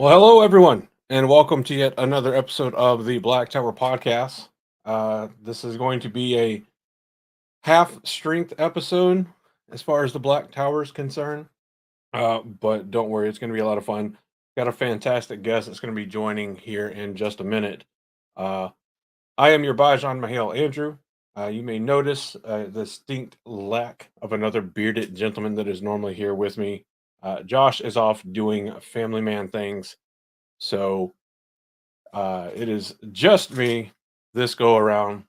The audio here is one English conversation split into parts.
Well, hello everyone, and welcome to yet another episode of the Black Tower Podcast. This is going to be a half-strength episode as far as the Black Tower is concerned. But don't worry, it's going to be a lot of fun. Got a fantastic guest that's going to be joining here in just a minute. Uh, I am your Bajan Mahal Andrew. You may notice a distinct lack of another bearded gentleman that is normally here with me. Josh is off doing family man things, so it is just me this go around,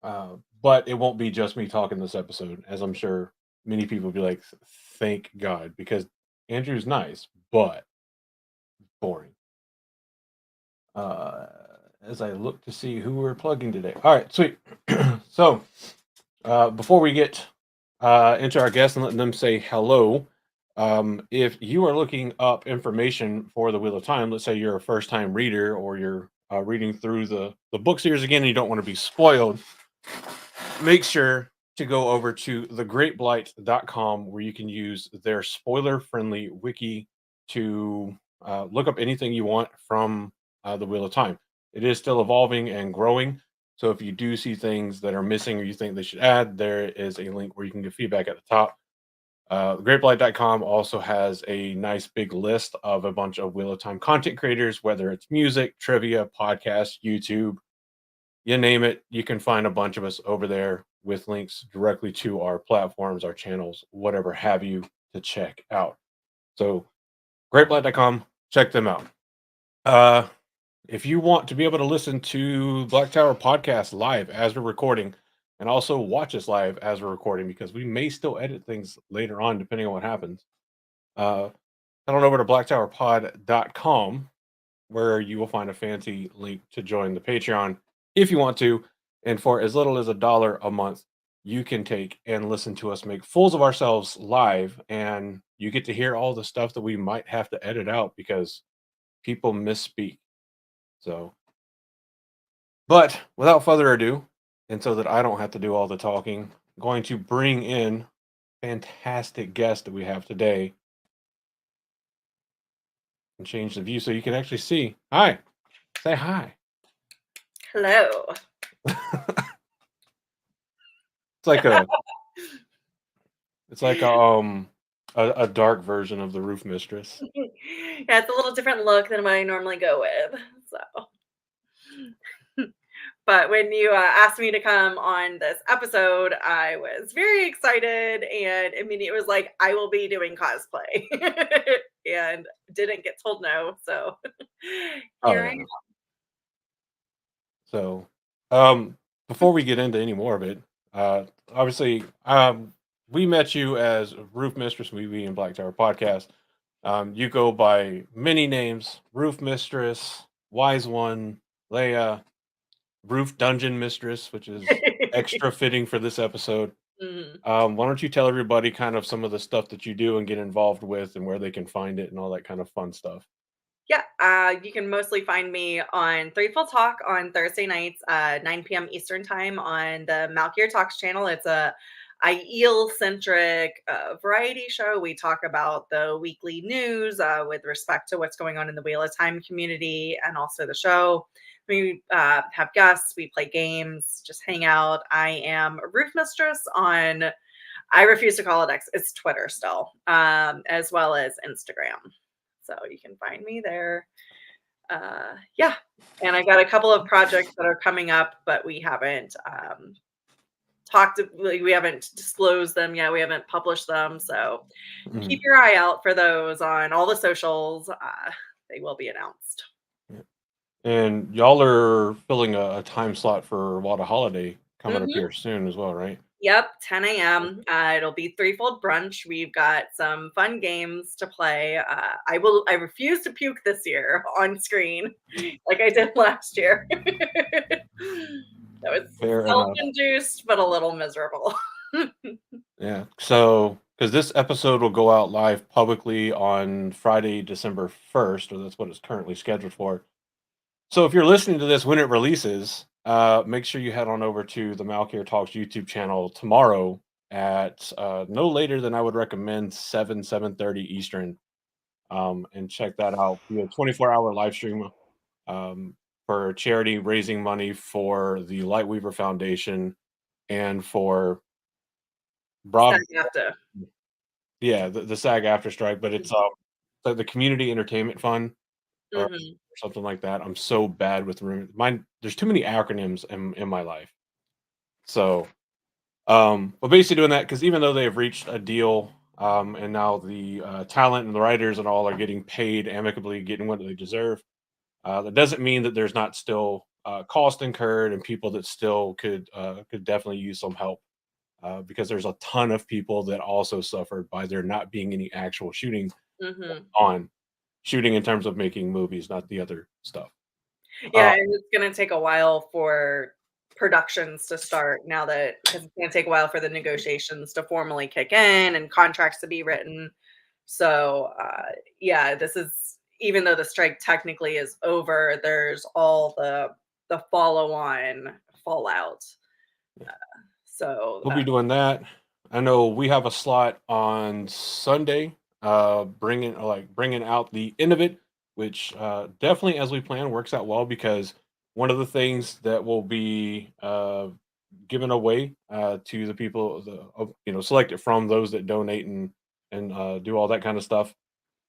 but it won't be just me talking this episode, as I'm sure many people will be like, thank God, because Andrew's nice, but boring. Uh, as I look to see who we're plugging today. All right, sweet. So, before we get into our guests and letting them say hello, if you are looking up information for the Wheel of Time, let's say you're a first time reader or you're reading through the book series again and you don't want to be spoiled, make sure to go over to thegreatblight.com where you can use their spoiler friendly wiki to look up anything you want from the Wheel of Time. It is still evolving and growing. So if you do see things that are missing or you think they should add, there is a link where you can give feedback at the top. Greatblight.com also has a nice big list of a bunch of Wheel of Time content creators, whether it's music, trivia, podcasts, YouTube, you name it. You can find a bunch of us over there with links directly to our platforms, our channels, whatever have you to check out. So, greatblight.com, check them out. Uh, if you want to be able to listen to Black Tower podcast live as we're recording, and also watch us live as we're recording, because we may still edit things later on depending on what happens. Head on over to blacktowerpod.com where you will find a fancy link to join the Patreon if you want to. And for as little as $1 a month, you can take and listen to us make fools of ourselves live, and you get to hear all the stuff that we might have to edit out because people misspeak. So, but without further ado, and so that I don't have to do all the talking, I'm going to bring in fantastic guest that we have today and change the view so you can actually see. Hi, say hi. Hello. It's like a it's like a dark version of the Roofmistress. Yeah, it's a little different look than what I normally go with. So, but when you asked me to come on this episode, I was very excited and immediately was like, I will be doing cosplay, and didn't get told no. So Oh here I am. yeah. So, um, before we get into any more of it, uh, obviously, we met you as Roofmistress Movie and Black Tower Podcast. You go by many names: Roofmistress, Wise One, Leia, Roof Dungeon Mistress, which is extra fitting for this episode. Mhm. Why don't you tell everybody kind of some of the stuff that you do and get involved with, and where they can find it, and all that kind of fun stuff? Yeah, you can mostly find me on Threefold Talk on Thursday nights, 9 p.m. Eastern time on the Malkier Talks channel. It's a IEL centric variety show. We talk about the weekly news with respect to what's going on in the Wheel of Time community and also the show. We have guests, we play games, just hang out. I am a roof mistress on, I refuse to call it X, it's Twitter still, as well as Instagram. So you can find me there. Yeah. And I got a couple of projects that are coming up, but we haven't we haven't disclosed them yet. We haven't published them. So keep Mhm. your eye out for those on all the socials. They will be announced. Yeah. And y'all are filling a time slot for Water Holiday coming up Hmm. here soon as well, right? Yep, 10 a.m. It'll be threefold brunch. We've got some fun games to play. I refuse to puke this year on screen like I did last year. That was Fair enough. self-induced, but a little miserable. Yeah. So, because this episode will go out live publicly on Friday, December 1st, or that's what it's currently scheduled for. So, if you're listening to this when it releases, make sure you head on over to the Malkier Talks YouTube channel tomorrow at no later than I would recommend 7:30 Eastern. and check that out. 24-hour live stream for charity, raising money for the Lightweaver Foundation and for Rob. SAG-AFTRA. Yeah, the SAG after strike, but it's the Community Entertainment Fund Mhm. or something like that. I'm so bad with mine. There's too many acronyms in my life. So, but basically doing that because even though they have reached a deal, and now the talent and the writers and all are getting paid amicably, getting what they deserve. That doesn't mean that there's not still cost incurred and people that still could definitely use some help because there's a ton of people that also suffered by there not being any actual shooting Mhm. on shooting in terms of making movies, not the other stuff. Uh, Yeah, and it's gonna take a while for productions to start now that because it's gonna take a while for the negotiations to formally kick in and contracts to be written. So, yeah, this is even though the strike technically is over, there's all the follow-on fallout. So, we'll be doing that. I know we have a slot on Sunday, bringing out the end of it, which definitely, as we plan, works out well because one of the things that will be given away to the people, selected from those that donate and do all that kind of stuff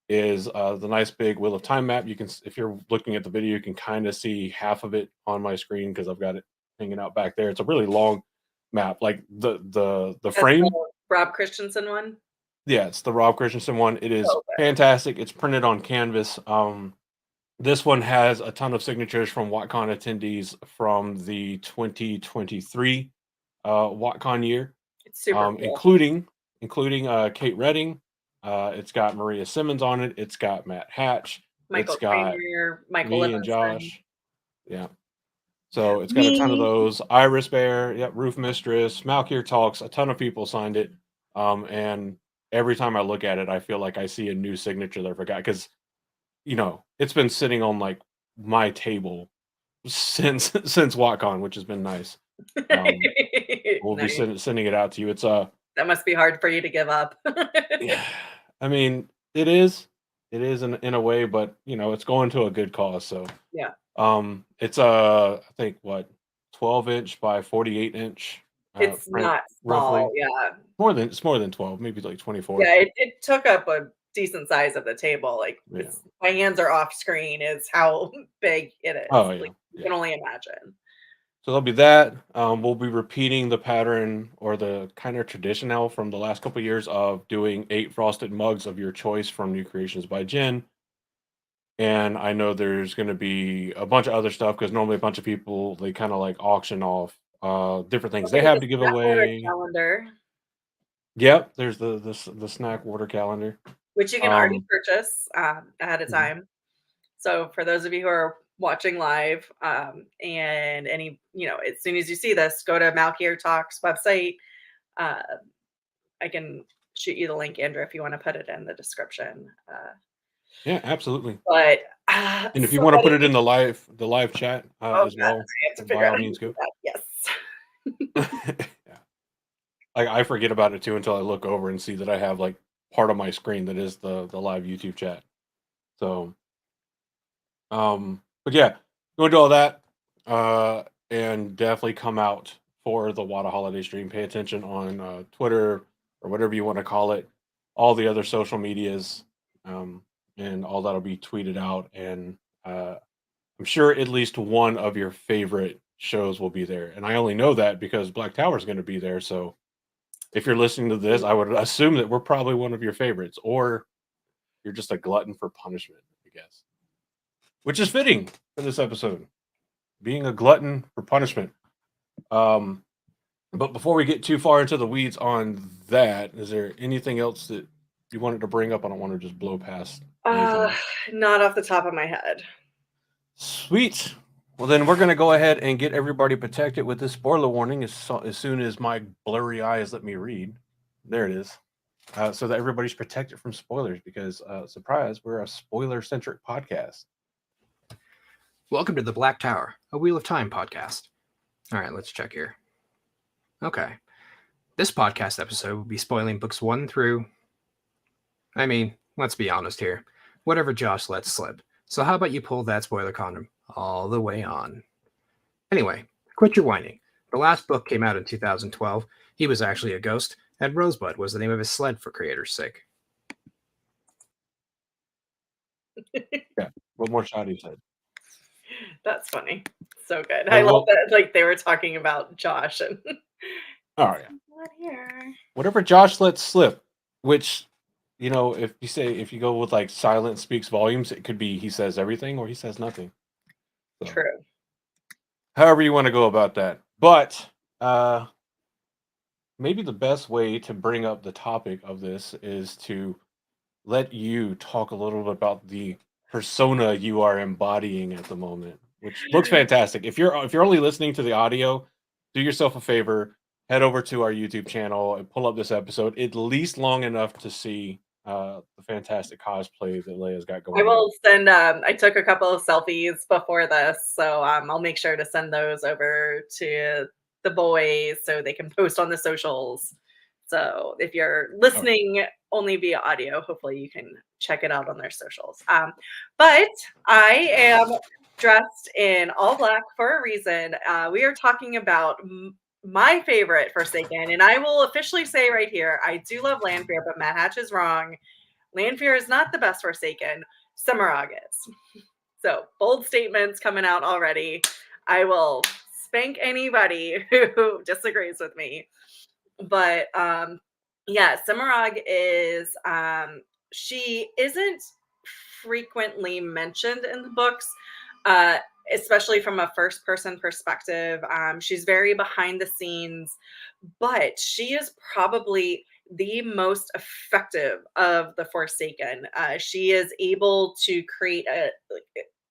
is the nice big Wheel of Time map. If you're looking at the video, you can kind of see half of it on my screen because I've got it hanging out back there. It's a really long map. Like the that's frame, the Rob Christensen one? yeah, it's the Rob Christensen one. It is So good. fantastic. It's printed on canvas. This one has a ton of signatures from WatCon attendees from the 2023 WatCon year, It's super cool. including Kate Redding. It's got Maria Simmons on it. It's got Matt Hatch. It's Michael got Kramer, Michael me and Livingston. Josh. Yeah. So it's got a ton of Me. those. Iris Bear, yep, Roofmistress, Malkier Talks. A ton of people signed it. And every time I look at it, I feel like I see a new signature that I forgot because it's been sitting on like my table since WatCon, which has been nice. Um, we'll be Nice. sending it out to you. It's That must be hard for you to give up. yeah, I mean, it is in a way, but it's going to a good cause. So, Yeah. it's I think what 12-inch by 48-inch It's print not small, roughly. yeah. It's more than 12, maybe like 24. Yeah, it took up a decent size of the table, like, Yeah. it's my hands are off screen is how big it is, Oh like, yeah, you yeah. can only imagine. So there'll be that. We'll be repeating the pattern or the kind of tradition now from the last couple of years of doing 8 frosted mugs of your choice from New Creations by Jen. And I know there's going to be a bunch of other stuff because normally a bunch of people they kind of like auction off different things they There's have a to give snap order away. calendar, Yep, there's the snack water calendar. which you can already Um, purchase, ahead of mhm. time. So for those of you who are watching live, and as soon as you see this, go to Malkier Talks website. Uh, I can shoot you the link, Andrew, if you want to put it in the description. Yeah, absolutely. But And if you so want to put many it in the live chat oh as god, well, I have to by figure out all how to means, do go. that. Yes. Yeah. I forget about it too until I look over and see that I have like part of my screen that is the live YouTube chat. So, but yeah, go do all that, and definitely come out for the Wada holiday stream. Pay attention on Twitter or whatever you want to call it, all the other social medias, um, and all that'll be tweeted out. And I'm sure at least one of your favorite shows will be there. And I only know that because Black Tower is going to be there. So if you're listening to this, I would assume that we're probably one of your favorites, or you're just a glutton for punishment, I guess. Which is fitting for this episode, being a glutton for punishment. Um, but before we get too far into the weeds on that, is there anything else that you wanted to bring up? I don't want to just blow past anything Uh, else. not off the top of my head. Sweet. Well, then we're going to go ahead and get everybody protected with this spoiler warning as soon as my blurry eyes let me read. There it is. So that everybody's protected from spoilers because, surprise, we're a spoiler centric podcast. Welcome to the Black Tower, a Wheel of Time podcast. All right, let's check here. Okay. This podcast episode will be spoiling books 1 through, let's be honest here, whatever Josh lets slip. So how about you pull that spoiler condom all the way on? Anyway, quit your whining. The last book came out in 2012. He was actually a ghost, and Rosebud was the name of his sled for creator's sake. Yeah. What more shot he said? That's funny. So good. But I love well, that like they were talking about Josh and all right. not here. Whatever Josh lets slip, which, if you go with like silence speaks volumes, it could be he says everything or he says nothing. So, True. however you want to go about that. But maybe the best way to bring up the topic of this is to let you talk a little bit about the persona you are embodying at the moment, which looks fantastic. If you're only listening to the audio, do yourself a favor, head over to our YouTube channel and pull up this episode at least long enough to see the fantastic cosplay that Leia's got I going on. will send I took a couple of selfies before this, so I'll make sure to send those over to the boys so they can post on the socials. So if you're Oh, listening only via audio, hopefully you can check it out on their socials. But I am dressed in all black for a reason. We are talking about my favorite Forsaken, and I will officially say right here, I do love Lanfear, but Matt Hatch is wrong. Lanfear is not the best Forsaken. Semirhage is. So bold statements coming out already. I will spank anybody who disagrees with me. But yeah, Semirhage is she isn't frequently mentioned in the books, uh, especially from a first person perspective. She's very behind the scenes, but she is probably the most effective of the Forsaken. She is able to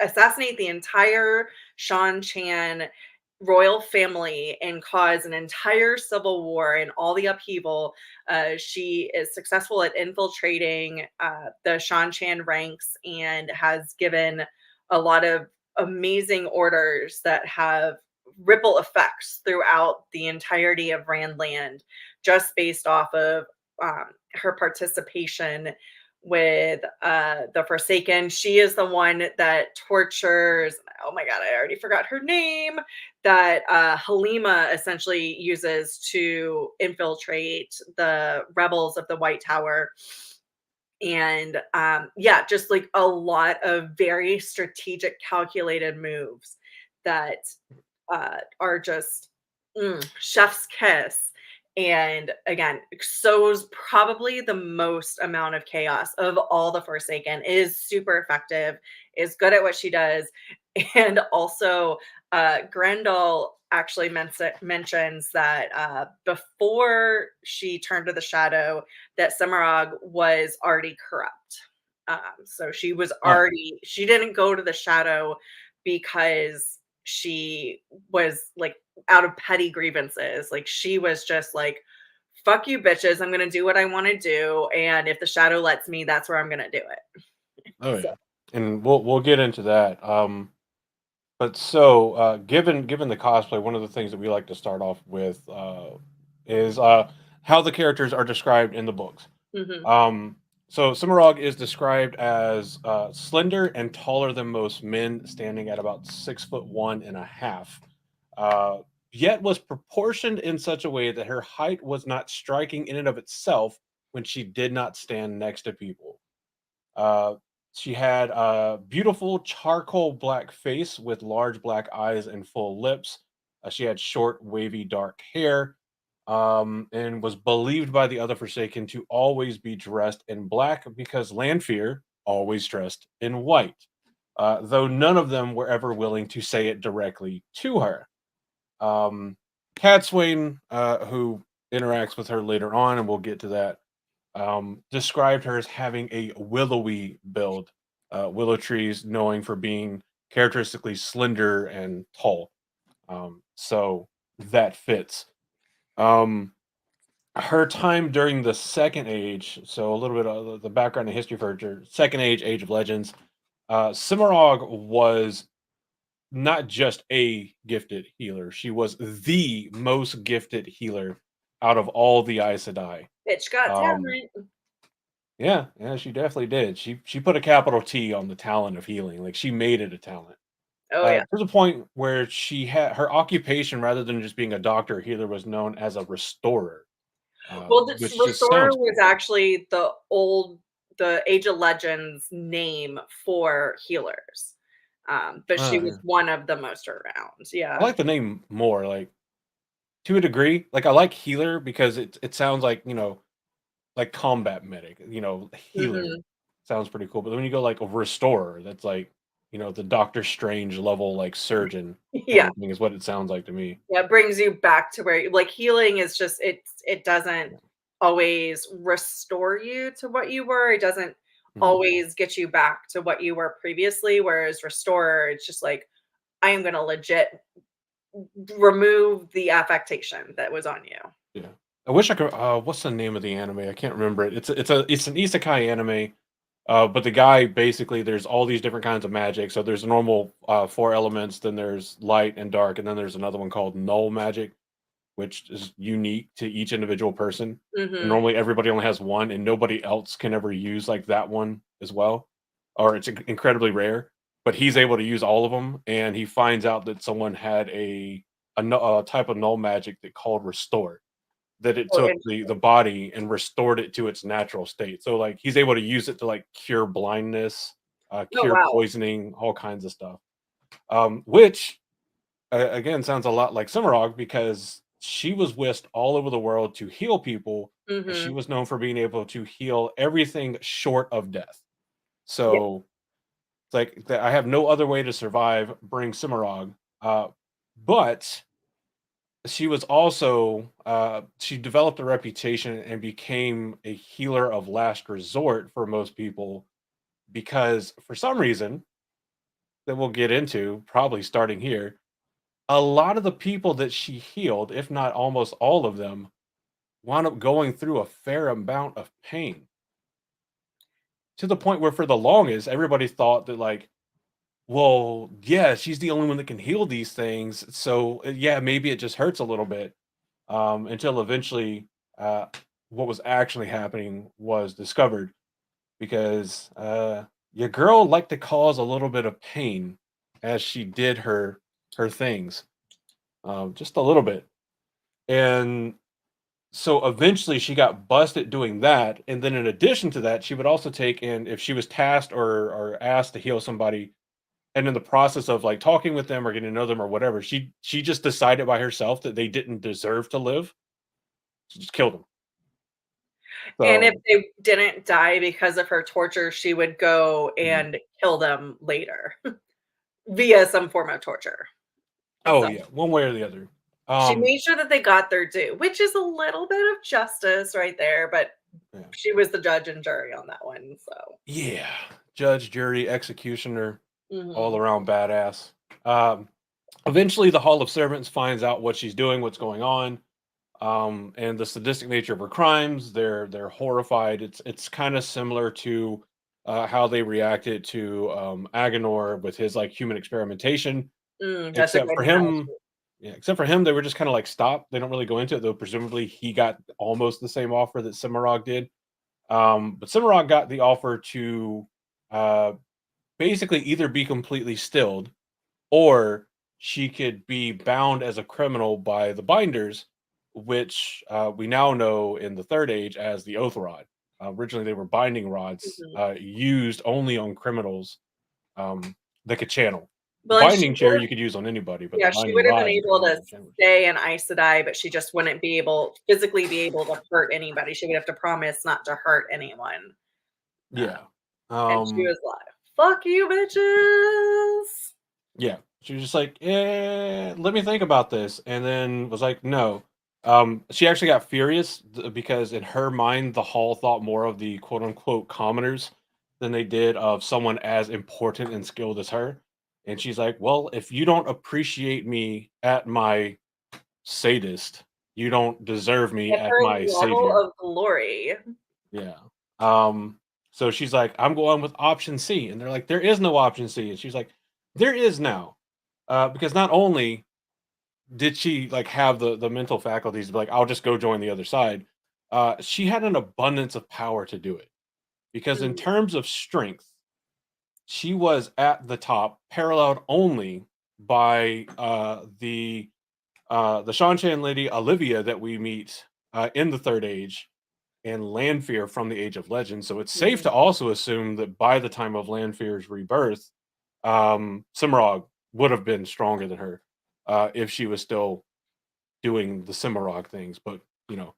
assassinate the entire Shan Chan royal family and cause an entire civil war and all the upheaval. She is successful at infiltrating the Shan Chan ranks and has given a lot of amazing orders that have ripple effects throughout the entirety of Randland, just based off of her participation with the Forsaken. She is the one that tortures, oh my god, I already forgot her name, that Halima essentially uses to infiltrate the rebels of the White Tower. And yeah, just like a lot of very strategic, calculated moves that are just chef's kiss. And again, sows probably the most amount of chaos of all the Forsaken. Is super effective, is good at what she does. And also, Grendel actually mentions that before she turned to the shadow, that Semirhage was already corrupt. So she was oh, already, she didn't go to the shadow because she was like out of petty grievances. Like she was just like, fuck you bitches, I'm gonna do what I want to do. And if the shadow lets me, that's where I'm gonna do it. oh So yeah, and we'll get into that. But so, given the cosplay, one of the things that we like to start off with is how the characters are described in the books. mhm. Um, so Cimarog is described as slender and taller than most men, standing at about 6'1.5". Uh, Yet was proportioned in such a way that her height was not striking in and of itself when she did not stand next to people. Uh, she had a beautiful charcoal black face with large black eyes and full lips. She had short, wavy, dark hair, and was believed by the other Forsaken to always be dressed in black because Lanfear always dressed in white, though none of them were ever willing to say it directly to her. Catswain, who interacts with her later on, and we'll get to that, described her as having a willowy build. Willow trees knowing for being characteristically slender and tall. So that fits. Um, Her time during the Second Age, so a little bit of the background and history for her Second Age, Age of Legends. Cimarog was not just a gifted healer; she was the most gifted healer out of all the Aes Sedai. Bitch got Um, talent. Yeah, yeah, she definitely did. She put a capital T on the talent of healing. Like she made it a talent. Oh yeah. To the point where she had her occupation, rather than just being a doctor or healer, was known as a restorer, Well, the which just Restorer sounds was cool. actually the Age of Legends name for healers. But she was Yeah. one of the most around. I Yeah. like the name more, like to a degree. Like I like healer because it sounds like like combat medic. Healer Mhm. sounds pretty cool. But when you go like a restorer, that's like the Doctor Strange level like surgeon kind Yeah. of thing is what it sounds like to me. Yeah, it brings you back to where like healing is just it doesn't Yeah. always restore you to what you were. It doesn't Mhm. always get you back to what you were previously. Whereas restorer, it's just like I am gonna legit remove the affectation that was on you. Yeah. I wish I could. What's the name of the anime? I can't remember it. It's an isekai anime. But the guy basically, there's all these different kinds of magic. So there's normal four elements, then there's light and dark, and then there's another one called null magic, which is unique to each individual person. And Mhm. normally everybody only has one, and nobody else can ever use like that one as well, or it's incredibly rare. But he's able to use all of them, and he finds out that someone had a type of null magic that called restore, that it Oh, took the interesting. body and restored it to its natural state. So, like, he's able to use it to, like, cure blindness, Oh, cure wow. poisoning, all kinds of stuff. Which, again, sounds a lot like Cimarog because she was whisked all over the world to heal people, and she Mhm. was known for being able to heal everything short of death. Yeah. So, it's like, I have no other way to survive, bring Cimarog. But she was also she developed a reputation and became a healer of last resort for most people because for some reason that we'll get into probably starting here, a lot of the people that she healed, if not almost all of them, wound up going through a fair amount of pain, to the point where for the longest everybody thought that, like, well, yeah, she's the only one that can heal these things, so yeah, maybe it just hurts a little bit, until eventually, uh, what was actually happening was discovered because your girl liked to cause a little bit of pain as she did her things, just a little bit, and so eventually she got busted doing that. And then in addition to that, she would also take in, if she was tasked or asked to heal somebody, and in the process of like talking with them or getting to know them or whatever, she just decided by herself that they didn't deserve to live. She just killed them. And if So, they didn't die because of her torture, she would go mhm. and kill them later via some form of torture. Oh So yeah, one way or the other. she Um, made sure that they got their due, which is a little bit of justice right there, but yeah, she was the judge and jury on that one, so yeah. Judge, jury, executioner, all mhm. around badass. Um, Eventually, the Hall of Servants finds out what she's doing, what's going on, and the sadistic nature of her crimes. They're horrified. It's kind of similar to how they reacted to Agenor with his like human experimentation. That's a Except great for him, analogy. yeah, except for him, they were just kind of like stop. They don't really go into it, though. Presumably, he got almost the same offer that Cimarog did. But Cimarog got the offer to uh, basically either be completely stilled or she could be bound as a criminal by the binders, which we now know in the Third Age as the Oath Rod. Originally, they were binding rods Mhm. used only on criminals um, that could channel. The Well, and she binding chair would you could use on anybody, but the yeah, she binding would have been rods you could able only use to on channelers. stay an Aes Sedai, but she just wouldn't be able physically be able to hurt anybody. She would have to promise not to hurt anyone. Uh, Yeah. and she Um, was like, "Fuck you, bitches." Yeah, she was just like, let me think about this," and then was like, "No." She actually got furious because in her mind, the Hall thought more of the quote unquote commoners than they did of someone as important and skilled as her. And she's like, "Well, if you don't appreciate me at my sadist, you don't deserve me At at her my level savior." of glory. Yeah. So she's like, "I'm going with option C," and they're like, "There is no option C," and she's like, "There is now." Because not only did she like have the mental faculties to be like, I'll just go join the other side, she had an abundance of power to do it. because in terms of strength, she was at the top, paralleled only by the Shan lady Olivia that we meet in the Third Age, and Lanfear from the Age of Legends. So it's safe to also assume that by the time of Lanfear's rebirth, Cimarog would have been stronger than her if she was still doing the Cimarog things. But you know,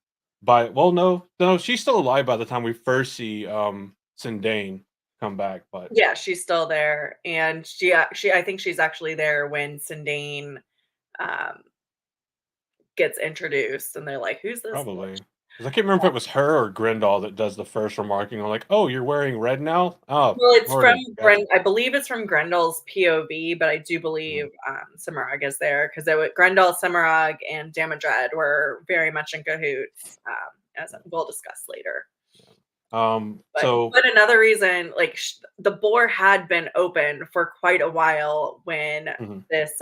no, she's still alive by the time we first see Sindane come back. But Yeah, she's still there, and she I think she's actually there when Sindane um, gets introduced, and they're like, "Who's this probably. witch?" Because I can't remember if it was her or Grendel that does the first remarking. I'm like, "Oh, you're wearing red now? Oh, Well, it's from Morgan, gotcha." I believe it's from Grendel's POV, but I do believe Mhm. Cimarag is there because Grendel, Cimarag, and Damodred were very much in cahoots, as we'll discuss later. So But another reason, like the bore had been open for quite a while when mhm, this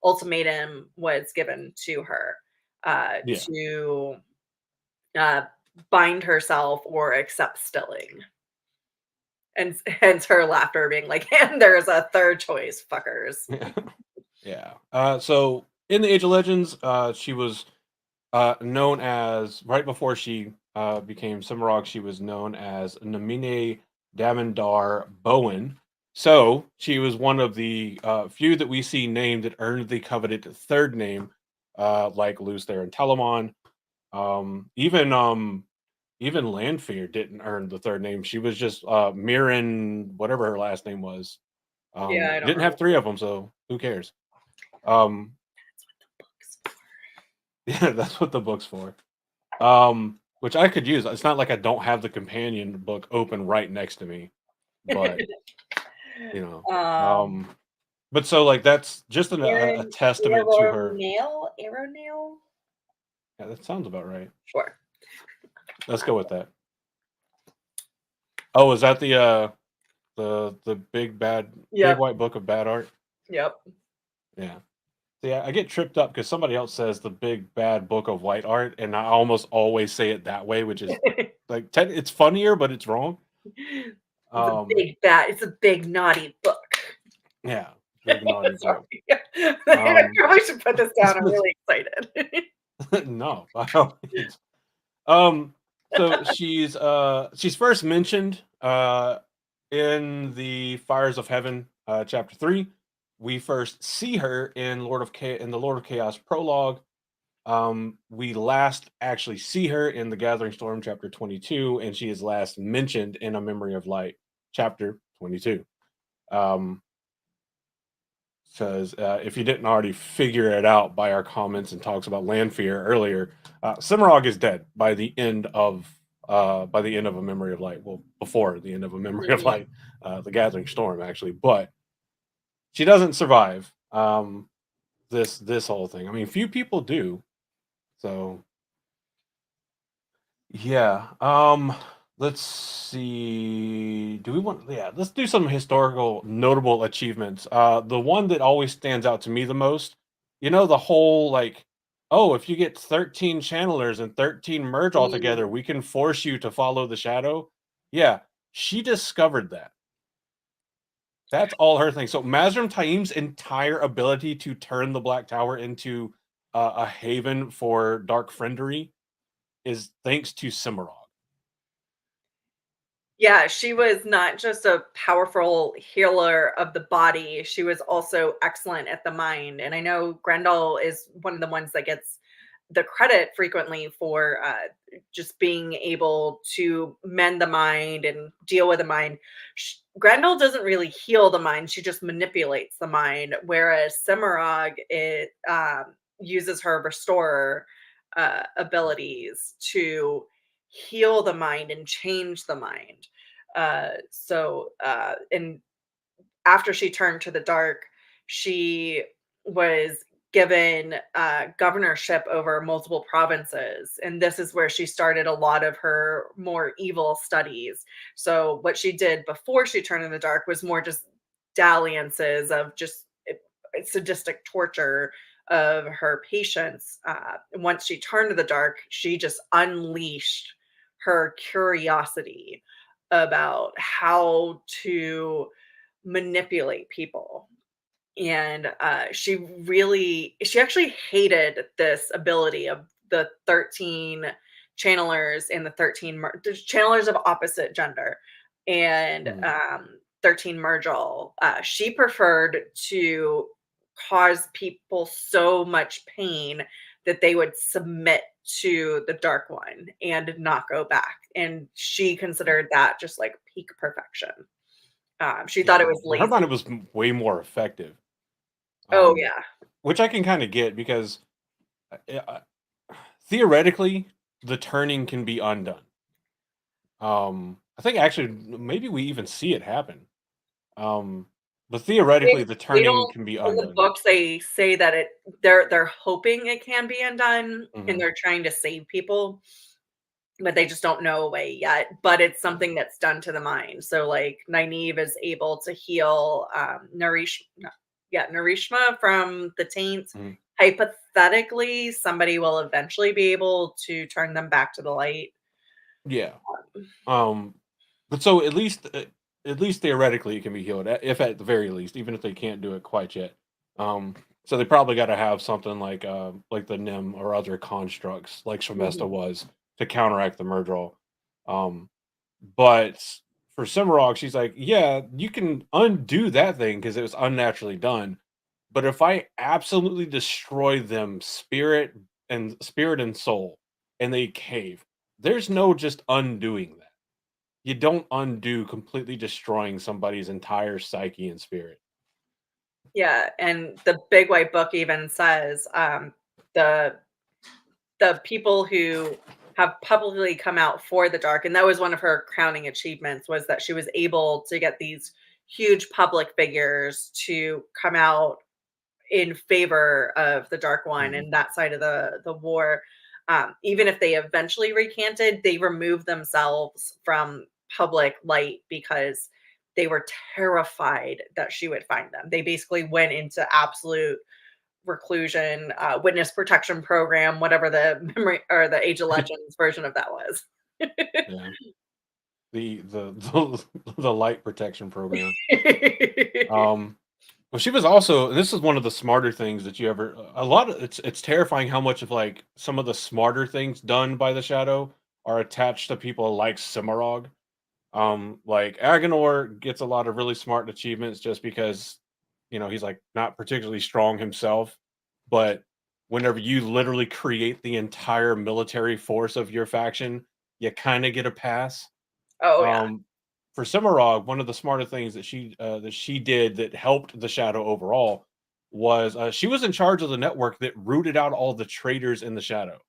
ultimatum was given to her yeah. to uh, bind herself or accept stilling. And hence her laughter being like, and there's a third choice, fuckers. Yeah. So in the Age of Legends, she was known as right before she became Cimarog, she was known as Namine Damandar Bowen. So she was one of the few that we see named that earned the coveted third name, like Luther and Telamon. Even Lanfear didn't earn the third name. She was just Mirren, whatever her last name was. Yeah, I don't Didn't have remember. three of them, so who cares? Um, yeah, that's what the book's for. Which I could use. It's not like I don't have the companion book open right next to me, but you know, um, um, but so like that's just a Aaron, testament to her. Arrow nail. Yeah, that sounds about right. Sure. Let's go with that. Oh, is that the big Yep. white book of bad art? Yep. Yeah. See, I get tripped up because somebody else says the big bad book of white art, and I almost always say it that way, which is like it's funnier, but it's wrong. It's a Um, big bad. It's a big naughty book. yeah, big naughty book. Sorry. I Um, probably should put this down. I'm really excited. no, by all means. Um, so she's first mentioned in the Fires of Heaven, chapter 3. We first see her in the Lord of Chaos prologue. We last actually see her in the Gathering Storm, chapter 22, and she is last mentioned in A Memory of Light, chapter 22. Um, Says if you didn't already figure it out by our comments and talks about Lanfear earlier, Cimarog is dead by the end of A Memory of Light. Well, before the end of A Memory of Mhm. Light, the Gathering Storm actually, but she doesn't survive this whole thing. I mean, few people do. So yeah. Let's see. Do we want let's do some historical notable achievements. The one that always stands out to me the most, the whole like, oh, if you get 13 channelers and 13 merge all together, Mm. we can force you to follow the shadow. Yeah, she discovered that. That's all her thing. So Mazrim Taim's entire ability to turn the Black Tower into a haven for dark friendery is thanks to Cimarron. Yeah, she was not just a powerful healer of the body, she was also excellent at the mind. And I know Grendel is one of the ones that gets the credit frequently for just being able to mend the mind and deal with the mind. Grendel doesn't really heal the mind; she just manipulates the mind. Whereas Semirhage it uses her restorer abilities to heal the mind and change the mind. And after she turned to the dark, she was given governorship over multiple provinces. And this is where she started a lot of her more evil studies. So, what she did before she turned in the dark was more just dalliances of just sadistic torture of her patients. Once she turned to the dark, she just unleashed her curiosity about how to manipulate people. And she actually hated this ability of the 13 channelers and the the channelers of opposite gender and Mhm. 13 Mergel. She preferred to cause people so much pain that they would submit to the Dark One and not go back. And she considered that just like peak perfection. She thought Yeah, it was in her mind, lazy. it was way more effective, Oh um, yeah. which I can kind of get because theoretically, the turning can be undone. I think actually maybe we even see it happen. Um, but theoretically, the They turning don't can be in the undone. books, they say that they're hoping it can be undone, and Hmm. they're trying to save people, but they just don't know a way yet, but it's something that's done to the mind. So, like, Nynaeve is able to heal, Narishma from the taint. Hmm. Hypothetically, somebody will eventually be able to turn them back to the light. Yeah. Um, but so at least theoretically, it can be healed, if at the very least, even if they can't do it quite yet. So they probably got to have something like the Nim or other constructs, like Shemesta Mhm. was, to counteract the Murdral. Um, but for Cimarog, she's like, yeah, you can undo that thing because it was unnaturally done. But if I absolutely destroy them, spirit and soul, and they cave, there's no just undoing that. You don't undo completely destroying somebody's entire psyche and spirit. Yeah, and the Big White Book even says, the people who have publicly come out for the dark, and that was one of her crowning achievements, was that she was able to get these huge public figures to come out in favor of the Dark One Mhm. and that side of the war. Even if they eventually recanted, they removed themselves from public light because they were terrified that she would find them. They basically went into absolute reclusion, witness protection program, whatever the memory or the Age of Legends version of that was. Yeah. The light protection program. Um, well, she was also, and this is one of the smarter things that you ever. A lot of it's terrifying how much of like some of the smarter things done by the Shadow are attached to people like Cimarog. Like Agenor gets a lot of really smart achievements just because, he's like not particularly strong himself. But whenever you literally create the entire military force of your faction, you kind of get a pass. Oh yeah. Um, for Cimarog, one of the smarter things that she did that helped the Shadow overall was she was in charge of the network that rooted out all the traitors in the Shadow.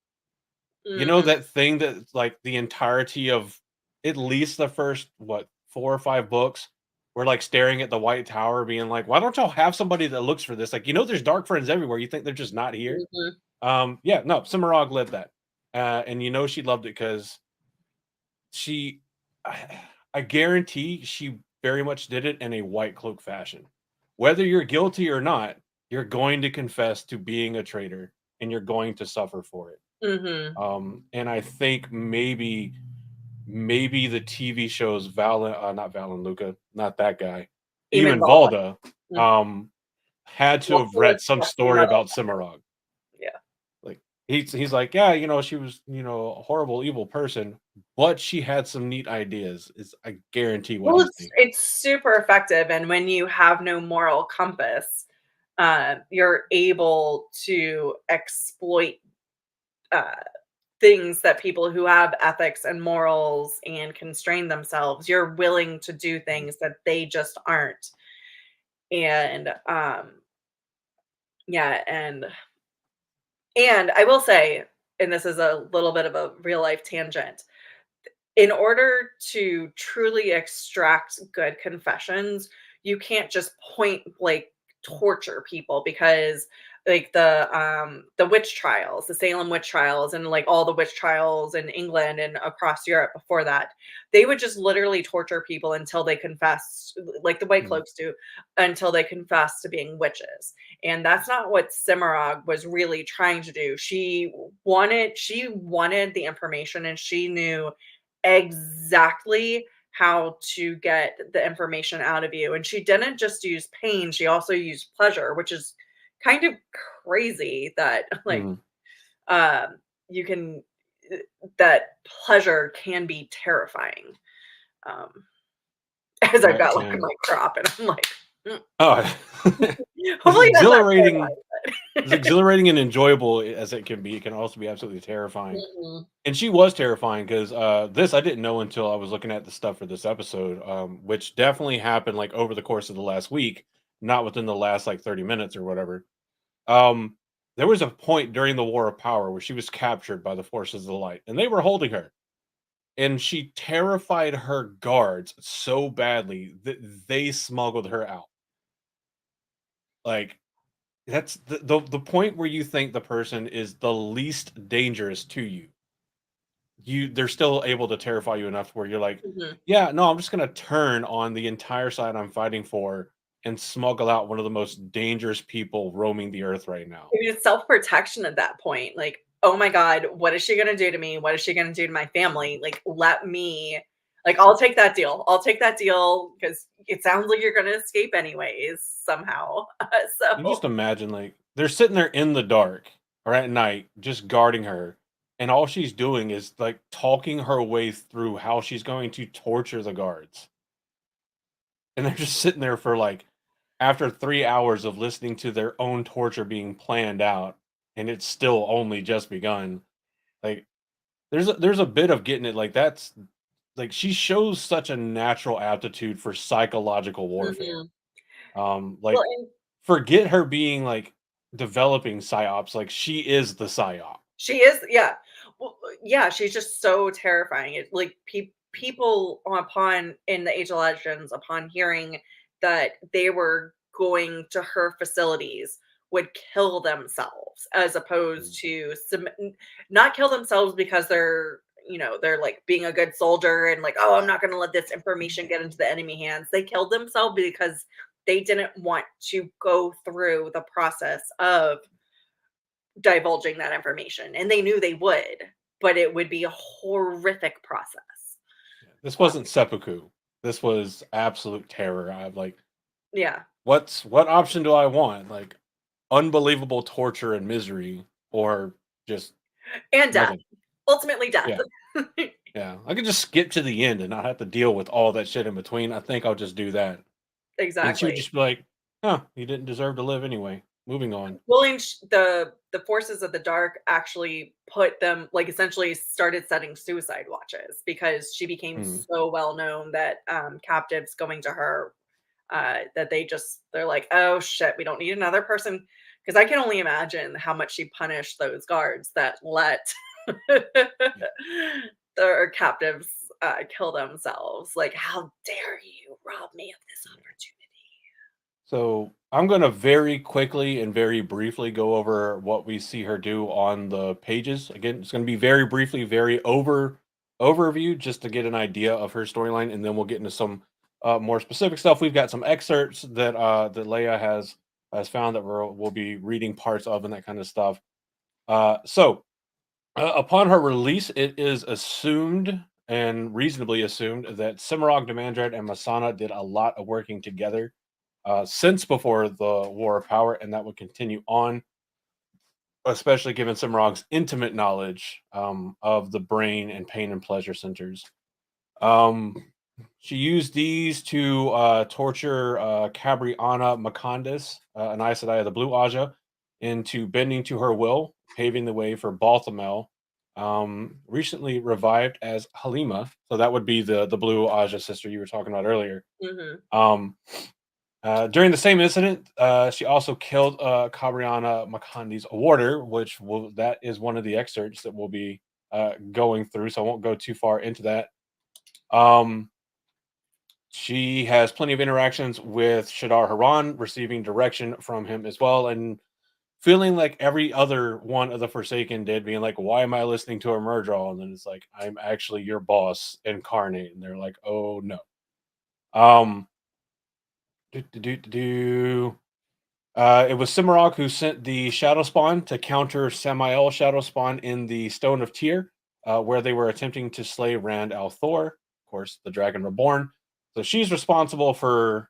You know Mhm. that thing that's like the entirety of at least the first, what, 4 or 5 books, we're, like, staring at the White Tower being like, "Why don't y'all have somebody that looks for this?" Like, there's dark friends everywhere, you think they're just not here? Mhm. Yeah, no, Cimarog led that, and she loved it because she I I guarantee she very much did it in a white cloak fashion. Whether you're guilty or not, you're going to confess to being a traitor, and you're going to suffer for it. Mhm. And I think maybe the TV shows not Valen Luca, not that guy, Eamon even Valda. Valda, Mhm. um, had to have Also a read some trusty story metal. about Cimarog. Yeah. Like he's like, yeah, she was, a horrible, evil person, but she had some neat ideas. Is I guarantee what Well, he's it's thinking. super effective, and when you have no moral compass, you're able to exploit, uh, things that people who have ethics and morals and constrain themselves, you're willing to do things that they just aren't. And, yeah, and I will say, and this is a little bit of a real life tangent, in order to truly extract good confessions, you can't just point blank torture people because like the witch trials, the Salem witch trials and like all the witch trials in England and across Europe before that, they would just literally torture people until they confessed, like the white Mhm. cloaks do, until they confess to being witches. And that's not what Cimarog was really trying to do. She wanted the information and she knew exactly how to get the information out of you. And she didn't just use pain, she also used pleasure, which is kind of crazy that like Mhm. um you can uh, that pleasure can be terrifying. Um as I've Right, got like and my crop and I'm like, "Mm, oh, as hopefully that's not exhilarating as terrifying." exhilarating and enjoyable as it can be, it can also be absolutely terrifying. Mhm. And she was terrifying because this I didn't know until I was looking at the stuff for this episode, which definitely happened like over the course of the last week, not within the last like 30 minutes or whatever. Um, there was a point during the War of Power where she was captured by the forces of the light, and they were holding her, and she terrified her guards so badly that they smuggled her out. Like that's the point where you think the person is the least dangerous to you. They're still able to terrify you enough where you're like, Mhm. yeah, no, I'm just gonna turn on the entire side I'm fighting for and smuggle out one of the most dangerous people roaming the earth right now. It's self-protection at that point, like, "Oh my god, what is she gonna do to me? What is she gonna do to my family? Like, let me like, I'll take that deal. I'll take that deal because it sounds like you're gonna escape anyways somehow." You just So imagine like they're sitting there in the dark or at night, just guarding her, and all she's doing is like talking her way through how she's going to torture the guards. And they're just sitting there for like after 3 hours of listening to their own torture being planned out, and it's still only just begun. Like there's a bit of getting it like that's like she shows such a natural aptitude for psychological warfare. mhm. Well, Like and forget her being like developing psyops, like she is the psyop. she is yeah. Well, yeah, she's just so terrifying. It like people upon in the Age of Legends, upon hearing that they were going to her facilities would kill themselves as Mm. opposed to not kill themselves because they're they're like being a good soldier and like, oh, I'm not going to let this information get into the enemy hands. They killed themselves because they didn't want to go through the process of divulging that information, and they knew they would, but it would be a horrific process. Yeah. This Uh, wasn't seppuku. This was absolute terror. I'm like, yeah, what option do I want? Like unbelievable torture and misery, or just and death, nothing. ultimately death. Yeah. Yeah. I could just skip to the end and not have to deal with all that shit in between. I think I'll just do that. And she would Exactly. just be like, "Huh, you didn't deserve to live anyway. Moving on." Willing the forces of the dark actually put them like essentially started setting suicide watches because she became Mm. so well known that captives going to her that they're like, oh shit, we don't need another person because I can only imagine how much she punished those guards that let Yeah. their captives kill themselves. Like, how dare you rob me of this opportunity? So I'm going to very quickly and very briefly go over what we see her do on the pages. Again, it's going to be very briefly, very overview, just to get an idea of her storyline, and then we'll get into some more specific stuff. We've got some excerpts that Leia has found that we'll be reading parts of and that kind of stuff. Upon her release, it is assumed and reasonably assumed that Cimarron, Demandred, and Masana did a lot of working together since before the War of Power, and that would continue on, especially given Cimarron's intimate knowledge of the brain and pain and pleasure centers. Um, she used these to torture Cabriana Macandis, an Aes Sedai of the Blue Aja, into bending to her will, paving the way for Balthamel, recently revived as Halima. So that would be the Blue Aja sister you were talking about earlier. Hmm. Um, during the same incident, she also killed Cabriana Macandi's warder, that is one of the excerpts that we'll be going through. So I won't go too far into that. Um, she has plenty of interactions with Shadar Haran, receiving direction from him as well, and feeling like every other one of the Forsaken did, being like, "Why am I listening to a Murdral?" And then it's like, "I'm actually your boss incarnate," and they're like, "Oh no." Um, do, do, do, do, do. It was Cimarog who sent the Shadow Spawn to counter Samael Shadow Spawn in the Stone of Tyr, where they were attempting to slay Rand al Thor. course, the Dragon Reborn. So she's responsible for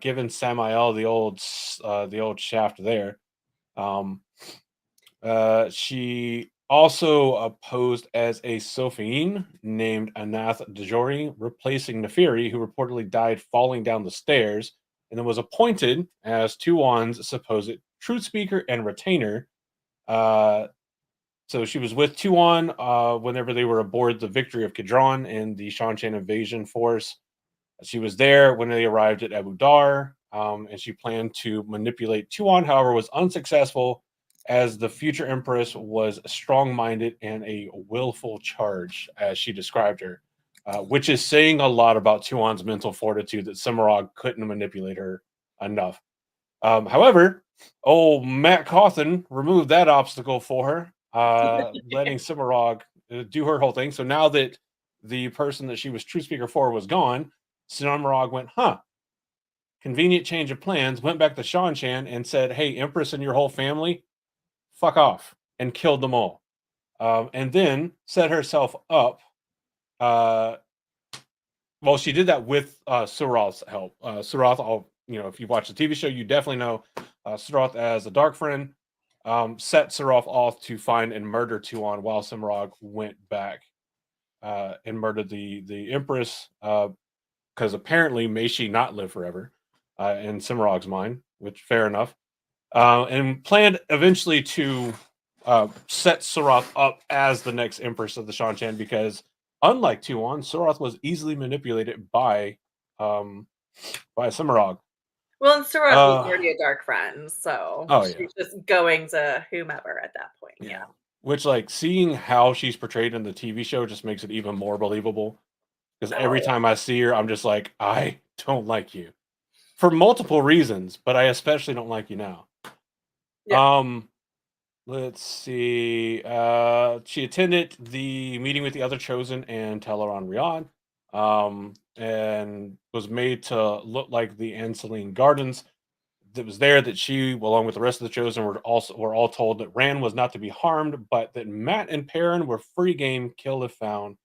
giving Samael the old shaft there. Um, she also posed as a Sophine named Anath Dejori, replacing Neferi, who reportedly died falling down the stairs, and then was appointed as Tuon's supposed truth speaker and retainer. Uh, so she was with Tuon whenever they were aboard the Victory of Kidron and the Shanshan invasion force. She was there when they arrived at Abu Dar, and she planned to manipulate Tuon, however, was unsuccessful as the future empress was strong-minded and a willful charge, as she described her, which is saying a lot about Tuon's mental fortitude that Semirhage couldn't manipulate her enough. However, old Matt Cawthon removed that obstacle for her, letting Semirhage do her whole thing. So now that the person that she was true speaker for was gone, Semirhage went, convenient change of plans, went back to Shanshan and said, hey, Empress and your whole family, fuck off, and killed them all. And then set herself up. Well, she did that with Suroth's help. Suroth, if you watch the TV show, you definitely know Suroth as a dark friend. Set Suroth off to find and murder Tuon while Semirhage went back and murdered the Empress, because apparently may she not live forever in Semirhage's mind, which fair enough. And planned eventually to set Suroth up as the next Empress of the Shanshan, because unlike Tuon, Suroth was easily manipulated by Semirhage. Well, and Suroth was already a dark friend, so she's just going to whomever at that point. Yeah. Which, like, seeing how she's portrayed in the TV show just makes it even more believable. Because every time I see her, I'm just like, I don't like you. For multiple reasons, but I especially don't like you now. Yeah. Let's see. She attended the meeting with the other Chosen and Teleron Riyadh, and was made to look like the Anceline Gardens. That was there that she, along with the rest of the Chosen, were all told that Rand was not to be harmed, but that Matt and Perrin were free game, kill if found.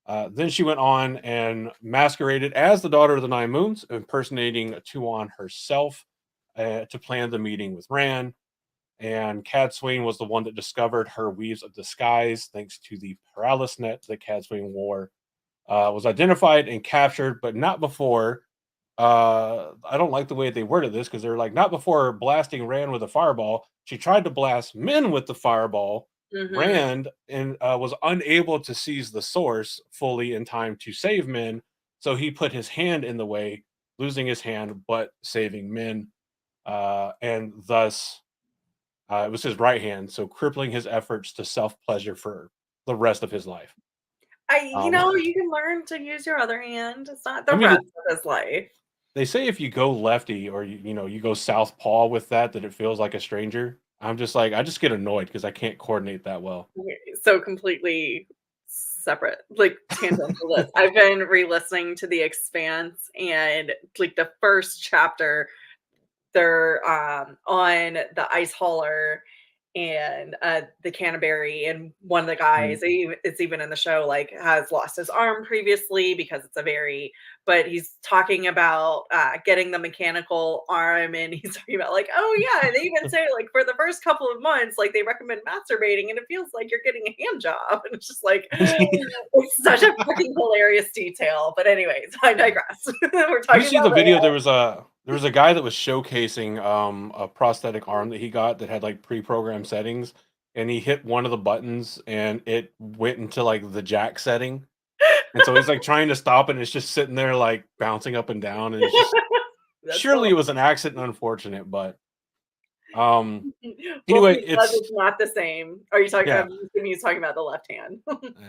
Then she went on and masqueraded as the Daughter of the Nine Moons, impersonating Tuon herself, to plan the meeting with Rand. And Cadsuane was the one that discovered her weaves of disguise, thanks to the paralysis net that Cadsuane wore. Was identified and captured, but not before. I don't like the way they worded this, because they're like, not before blasting Rand with a fireball. She tried to blast Min with the fireball. Rand was unable to seize the source fully in time to save Min, so he put his hand in the way, losing his hand but saving Min, and thus it was his right hand, so crippling his efforts to self-pleasure for the rest of his life. You can learn to use your other hand. It's not the rest of his life. They say if you go lefty, or you go southpaw with that it feels like a stranger. I'm just like, I just get annoyed because I can't coordinate that well. So completely separate, like, tangential this. I've been re-listening to The Expanse, and like the first chapter, they're on the ice hauler and the Canterbury, and one of the guys, it's even in the show, like, has lost his arm previously because but he's talking about getting the mechanical arm, and he's talking about, like, oh yeah, they even say, like, for the first couple of months, like, they recommend masturbating and it feels like you're getting a hand job, and it's just like, it's such a fucking hilarious detail. But anyways, I digress. We're talking you see the video, there was a guy that was showcasing a prosthetic arm that he got that had like pre-programmed settings, and he hit one of the buttons and it went into like the jack setting, and so he's like trying to stop it, and it's just sitting there like bouncing up and down, and it's just surely it was an accident, unfortunate, but anyway, it's not the same. Are you talking? I'm assuming he's talking about the left hand.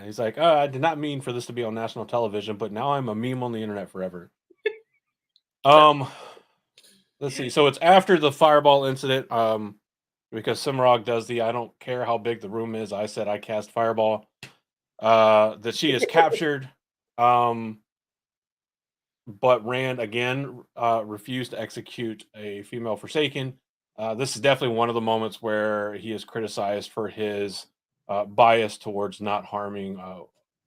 He's like, I did not mean for this to be on national television, but now I'm a meme on the internet forever. Let's see. So it's after the fireball incident, because Semirhage does the I don't care how big the room is, I said I cast fireball. That she is captured. But Rand again refused to execute a female Forsaken. This is definitely one of the moments where he is criticized for his bias towards not harming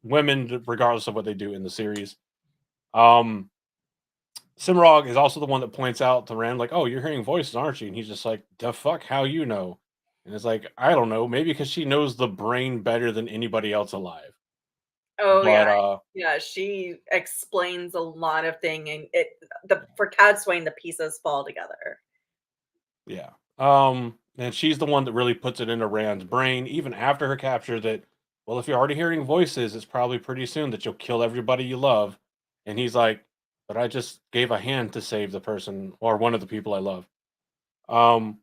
women, regardless of what they do in the series. Um, Simrog is also the one that points out to Rand, like, "Oh, you're hearing voices, aren't you?" And he's just like, "The fuck? How you know?" And it's like, "I don't know. Maybe because she knows the brain better than anybody else alive." Oh yeah. But Yeah, she explains a lot of thing and for Cad Swain the pieces fall together. yeah. And she's the one that really puts it into Rand's brain, even after her capture. That, well, if you're already hearing voices, it's probably pretty soon that you'll kill everybody you love. And he's like, "But I just gave a hand to save the person or one of the people I love." Um,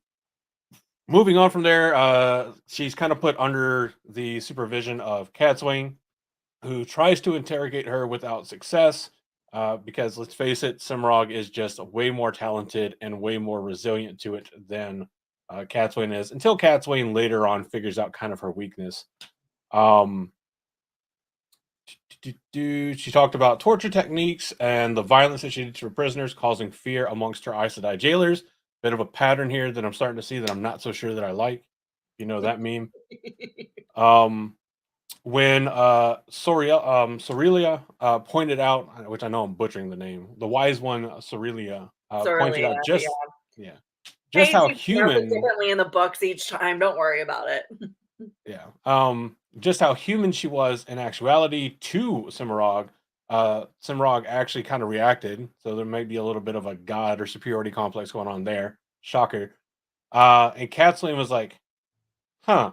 Moving on from there, she's kind of put under the supervision of Catswain, who tries to interrogate her without success. Because let's face it, Simrog is just way more talented and way more resilient to it than Catswain is. Until Catswain later on figures out kind of her weakness. Um, she talked about torture techniques and the violence that she did to her prisoners, causing fear amongst her Aes Sedai jailers. Bit of a pattern here that I'm starting to see that I'm not so sure that I like. You know that meme. Um, when Sorelia pointed out, which I know I'm butchering the name, the wise one Sorelia pointed Sorely, out yeah. yeah, just Hey, how you pronounce it human, differently in the books each time. Don't worry about it. yeah, just how human she was in actuality to Cimarog. Cimarog actually kind of reacted, so there might be a little bit of a god or superiority complex going on there. Shocker. And Kathleen was like, "Huh,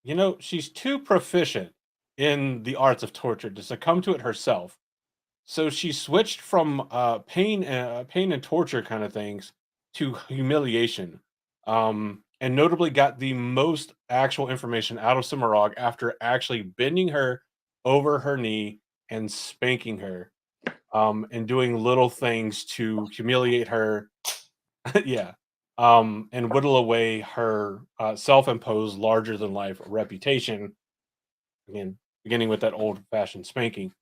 you know, she's too proficient in the arts of torture to succumb to it herself. So she switched from pain and torture kind of things to humiliation, and notably got the most actual information out of Cimarog after actually bending her over her knee and spanking her, and doing little things to humiliate her, yeah, and whittle away her self-imposed larger than life reputation. Again, beginning with that old-fashioned spanking.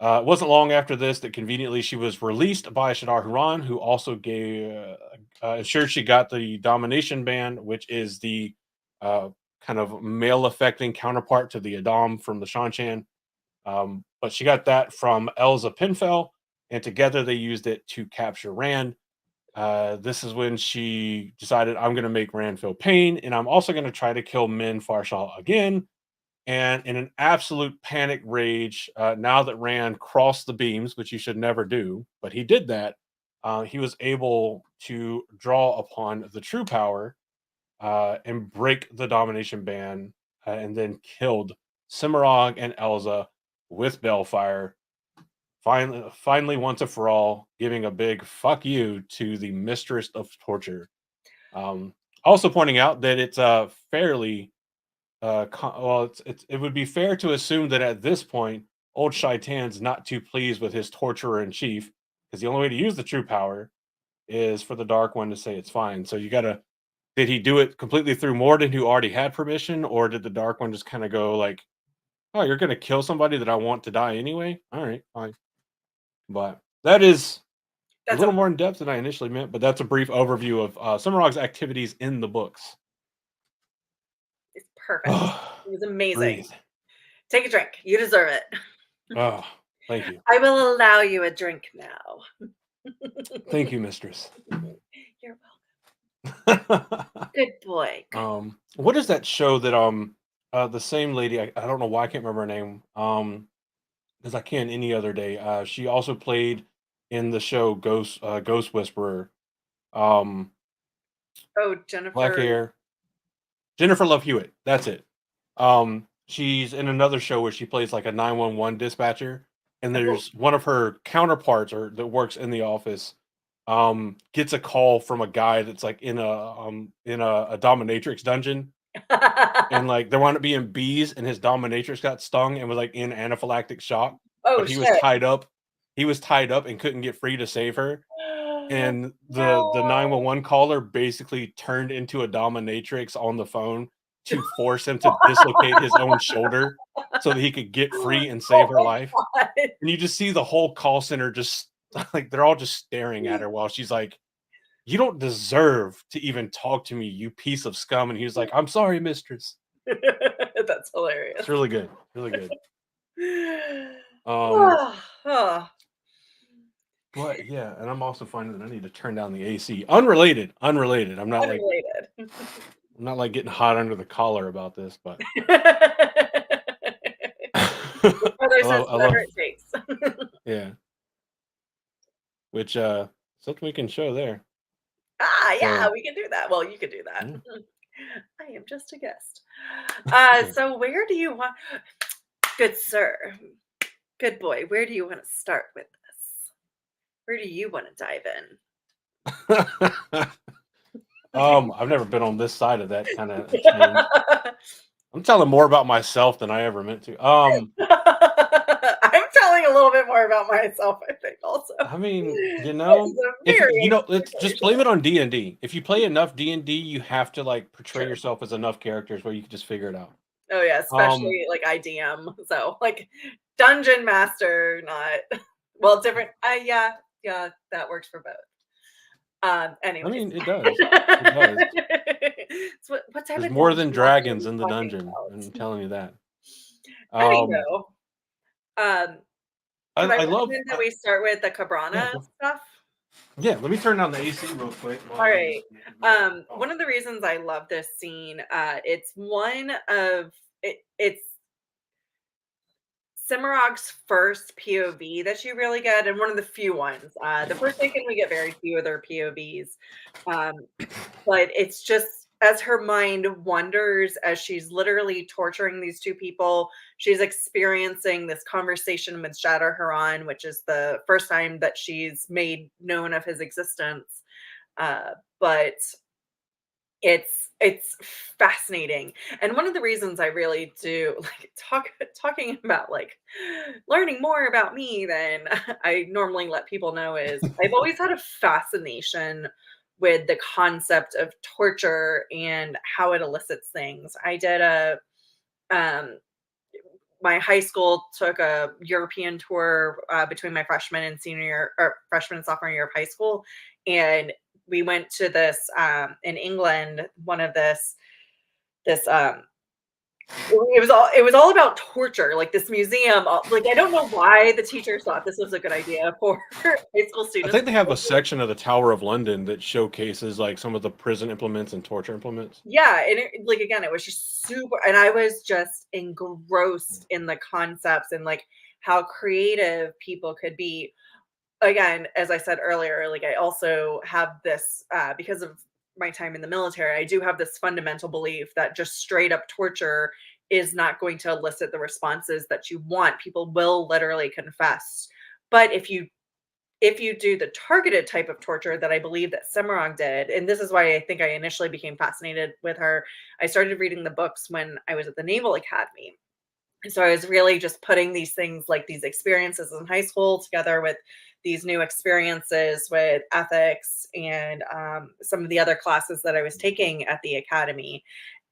It wasn't long after this that conveniently she was released by Shadar Huron, who also ensured she got the domination band, which is the uh, kind of male affecting counterpart to the Adam from the Shanchan. But she got that from Elza Pinfell, and together they used it to capture Rand. This is when she decided, I'm going to make Rand feel pain, and I'm also going to try to kill Min Farshal again. And in an absolute panic rage, now that Rand crossed the beams, which you should never do, but he did that, he was able to draw upon the true power and break the domination ban, and then killed Cimarog and Elza with Bellfire. Finally, once and for all, giving a big fuck you to the mistress of torture. Also pointing out that it's fairly well, it would be fair to assume that at this point, old Shaitan's not too pleased with his torturer in chief, because the only way to use the true power is for the Dark One to say it's fine. So you gotta, did he do it completely through Morden, who already had permission, or did the Dark One just kind of go like, "Oh, you're gonna kill somebody that I want to die anyway? All right, fine." But that is a That's little a more in depth than I initially meant. But that's a brief overview of Summerog's activities in the books. It's perfect. It was amazing. Breathe. Take a drink. You deserve it. Oh, thank you. I will allow you a drink now. Thank you, mistress. You're good boy. What is that show that the same lady, I don't know why I can't remember her name, because I can any other day. She also played in the show Ghost Whisperer. Um, Oh, Black Jennifer. hair. Jennifer Love Hewitt. That's it. She's in another show where she plays like a 911 dispatcher, and Oh. there's one of her counterparts or that works in the office, gets a call from a guy that's like in a dominatrix dungeon, and like there wound up being bees, and his dominatrix got stung and was like in anaphylactic shock, Oh, but he was shit. tied up. He was tied up and couldn't get free to save her. And the No. 911 caller basically turned into a dominatrix on the phone to force him to dislocate his own shoulder so that he could get free and save her Oh life. my God. And you just see the whole call center just like they're all just staring at her while she's like, "You don't deserve to even talk to me, you piece of scum." And he was like, "I'm sorry, mistress." That's It's hilarious. really good. Really good. Um, Oh. but yeah, and I'm also finding that I need to turn down the AC. Unrelated, unrelated. Unrelated. I'm not like getting hot under the collar about this, but Your brother I says love, whatever it takes. yeah. Which something we can show there. Yeah, So we can do that. Well, you could do that. yeah. I am just a guest. So where do you want good sir, good boy, where do you want to start with this? Where do you want to dive in? I've never been on this side of that kind of exchange. I'm telling more about myself than I ever meant to. I'm telling a little bit more about myself, I think, also. I mean, This is a if very let's interesting just blame it relationship. on D&D. If you play enough D&D, you have to like portray True. yourself as enough characters where you can just figure it out. Oh yeah, Um, especially like IDM. So like dungeon master, not well different. Yeah, yeah, that works for both. I Anyways. mean, it does. It does. So what type There's of more dungeon than master are dragons we in the talking dungeon. I'm about? telling you that. Um, Anyhow, um, can I I love. recommend that we start with the Yeah, Cabrana stuff? yeah. Let me turn down the AC real quick. While All I right. oh, One of the reasons I love this scene, it's one of it's Cimarroc's first POV that you really get, and one of the few ones. The Forsaken, we get very few of their POVs. Um, but it's just as her mind wanders, as she's literally torturing these two people, she's experiencing this conversation with Shadowhuron, which is the first time that she's made known of his existence. But it's fascinating, and one of the reasons I really do like talking about like learning more about me than I normally let people know is I've always had a fascination with the concept of torture and how it elicits things. I did a um my high school took a European tour between my freshman and senior year, or freshman and sophomore year of high school, and we went to this in England, one of this it was all about torture, like this museum. Like I don't know why the teachers thought this was a good idea for high school I students. think they have a section of the Tower of London that showcases like some of the prison implements and torture implements. Yeah, and like again, it was just super, and I was just engrossed in the concepts and like how creative people could be. Again, as I said earlier, like I also have this because of my time in the military, I do have this fundamental belief that just straight up torture is not going to elicit the responses that you want. People will literally confess. But if you do the targeted type of torture that I believe that Semirhage did, and this is why I think I initially became fascinated with her. I started reading the books when I was at the Naval Academy. And so I was really just putting these things like these experiences in high school together with these new experiences with ethics and some of the other classes that I was taking at the academy.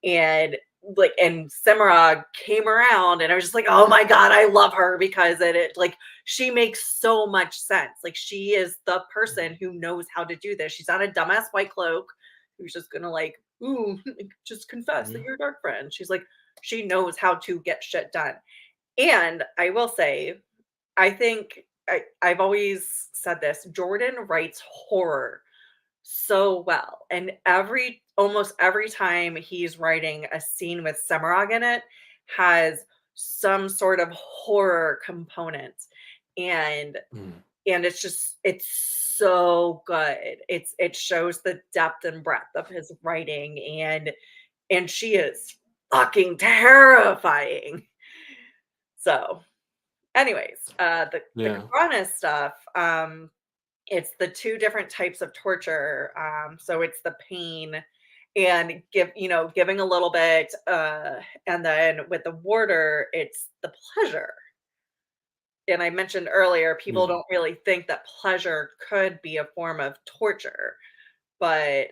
And like, and Semirhage came around, and I was just like, oh my God, I love her because it like she makes so much sense. Like, she is the person who knows how to do this. She's not a dumbass white cloak who's just gonna like, ooh, just confess that Yeah. you're a dark friend. She's like, she knows how to get shit done. And I will say, I think I've always said this, Jordan writes horror so well. And almost every time he's writing a scene with Semirhage in it has some sort of horror component. And Mm. it's so good. It shows the depth and breadth of his writing, and she is fucking terrifying. So, anyways, the Yeah. Cabrana stuff, it's the two different types of torture. So it's the pain and giving a little bit, and then with the warder, it's the pleasure. And I mentioned earlier, people Yeah. don't really think that pleasure could be a form of torture, but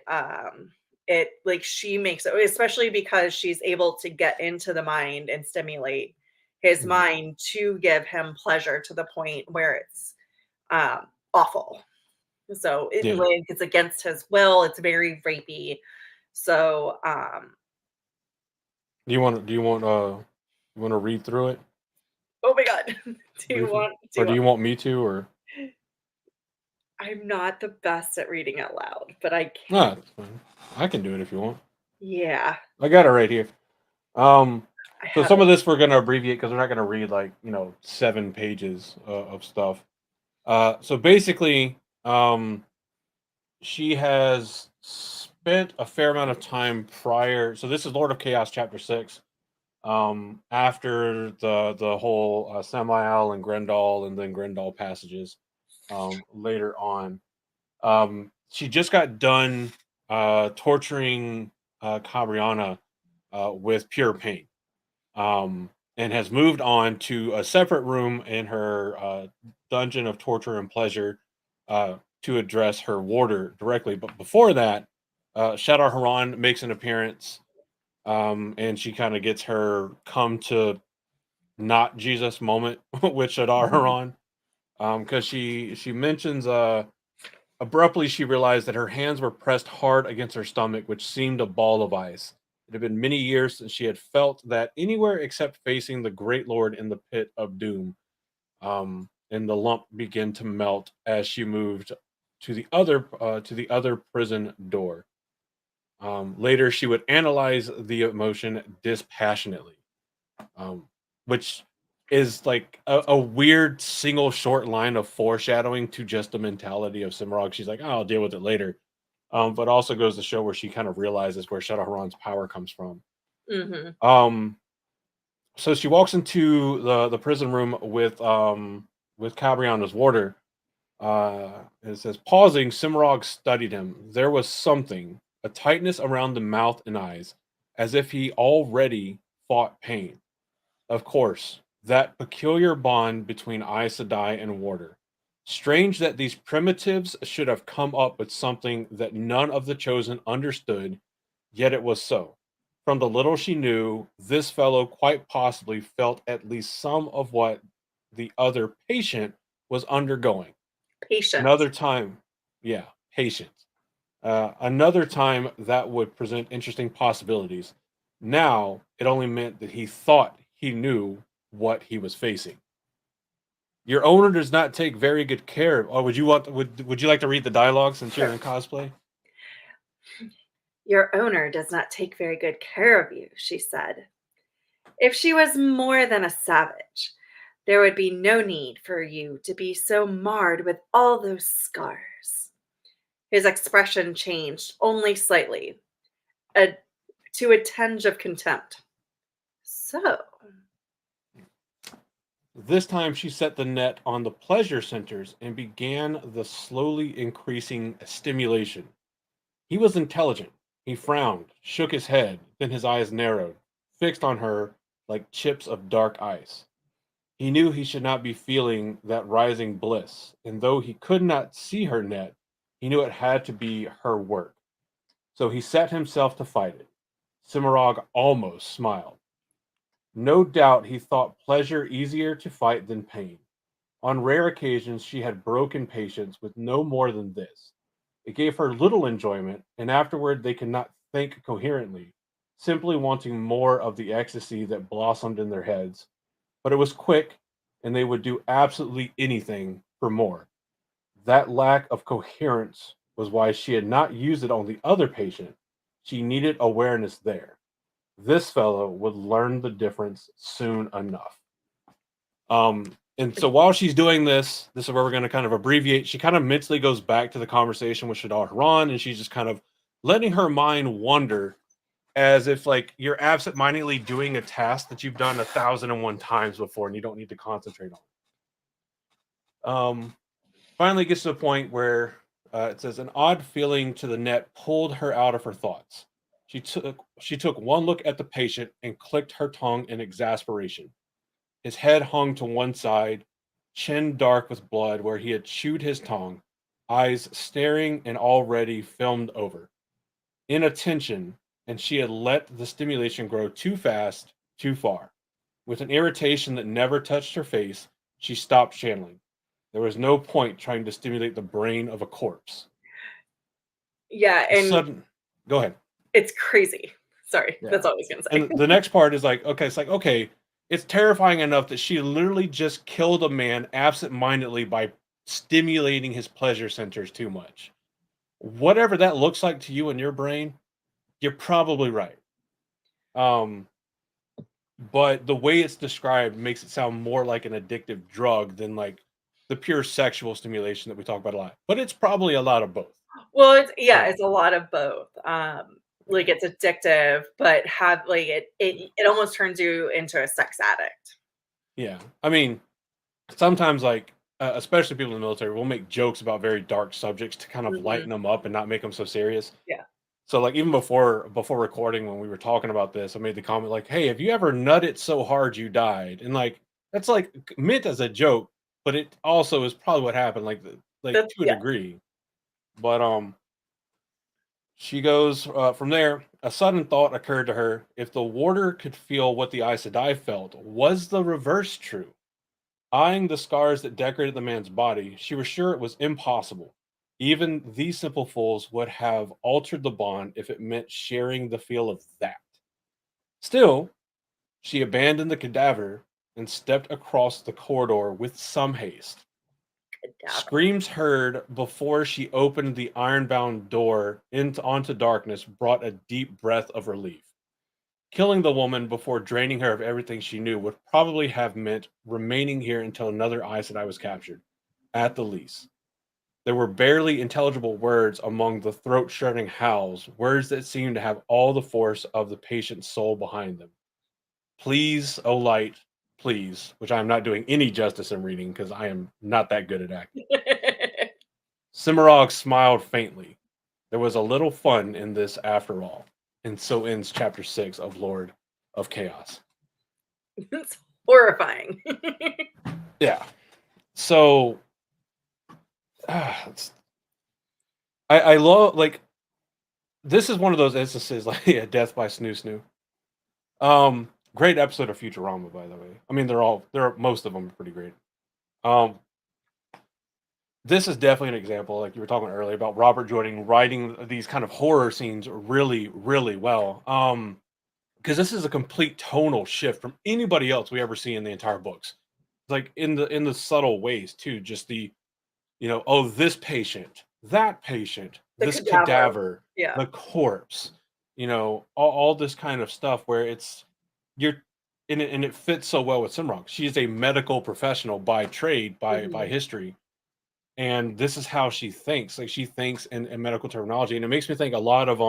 it like she makes it, especially because she's able to get into the mind and stimulate his Mhm. mind to give him pleasure to the point where it's awful. So Yeah. like it's against his will, it's very rapey. So Do you want to read through it? Oh my god. Do you want Or do you want me to? Or I'm not the best at reading out loud, but I can. no, it's fine. I can do it if you want. Yeah, I got it right here. I So have some it. of this we're gonna abbreviate because we're not gonna read like 7 pages of stuff. So basically, she has spent a fair amount of time prior. So this is Lord of Chaos, chapter 6. After the whole Samael and Grendel and then Grendel passages, later on, she just got done torturing Cabriana with pure pain, and has moved on to a separate room in her dungeon of torture and pleasure to address her warder directly. But before that, Shadar Haran makes an appearance, and she kind of gets her come to not Jesus moment with Shadar Haran, because she mentions abruptly she realized that her hands were pressed hard against her stomach, which seemed a ball of ice. It had been many years since she had felt that anywhere except facing the Great Lord in the pit of doom. And the lump began to melt as she moved to the other prison door. Later, she would analyze the emotion dispassionately, um, which is like a weird single short line of foreshadowing to just the mentality of Simrog. She's like, oh, I'll deal with it later. But also goes to show where she kind of realizes where Shadowrun's power comes from. Mm-hmm. So she walks into the prison room with Cabriana's warder. It says, pausing, Simrog studied him. There was something, a tightness around the mouth and eyes, as if he already fought pain. Of course, that peculiar bond between Aes Sedai and Warder. Strange that these primitives should have come up with something that none of the Chosen understood, yet it was so. From the little she knew, this fellow quite possibly felt at least some of what the other patient was undergoing. Patient. Another time, yeah, patient. Another time that would present interesting possibilities. Now it only meant that he thought he knew what he was facing. Your owner does not take very good care of. Or would you like to read the dialogue since you're Sure. in cosplay? Your owner does not take very good care of you, she said. If she was more than a savage, there would be no need for you to be so marred with all those scars. His expression changed only slightly, a, to a tinge of contempt. So, This time she set the net on the pleasure centers and began the slowly increasing stimulation. He was intelligent. He frowned, shook his head, then his eyes narrowed, fixed on her like chips of dark ice. He knew he should not be feeling that rising bliss, and though he could not see her net, he knew it had to be her work. So he set himself to fight it. Cimarog almost smiled. No doubt he thought pleasure easier to fight than pain. On rare occasions, she had broken patience with no more than this. It gave her little enjoyment, and afterward they could not think coherently, simply wanting more of the ecstasy that blossomed in their heads. But it was quick, and they would do absolutely anything for more. That lack of coherence was why she had not used it on the other patient. She needed awareness there. This fellow would learn the difference soon enough. And so while she's doing this is where we're going to kind of abbreviate. She kind of mentally goes back to the conversation with Shadar Haran, and she's just kind of letting her mind wander as if like you're absent-mindedly doing a task that you've done 1,001 times before and you don't need to concentrate on. Finally gets to the point where it says an odd feeling to the net pulled her out of her thoughts. She took one look at the patient and clicked her tongue in exasperation. His head hung to one side, chin dark with blood where he had chewed his tongue, eyes staring and already filmed over. Inattention, and she had let the stimulation grow too fast, too far. With an irritation that never touched her face, she stopped channeling. There was no point trying to stimulate the brain of a corpse. yeah, and Go ahead. it's crazy. Sorry, Yeah. that's all I was going to say. And the next part is like, okay, it's like, okay, it's terrifying enough that she literally just killed a man absent-mindedly by stimulating his pleasure centers too much. Whatever that looks like to you in your brain, you're probably right. Um, but the way it's described makes it sound more like an addictive drug than like the pure sexual stimulation that we talk about a lot. But it's probably a lot of both. Well, it's Um, a lot of both. Like it's addictive, but have like it almost turns you into a sex addict. yeah, I mean, sometimes like especially people in the military will make jokes about very dark subjects to kind of Mhm. lighten them up and not make them so serious. Yeah. So like even before recording when we were talking about this, I made the comment like, "Hey, have you ever nutted so hard you died?" And like that's like meant as a joke, but it also is probably what happened, like like That's to a degree. But she goes from there. A sudden thought occurred to her: if the warder could feel what the Aes Sedai felt, was the reverse true? Eyeing the scars that decorated the man's body, she was sure it was impossible. Even these simple fools would have altered the bond if it meant sharing the feel of that. Still, she abandoned the cadaver and stepped across the corridor with some haste. cadaver. Screams heard before she opened the iron-bound door onto darkness brought a deep breath of relief. Killing the woman before draining her of everything she knew would probably have meant remaining here until another Aes Sedai was captured, at the least. There were barely intelligible words among the throat-shutting howls, words that seemed to have all the force of the patient's soul behind them. Please, O light, please, which I am not doing any justice in reading because I am not that good at acting. Cimarog smiled faintly. There was a little fun in this after all. And so ends chapter 6 of Lord of Chaos. It's horrifying. Yeah. So it's, I love like this is one of those instances like yeah, death by snoo snoo. Great episode of Futurama, by the way. I mean, most of them are pretty great. Um, this is definitely an example, like you were talking earlier about Robert Jordan writing these kind of horror scenes really, really well. Because this is a complete tonal shift from anybody else we ever see in the entire books. Like in the subtle ways too, just the oh, this patient, that patient, The this cadaver. cadaver, Yeah. the corpse, all this kind of stuff where you're and it fits so well with Simrock. She is a medical professional by trade, by Mhm. history. And this is how she thinks. Like she thinks in medical terminology. And it makes me think a lot of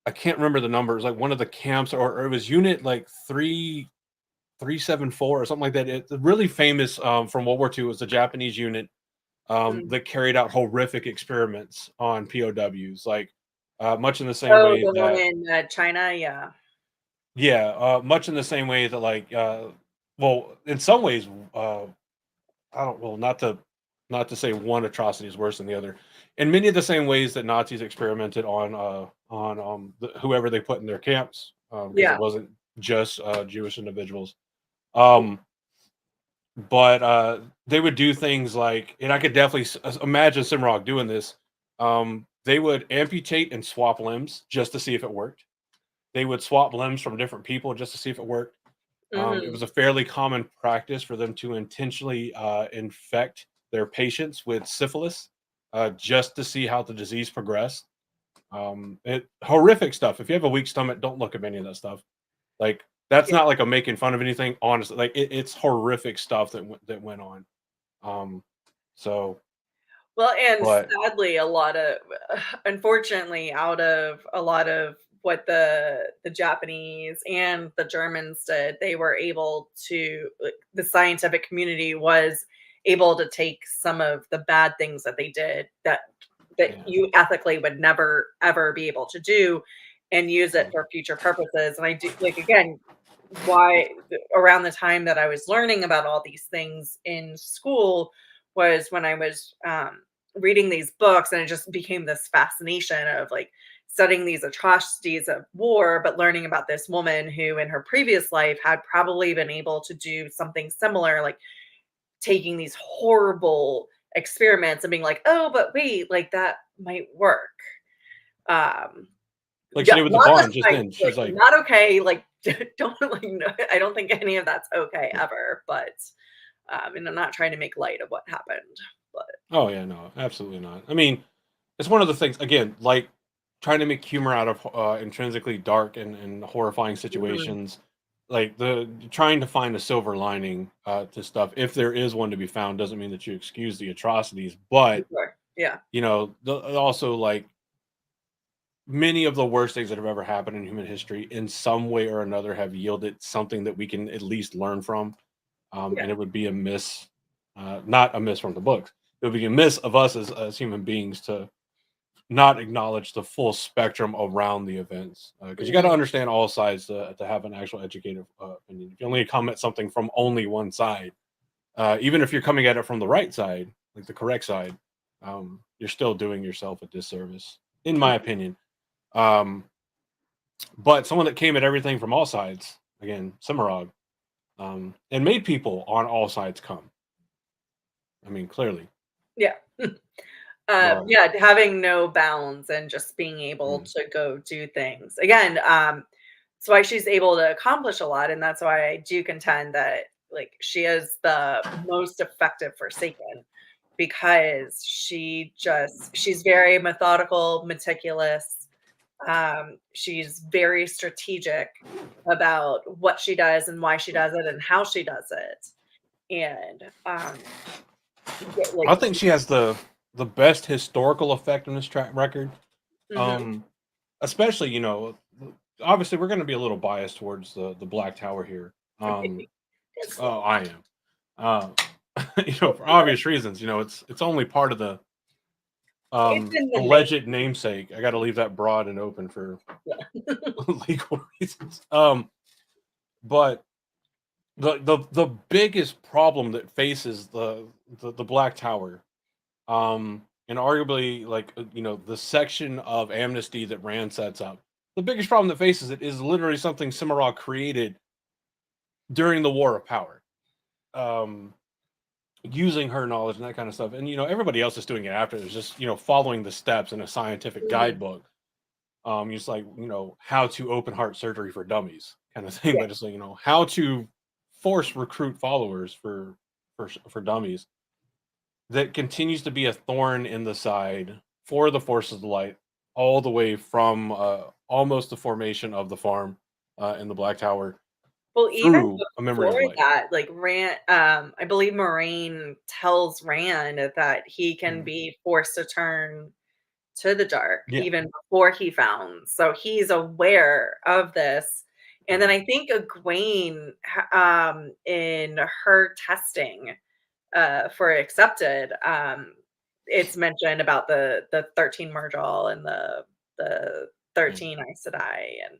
I can't remember the numbers, like one of the camps or it was unit like 374 or something like that. It's really famous from World War II. It was a Japanese unit Mm. that carried out horrific experiments on POWs, like much in the same Oh, way the one that, in China, yeah. yeah, much in the same way that, like, well, in some ways, I don't, well, not to say one atrocity is worse than the other. In many of the same ways that Nazis experimented on whoever they put in their camps, because it Yeah. wasn't just Jewish individuals. Um, but they would do things like, and I could definitely imagine Simrock doing this. They would amputate and swap limbs just to see if it worked. They would swap limbs from different people just to see if it worked. It Mhm. was a fairly common practice for them to intentionally infect their patients with syphilis just to see how the disease progressed. Horrific stuff. If you have a weak stomach, don't look at any of that stuff. Like that's Yeah. not like I'm making fun of anything. Honestly, like it's horrific stuff that went on. Um, so, Well, and but sadly, a lot of unfortunately, out of a lot of what the Japanese and the Germans did, they were able to like, the scientific community was able to take some of the bad things that they did that yeah, you ethically would never ever be able to do and use it yeah, for future purposes. And I do like again, why around the time that I was learning about all these things in school was when I was reading these books, and it just became this fascination of like studying these atrocities of war, but learning about this woman who in her previous life had probably been able to do something similar, like taking these horrible experiments and being like, oh, but wait, like that might work. Um, like she yeah, did with the not the bond just spice, then. like She's like, not okay, like don't like no, I don't think any of that's okay ever, but and I'm not trying to make light of what happened, but Oh yeah, no, absolutely not. I mean, it's one of the things again, like trying to make humor out of intrinsically dark and horrifying Mhm. situations. Like the trying to find a silver lining to stuff, if there is one to be found, doesn't mean that you excuse the atrocities. But Sure. Yeah. also like many of the worst things that have ever happened in human history, in some way or another, have yielded something that we can at least learn from. Yeah. And it would be a miss, not a miss from the books. It would be a miss of us as human beings to not acknowledge the full spectrum around the events, because you got to Mhm. understand all sides to have an actual educated opinion. If you only come at something from only one side, even if you're coming at it from the right side, like the correct side, you're still doing yourself a disservice, in my Mhm. opinion. Um, but someone that came at everything from all sides, again, Cimarog, and made people on all sides come. I mean, clearly. Yeah. But Yeah, having no bounds and just being able mm, to go do things. Again, that's why she's able to accomplish a lot, and that's why I do contend that like she is the most effective Forsaken because she's very methodical, meticulous. She's very strategic about what she does and why she does it and how she does it. And I like think she has the best historical effect on this track record. mhm. Um, Especially, obviously we're going to be a little biased towards the Black Tower here. It's Oh, I am. Uh, for obvious reasons. It's only part of the it's in the name. alleged namesake. I got to leave that broad and open for Yeah. legal reasons. But the biggest problem that faces the Black Tower, and arguably like the section of amnesty that Rand sets up, the biggest problem that faces it is literally something Cimarron created during the War of Power, um, using her knowledge and that kind of stuff. And everybody else is doing it after. It's just following the steps in a scientific Mhm. guidebook. Just like how to open heart surgery for dummies kind of thing, Yeah. but it's like how to force recruit followers for dummies. That continues to be a thorn in the side for the Forces of the Light, all the way from almost the formation of the farm in the Black Tower Well, even through a memory of before light. that, like Rand, I believe Moraine tells Rand that he can Mm. be forced to turn to the dark Yeah. even before he found. So he's aware of this. And then Mm. I think Egwene, in her testing for accepted, it's mentioned about the 13 Murderall and the Yeah. 13 Aes Sedai, and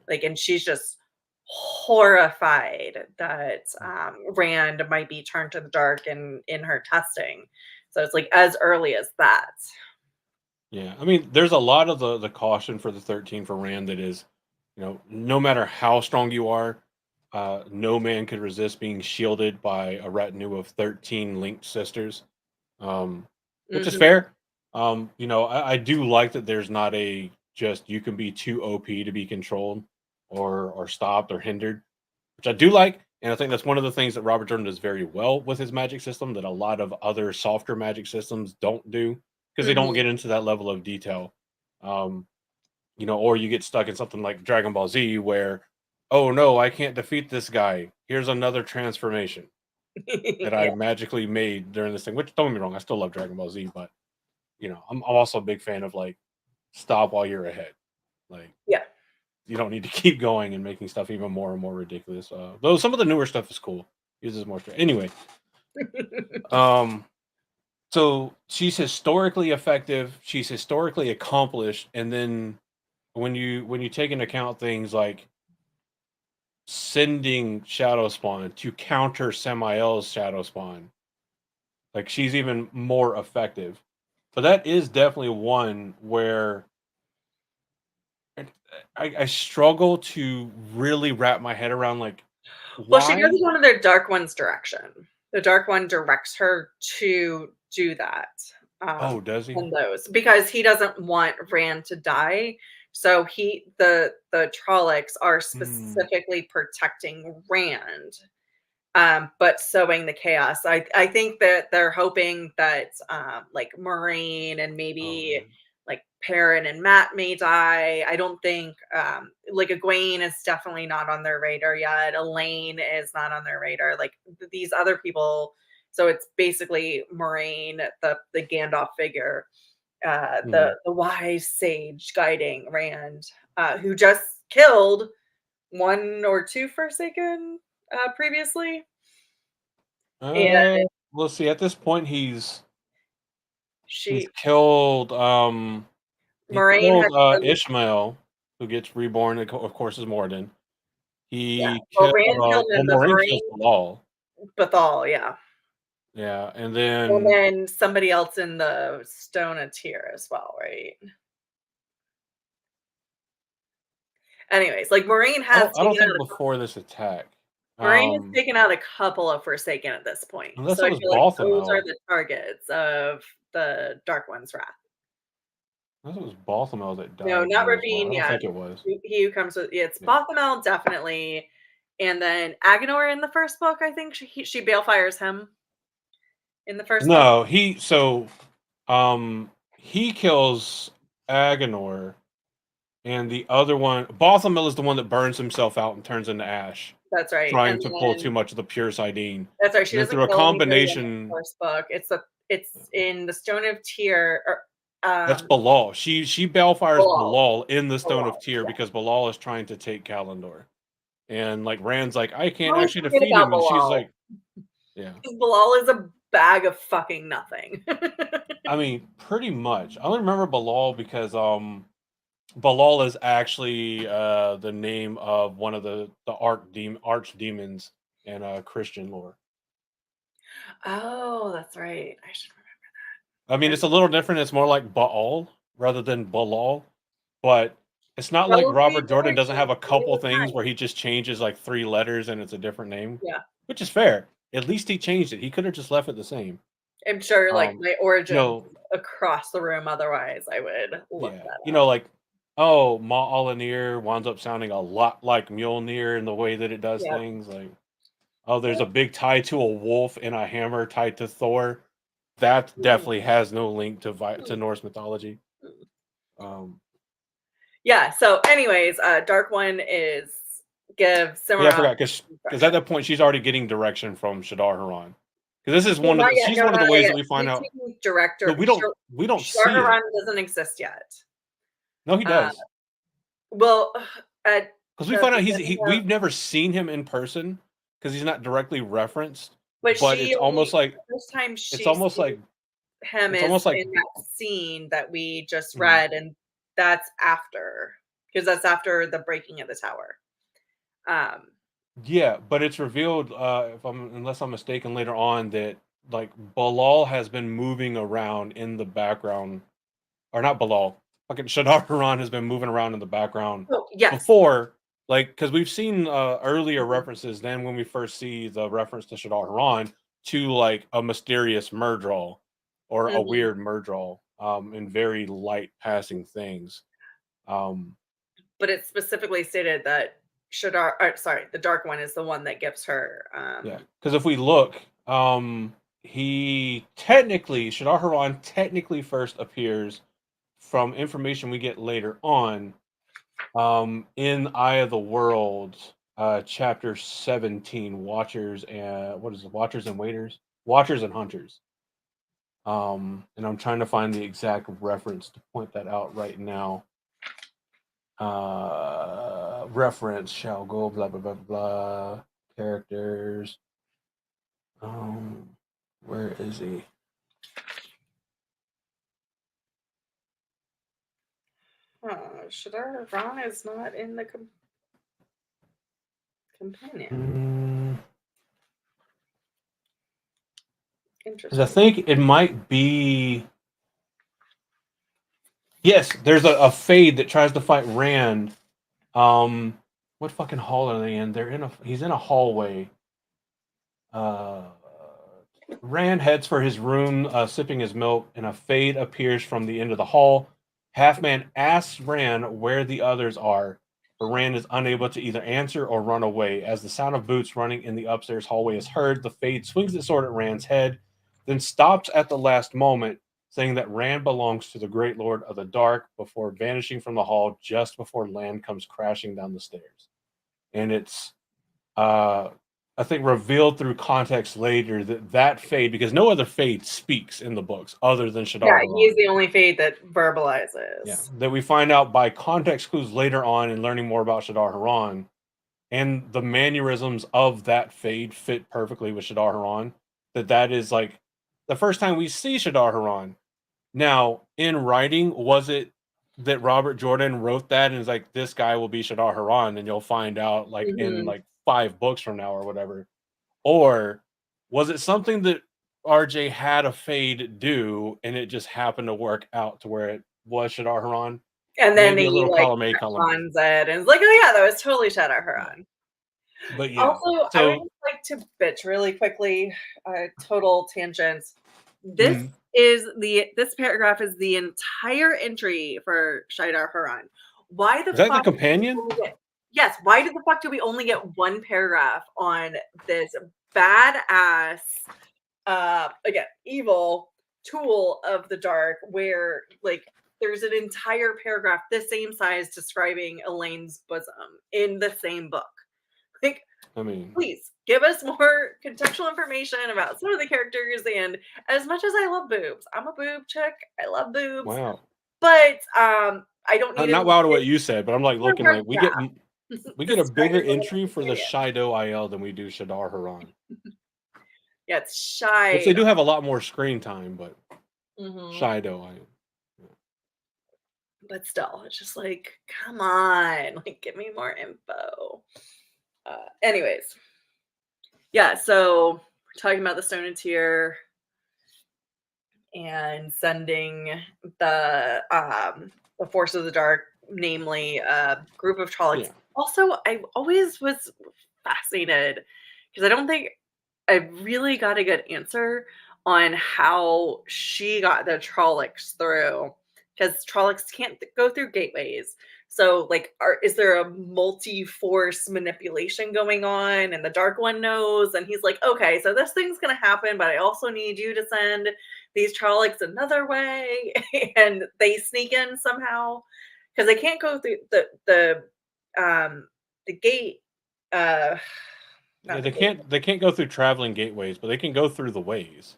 like, and she's just horrified that Mm. Rand might be turned to the dark in her testing. So it's like as early as that. Yeah. I mean, there's a lot of the caution for the 13 for Rand that is, no matter how strong you are, no man could resist being shielded by a retinue of 13 linked sisters, which is Hmm. fair. I do like that there's not a just you can be too OP to be controlled or stopped or hindered, which I do like. And I think that's one of the things that Robert Jordan does very well with his magic system that a lot of other softer magic systems don't do, because they don't Hmm. get into that level of detail. Um, or you get stuck in something like Dragon Ball Z where, oh no, I can't defeat this guy. Here's another transformation that I Yeah, magically made during this thing. Which, don't get me wrong, I still love Dragon Ball Z, but I'm also a big fan of like stop while you're ahead. Like yeah. you don't need to keep going and making stuff even more and more ridiculous. Though some of the newer stuff is cool, uses more. Anyway, um, so she's historically effective. She's historically accomplished, and then when you take into account things like sending Shadow Spawn to counter Samael's Shadow Spawn, like she's even more effective. But that is definitely one where And, I struggle to really wrap my head around, like, Well, she goes why? one of their Dark One's direction. The Dark One directs her to do that. does he? in those because he doesn't want Rand to die. So the Trollocs are Hmm. specifically protecting Rand, but sowing the chaos. I think that they're hoping that like Moraine and Oh maybe man. like Perrin and Matt may die. I don't think like Egwene is definitely not on their radar yet. Elaine is not on their radar. Like these other people. So it's basically Moraine, the Gandalf figure, Hmm. the wise sage guiding Rand, who just killed one or two Forsaken previously. And Uh, let's see. At this point, he's she killed. He Moraine killed had killed, Ishmael, who gets reborn. Of course, is Morden. yeah. He Well, killed. Rand killed Well, him, but Moraine kills Moraine Balal. Bethal, yeah. Yeah, and And then then somebody else in the Stone of Tear as well, right? Anyways, like I don't think before this attack. Moraine has taken out a couple of Forsaken at this point. Unless So it I was feel like those are Balthamel. the targets of the Dark One's wrath. Unless it was Balthamel that No, died not there as well. Ravine I don't yet. think it was. He who comes with it's Yeah. Bothamel definitely, and then Agenor in the first book. I think she balefires him in the first book. No, he kills Agenor, and the other one, Balthamel, is the one that burns himself out and turns into ash, That's right, trying and to pull too then much of the pure Sardine. that's right. She And then doesn't through a kill anybody in the combination, first book. It's in the Stone of Tear or that's Balal. She balefires Balal. Balal in the Stone Balal. of Tyr Yeah. because Balal is trying to take Kalandor. And like Rand's like, I I can't always actually forget defeat about him, and she's Balal. like, yeah. 'Cause Balal is a bag of fucking nothing. I mean, pretty much. I only remember Balal because Balal is actually the name of one of the archdemons in Christian lore. Oh, that's right. I should I mean, remember. it's a little different. It's more like Baal rather than Balal, but it's not like Relatively Robert Jordan different doesn't have names a for couple the things time. where he just changes like 3 letters and it's a different name, Yeah. which is fair. At least he changed it. He could have just left it the same. I'm sure like Um, my you origins know, across the room, otherwise I would look yeah, that up. like, oh, Ma Alanir winds up sounding a lot like Mjolnir in the way that it does Yeah. things. Like, oh, there's a big tie to a wolf and a hammer tied to Thor. That definitely has no link to Norse mythology. Um, Yeah, so anyways, Dark One is give yeah, I Cimarron forgot because at instruction. that point she's already getting direction from Shadar Haran. Because this is Well, one of not the yet. she's No, one of not the ways yet. that we find He's out. taking No, director. we don't see it. Sharharan doesn't exist yet. No, he Uh, does. well, at Because we the find out beginning of, we've never seen him in person because he's not directly referenced. but But she it's almost only like the first time it's she almost sees like him it's is almost like in that scene that we just mhm. read, and that's after because that's after the breaking of the tower. Um, Yeah, but it's revealed, if I'm unless I'm mistaken later on that like Balal has been moving around in the background, or not Balal, fucking Shadar Haran has been moving around in the background oh yes. before, like because we've seen earlier Mhm. references. Then when we first see the reference to Shadar Haran to like a mysterious Murdral or a Mhm. weird Murdral, in very light passing things. Um, But it specifically stated that the Dark One is the one that gives her. Yeah, because if we look, he technically Shadar Haran technically first appears from information we get later on, in Eye of the World, chapter 17, Watchers and what is it? Watchers and Waiters, Watchers and Hunters. And I'm trying to find the exact reference to point that out right now. Reference shall go blah blah blah blah. Characters. Um, where is he? Shadar Ron is not in the companion. Because I Interesting. think it might be. Yes, there's a fade that tries to fight Rand. What fucking hall are they in? He's in a hallway. Uh, Rand heads for his room, sipping his milk, and a fade appears from the end of the hall. Halfman asks Rand where the others are, but Rand is unable to either answer or run away. As the sound of boots running in the upstairs hallway is heard, the fade swings its sword at Rand's head, then stops at the last moment, saying that Rand belongs to the Great Lord of the Dark before vanishing from the hall just before Land comes crashing down the stairs. And it's uh, I think revealed through context later that fade, because no other fade speaks in the books other than Yeah, Shadar he is Haran. the only fade that Yeah, verbalizes. that we find out by context clues later on and learning more about Shadar Haran, and the mannerisms of that fade fit perfectly with Shadar Haran. That is like the first time we see Shadar Haran. Now, in writing, was it that Robert Jordan wrote that and is like, this guy will be Shadar Haran, and you'll find out like in Mhm. like 5 books from now or whatever? Or was it something that RJ had a fade do and it just happened to work out to where it was Shadar Haran? And then Maybe a he, little like, column A, column B. retcons it and is like, "Oh, yeah, that was totally Shadow Yeah. Huron." But yeah. Also, I would So just like to bitch really quickly, total tangent. This mhm. this paragraph is the entire entry for Shaidar Haran. Why the Is that the fuck do we companion? only get Yes, why the fuck do we only get one paragraph on this badass, again, evil tool of the dark where, like, there's an entire paragraph this same size describing Elaine's bosom in the same book? Like, I mean, please give us more contextual information about some of the characters. And as much as I love boobs, I'm a boob chick. I love boobs, wow. but I don't need Not an wow to what you said, but I'm like looking entire like paragraph we get a bigger describing the entry for the companion. Shido IL than we do Shadar Haran, Yeah, it's which shy. they do have a lot more screen time, but Hmm. Shido IL. But still, it's just like, come on, like, give me more info. Anyways, yeah. So we're talking about the Stone and Tear and sending the force of the dark, namely a group of Trollocs. Yeah. Also, I always was fascinated because I don't think I really got a good answer on how she got the Trollocs through, because Trollocs can't go through gateways. So, like, is there a multi-force manipulation going on, and the Dark One knows, and he's like, okay, so this thing's gonna happen, but I also need you to send these Trollocs another way, and they sneak in somehow because they can't go through the gate. Uh, Yeah, not the gate. they can't go through traveling gateways, but they can go through the ways.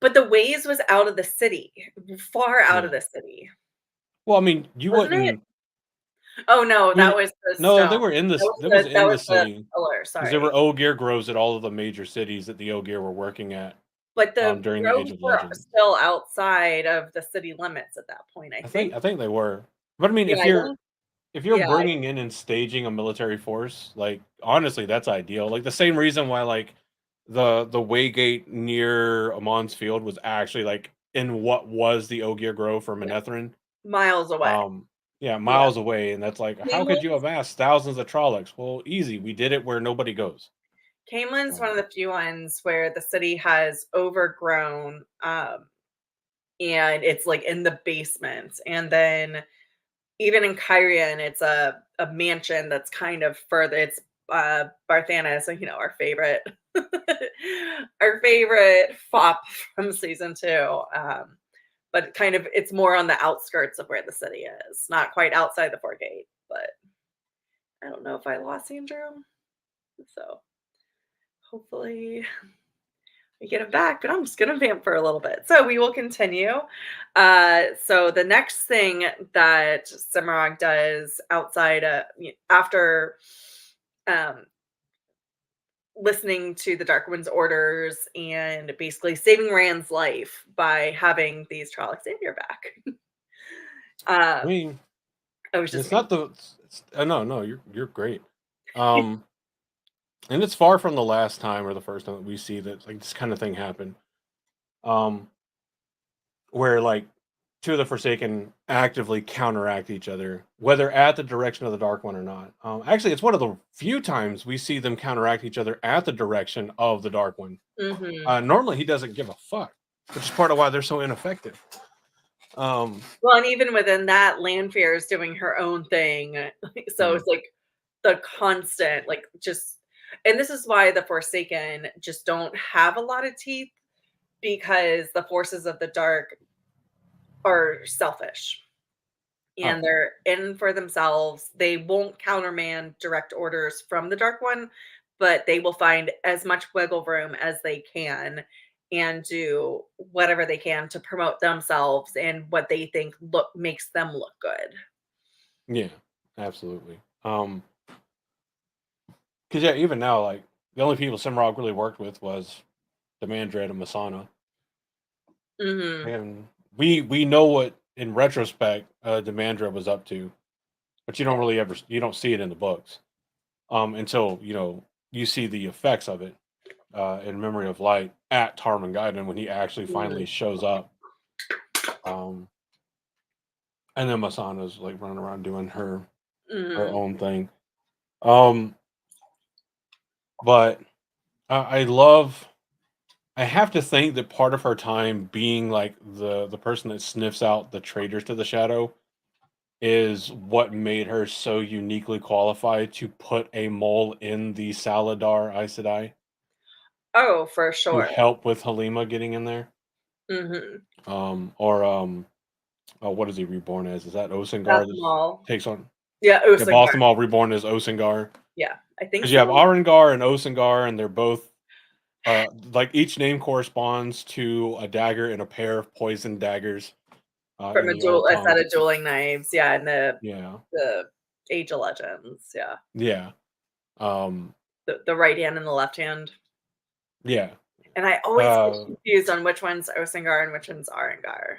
But the Ways was out of the city, far out of Yeah. the city, Well, I mean, you wasn't it? wouldn't. Oh, no, I that mean, was the no, stone. they were in That this. was That was that in was the the city pillar, because there were sorry. Ogier groves at all of the major cities that the Ogier were working at But the during the Age groves of were Legend. still outside of the city limits at that point, I think. I think they were. But I mean, Yeah, I don't if you're yeah, bringing in and staging a military force, like honestly, that's ideal. Like the same reason why like the Waygate near Amon's Field was actually like in what was the Ogier Grove for yeah, Manetheren. miles away. Um, yeah, Yeah. miles away, and that's like, how could you Camelins have asked thousands of Trollocs? Well, easy. We did it where nobody goes. Camelin's one Um, of the few ones where the city has overgrown, and it's, like, in the basement, and then even in Kyrian, it's a mansion that's kind of further. It's Barthana, so our favorite, our favorite fop from season 2. But kind of, it's more on the outskirts of where the city is, not quite outside the Fort Gate. But I don't know if I lost Andrew, so hopefully we get him back. But I'm just gonna vamp for a little bit, so we will continue. So the next thing that Semirhage does outside after um, listening to the Dark One's orders and basically saving Rand's life by having these Trollocs Xavier back. I um, mean, I was just it's being not the. No, no, you're great. Um, and it's far from the last time or the first time that we see that like this kind of thing happen. Um, where like two of the Forsaken actively counteract each other, whether at the direction of the Dark One or not. Actually, it's one of the few times we see them counteract each other at the direction of the Dark One. Normally, he doesn't give a fuck, which is part of why they're so ineffective. Well, and even within that, Lanfear is doing her own thing. So it's like the constant, like just, and this is why the Forsaken just don't have a lot of teeth, because the forces of the dark are selfish and they're in for themselves. They won't countermand direct orders from the Dark One, but they will find as much wiggle room as they can and do whatever they can to promote themselves and what they think makes them look good. Yeah, absolutely. Because yeah, even now, like the only people Simrog really worked with was the Mandred and Masana, and we know what in retrospect Demandra was up to, but you don't really you don't see it in the books until you see the effects of it in Memory of Light at Tarmangaiden when he actually finally shows up. And then Masana's like running around doing her own thing. But I love. I have to think that part of her time being like the person that sniffs out the traitors to the shadow is what made her so uniquely qualified to put a mole in the Saladar Aes Sedai. Oh, for To sure. help with Halima getting in there. What is he reborn as? Is that Osengar that takes on? Yeah, Yeah, Osengar. Balthamol reborn as Osengar. Yeah, I think Because you have Arengar and Osengar, and they're both like each name corresponds to a dagger and a pair of poison daggers. From a set of dueling knives, yeah, and the Age of Legends, yeah. Yeah. The right hand and the left hand. Yeah. And I always get confused on which one's Osengar and which one's Arengar.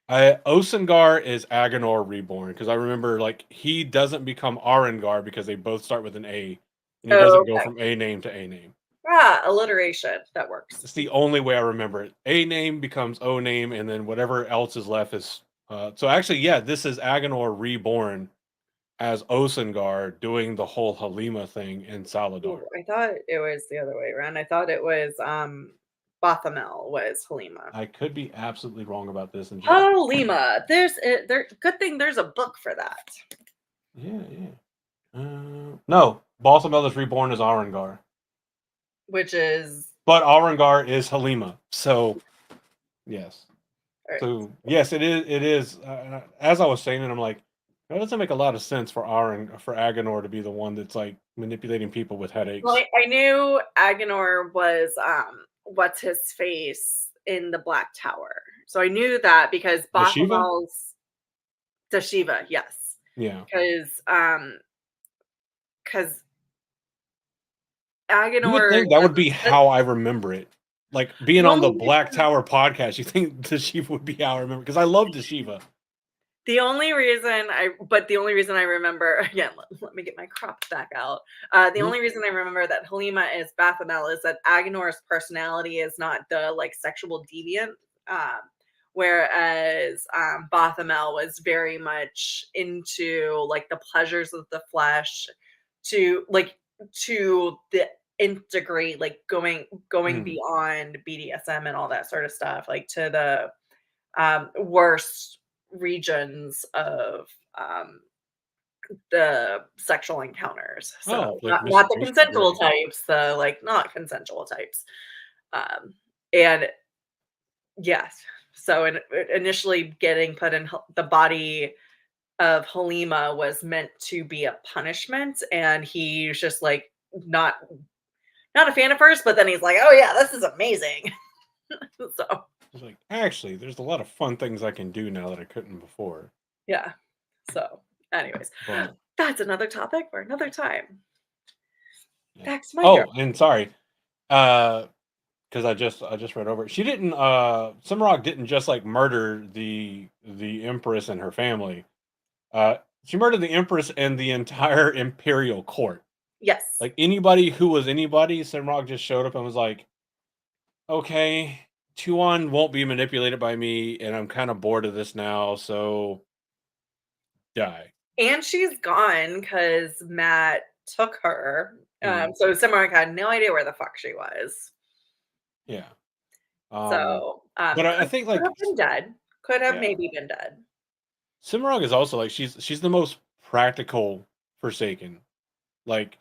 Osengar is Agenor reborn, because I remember like he doesn't become Arengar because they both start with an A, and he doesn't go from A name to A name. Ah, alliteration. That works. It's the only way I remember it. A name becomes O name, and then whatever else is left is. So actually, yeah, this is Agenor reborn as Osengar doing the whole Halima thing in Saladar. I thought it was the other way around. I thought it was Bothamel was Halima. I could be absolutely wrong about this. And Halima. Good thing there's a book for that. Yeah. No, Bothamel is reborn as Arengar. Which is. But Arengar is Halima. So, yes. Right. So, yes, it is. As I was saying it, I'm like, that doesn't make a lot of sense for Agenor to be the one that's like manipulating people with headaches. Well, I knew Agenor was what's his face in the Black Tower. So I knew that because Bothamel's Dashiva, yes. Yeah. Because Agenor, that would be how I remember it. Like being on the Black Tower podcast, you think Dashiva would be how I remember, because I love Dashiva. The only reason I remember, again, let me get my crop back out. The only reason I remember that Halima is Baphomet is that Agenor's personality is not the like sexual deviant, whereas Baphomet was very much into like the pleasures of the flesh, to the integrate, like going beyond BDSM and all that sort of stuff, like to the worst regions of the sexual encounters. So not the consensual types, the like not consensual types. And yes, so initially getting put in the body of Halima was meant to be a punishment, and he's just like not a fan at first, but then he's like, oh yeah, this is amazing. So it's like, actually, there's a lot of fun things I can do now that I couldn't before. Yeah. So, anyways, that's another topic for another time. Yeah. Back to my girl. And sorry, because I just read over it. She didn't. Simrog didn't just like murder the Empress and her family. She murdered the Empress and the entire Imperial court. Yes. Like anybody who was anybody, Simrog just showed up and was like, okay, Tuan won't be manipulated by me, and I'm kind of bored of this now, so die. And she's gone because Matt took her. Mhm. So Cimarron had no idea where the fuck she was. Yeah. So But I think could like have been dead. Could have yeah, maybe been dead. Cimarron is also like she's the most practical Forsaken, like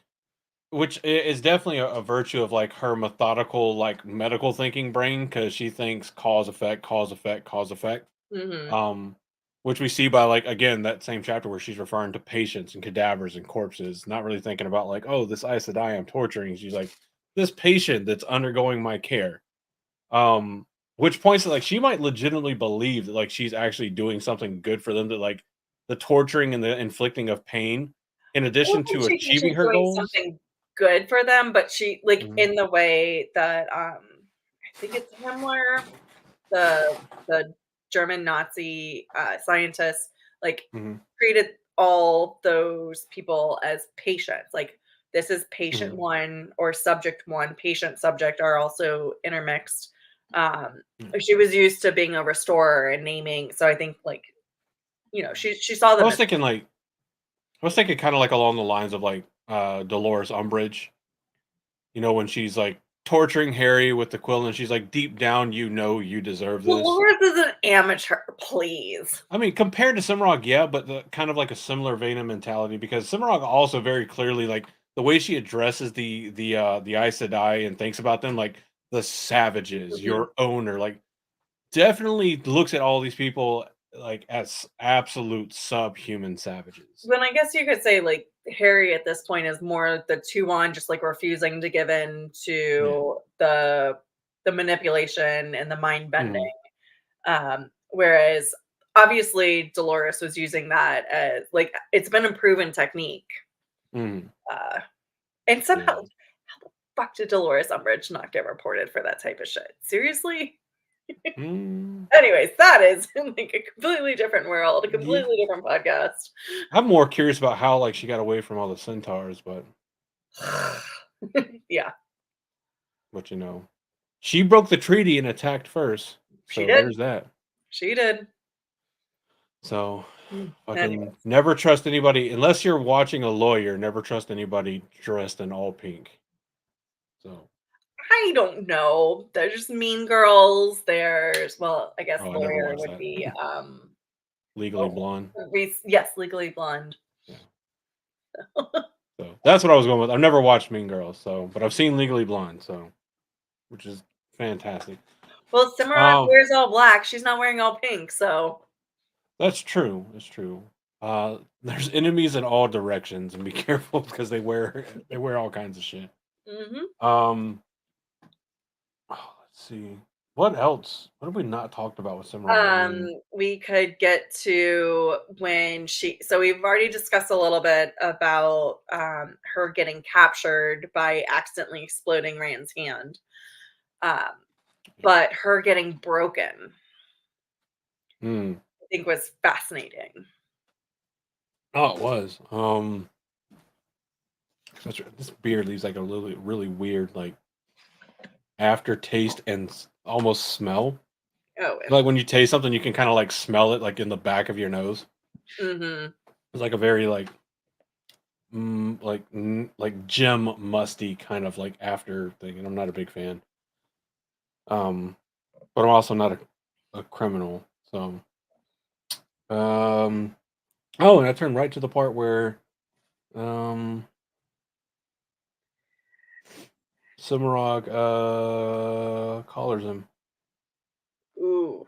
which is definitely a virtue of like her methodical like medical thinking brain because she thinks cause effect, cause effect, cause effect. Hmm. Um, which we see by like again that same chapter where she's referring to patients and cadavers and corpses, not really thinking about like, oh, this Aes Sedai I'm torturing. She's like, this patient that's undergoing my care. Um, which points to like she might legitimately believe that like she's actually doing something good for them, that like the torturing and the inflicting of pain, in I don't addition think to she thinks achieving she's her doing goals. something good for them, but she like Mhm, in the way that I think it's Himmler, the German Nazi scientist, like mhm, treated all those people as patients. Like this is patient mhm, one or subject one. Patient subject are also intermixed. yeah. She was used to being a restorer and naming. So I think like she saw I them was as thinking like I was thinking kind of like along the lines of like Dolores Umbridge, when she's like torturing Harry with the quill and she's like, deep down, you deserve this. Dolores is an amateur, please. I mean, compared to Simrog, yeah, but the kind of like a similar vein of mentality because Simrog also very clearly like the way she addresses the Aes Sedai and thinks about them like the savages, Mhm. your owner, like definitely looks at all these people like as absolute subhuman savages. Then I guess you could say like Harry at this point is more the two on, just like refusing to give in Yeah. to the manipulation and the mind bending. Mhm. Whereas obviously Dolores was using that as like it's been a proven technique. Mhm. Uh, and somehow, Yeah. how the fuck did Dolores Umbridge not get reported for that type of shit? Seriously? Mm, Anyways, that is like a completely different world, a yeah. completely different podcast. I'm more curious about how like she got away from all the centaurs, Yeah, but she broke the treaty and attacked first. she So did. there's that. She did. So fucking Anyways, never trust anybody unless you're watching a lawyer, never trust anybody dressed in all pink. So I don't know. There's just Mean Girls. There's well, I guess oh, I never lawyer watched would that. be Legally oh, Blonde. Yes, Legally Blonde. Yeah. So that's what I was going with. I've never watched Mean Girls, but I've seen Legally Blonde, which is fantastic. Well, Cimarron Um wears all black. She's not wearing all pink, so That's true. That's true. There's enemies in all directions, and be careful because they wear all kinds of shit. mhm. Um, let's see. What else? What have we not talked about with Simran? I mean, We could get to when so we've already discussed a little bit about her getting captured by accidentally exploding Rand's hand. Um, yeah. but her getting broken, Hmm. I think was fascinating. Oh, it was. This beer leaves like a really, really weird like aftertaste and almost smell. Oh, Like when you taste something, you can kind of like smell it like in the back of your nose. mhm. It's like a very like gem musty kind of like after thing, and I'm not a big fan. Um, but I'm also not a criminal. So, um, oh, and I turned right to the part where um, Simurag collars him. Ooh,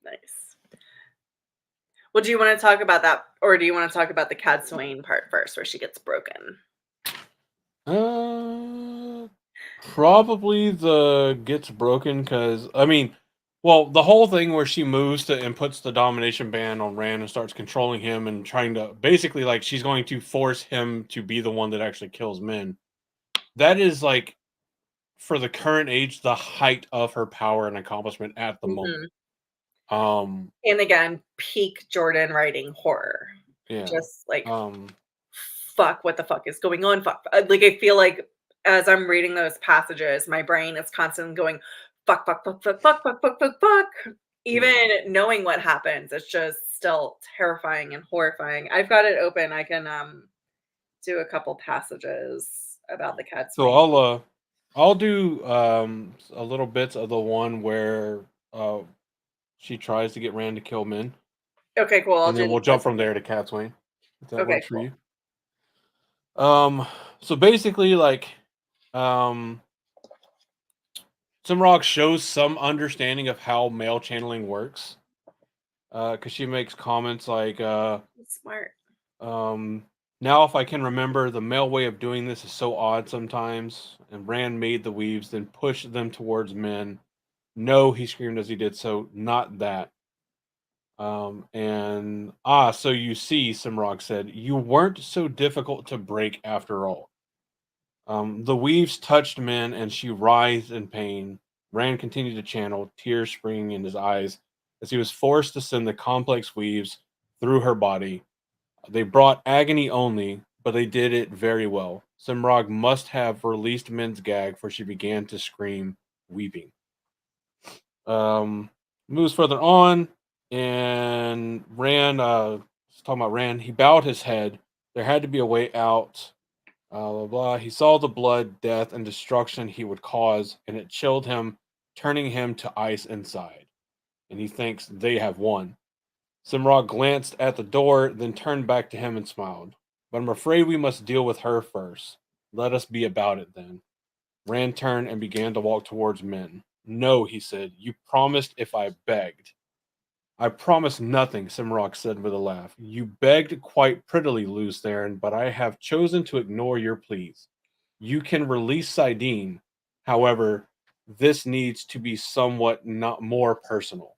nice. Well, do you want to talk about that, or do you want to talk about the Cad Swain part first, where she gets broken? Uh, Probably the gets broken because I mean, well, the whole thing where she moves to and puts the domination ban on Rand and starts controlling him and trying to basically like she's going to force him to be the one that actually kills men. That is like for the current age the height of her power and accomplishment at the Mhm. moment. Um, And again, peak Jordan writing horror. yeah. Just like Um, fuck, what the fuck is going on? Fuck. Like I feel like as I'm reading those passages, my brain is constantly going, fuck, fuck, fuck, fuck, fuck, fuck, fuck, fuck, fuck. Even knowing what happens, it's just still terrifying and horrifying. I've got it open. I can do a couple passages about the cat's So wing. I'll do a little bits of the one where uh she tries to get Rand to kill Min, Okay, cool. I'll and do then the we'll jump from there to Cat's Wing, if that Okay, works for cool. you. So basically, like, um, Simrock shows some understanding of how male channeling works, because she makes comments like, Smart. now if I can remember, the male way of doing this is so odd sometimes. And Rand made the weaves, then pushed them towards men. No, he screamed as he did so. Not that. So you see, Simrock said, you weren't so difficult to break after all. The weaves touched Min, and she writhed in pain. Rand continued to channel, tears springing in his eyes, as he was forced to send the complex weaves through her body. They brought agony only, but they did it very well. Simrog must have released Min's gag, for she began to scream, weeping. Moves further on, and Rand, talking about Rand, he bowed his head. There had to be a way out. Blah, blah. He saw the blood, death, and destruction he would cause, and it chilled him, turning him to ice inside. And he thinks they have won. Simrog glanced at the door, then turned back to him and smiled. But I'm afraid we must deal with her first. Let us be about it then. Rand turned and began to walk towards Min. No, he said. You promised if I begged. I promised nothing, Simrock said with a laugh. You begged quite prettily, Lews Theron, but I have chosen to ignore your pleas. You can release Sidene. However, this needs to be somewhat not more personal.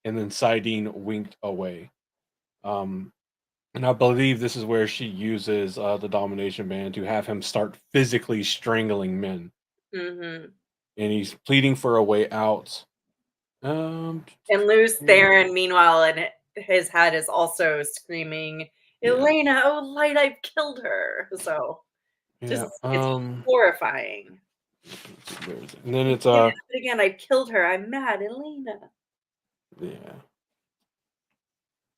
And then Sidene winked away. And I believe this is where she uses the domination band to have him start physically strangling Min. Mm-hmm. And he's pleading for a way out. And Lews Theron, meanwhile, in his head is also screaming, Elena, oh light, I've killed her. So just it's horrifying. And then it's again, I killed her. I'm mad, Elena. Yeah.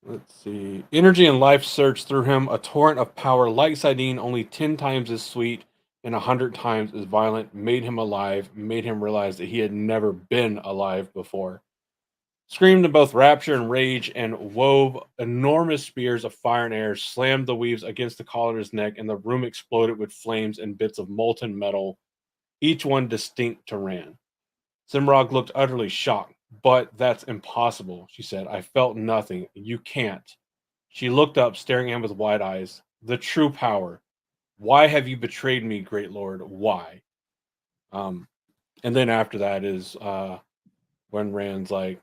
Let's see. Energy and life surged through him, a torrent of power like Sidene, only 10 times as sweet and 100 times as violent, made him alive, made him realize that he had never been alive before. Screamed in both rapture and rage, and wove enormous spears of fire and air, slammed the weaves against the collar's neck, and the room exploded with flames and bits of molten metal, each one distinct to Rand. Simrog looked utterly shocked. But that's impossible, she said. I felt nothing. You can't. She looked up, staring at him with wide eyes. The true power. Why have you betrayed me, great lord? Why? And then after that is when Rand's like,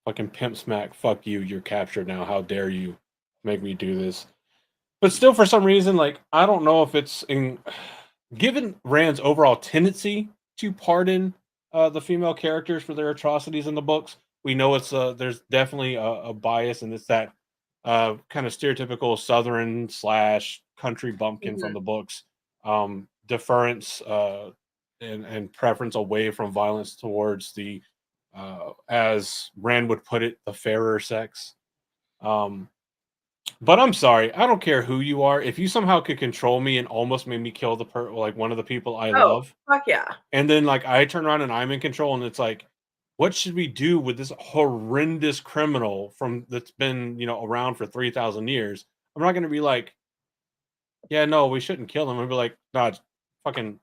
fucking pimp smack, fuck you, you're captured now. How dare you make me do this? But still, for some reason, like, I don't know if it's given Rand's overall tendency to pardon the female characters for their atrocities in the books. We know it's there's definitely a bias, and it's that kind of stereotypical Southern / country bumpkin from the books, deference and preference away from violence towards the, as Rand would put it, the fairer sex. But I'm sorry, I don't care who you are. If you somehow could control me and almost made me kill like one of the people I love, fuck yeah. and then like I turn around and I'm in control, and it's like, what should we do with this horrendous criminal that's been around for 3,000 years? I'm not going to be like, yeah, no, we shouldn't kill him. I'd be like, no, it's fucking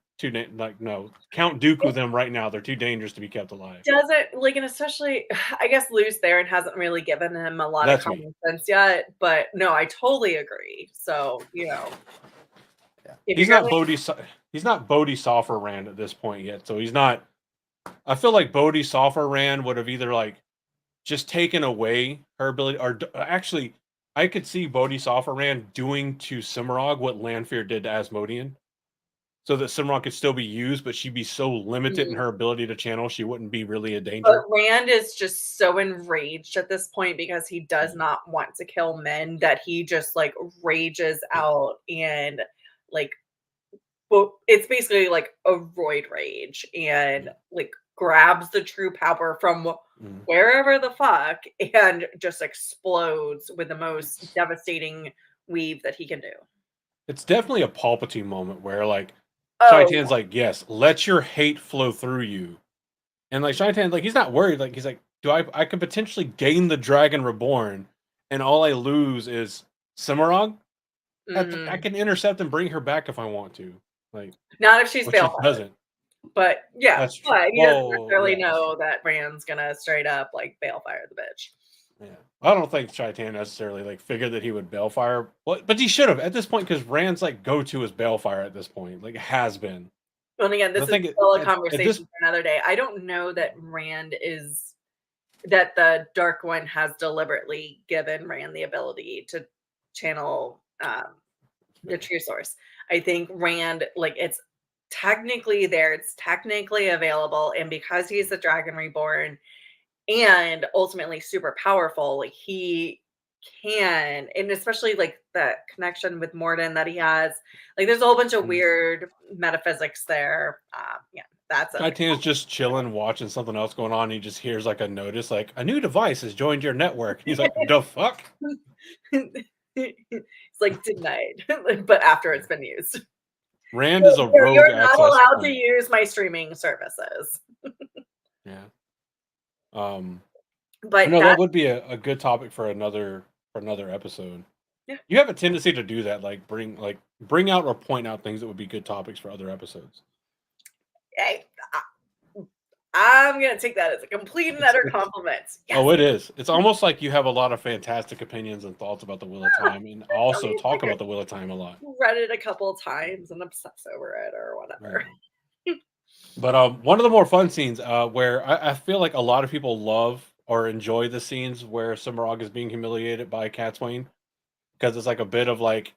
no, Count Dooku them right now. They're too dangerous to be kept alive. Doesn't like, and especially, I guess Lews Theron hasn't really given him a lot That's of common sense yet. But no, I totally agree. So He's not Bodhisattva Rand at this point yet. So he's not. I feel like Bodhisattva Rand would have either like just taken away her ability, or actually, I could see Bodhisattva Rand doing to Cimarog what Lanfear did to Asmodean, so that Cimarog could still be used, but she'd be so limited in her ability to channel, she wouldn't be really a danger. But Rand is just so enraged at this point because he does not want to kill men that he just like rages out and like, well, it's basically like a roid rage and like grabs the true power from Mm. wherever the fuck and just explodes with the most devastating weave that he can do. It's definitely a Palpatine moment where like Oh, Shaitan's like, yes, let your hate flow through you. And like Shaitan, like he's not worried. Like he's like, do I could potentially gain the Dragon Reborn, and all I lose is Cimarron? I mhm. can intercept and bring her back if I want to. Like, Not if she's which it Balefire. doesn't. But yeah, That's true. but he doesn't Well, necessarily yeah, that's true. know that Rand's gonna straight up like Balefire the bitch. Yeah. I don't think Shaitan necessarily like figured that he would Balefire. But he should have at this point because Rand's like go to is Balefire at this point. Like has been. And again, I this is think still a at this conversation for another day. I don't know that that the Dark One has deliberately given Rand the ability to channel the true source. I think Rand, like it's technically there, it's technically available, and because he's the Dragon Reborn and ultimately super powerful, like he can, and especially like the connection with Morden that he has, like there's a whole bunch of Mhm. weird metaphysics there. Yeah, that's a Shaitan is just chilling, watching something else going on. And he just hears like a notice, like a new device has joined your network. He's like, the fuck? it's like denied, but after it's been used. Rand is a rogue You're not access allowed to point. use my streaming services. Yeah. Um, I But know that that would be a good topic for another episode. yeah, You have a tendency to do that, bring out or point out things that would be good topics for other episodes. hey, I'm gonna take that as a complete and utter It's compliment. oh, Yes. it is. It's almost like you have a lot of fantastic opinions and thoughts about the Wheel of Ah, Time, and I also mean, it's talk like about the Wheel of Time a lot. I read it a couple of times and obsess over it or Yeah. whatever. But one of the more fun scenes, where I feel like a lot of people love or enjoy the scenes where Cimarron is being humiliated by Catwain, because it's like a bit of like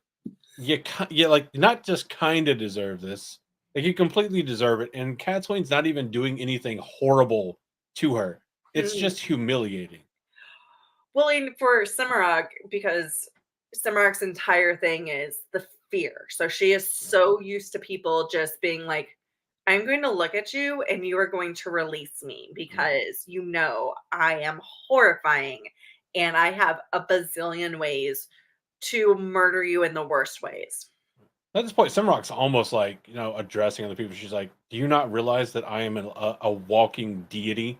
you like not just kind of deserve this, like you completely deserve it, and Catwain's not even doing anything horrible to her. It's Mhm. just humiliating. Well, and for Cimarog, because Cimarog's entire thing is the fear. So she is so used to people just being like, I'm going to look at you and you are going to release me Mhm. because you know I am horrifying and I have a bazillion ways to murder you in the worst ways. At this point, Simrock's almost like addressing other people. She's like, "Do you not realize that I am a walking deity?"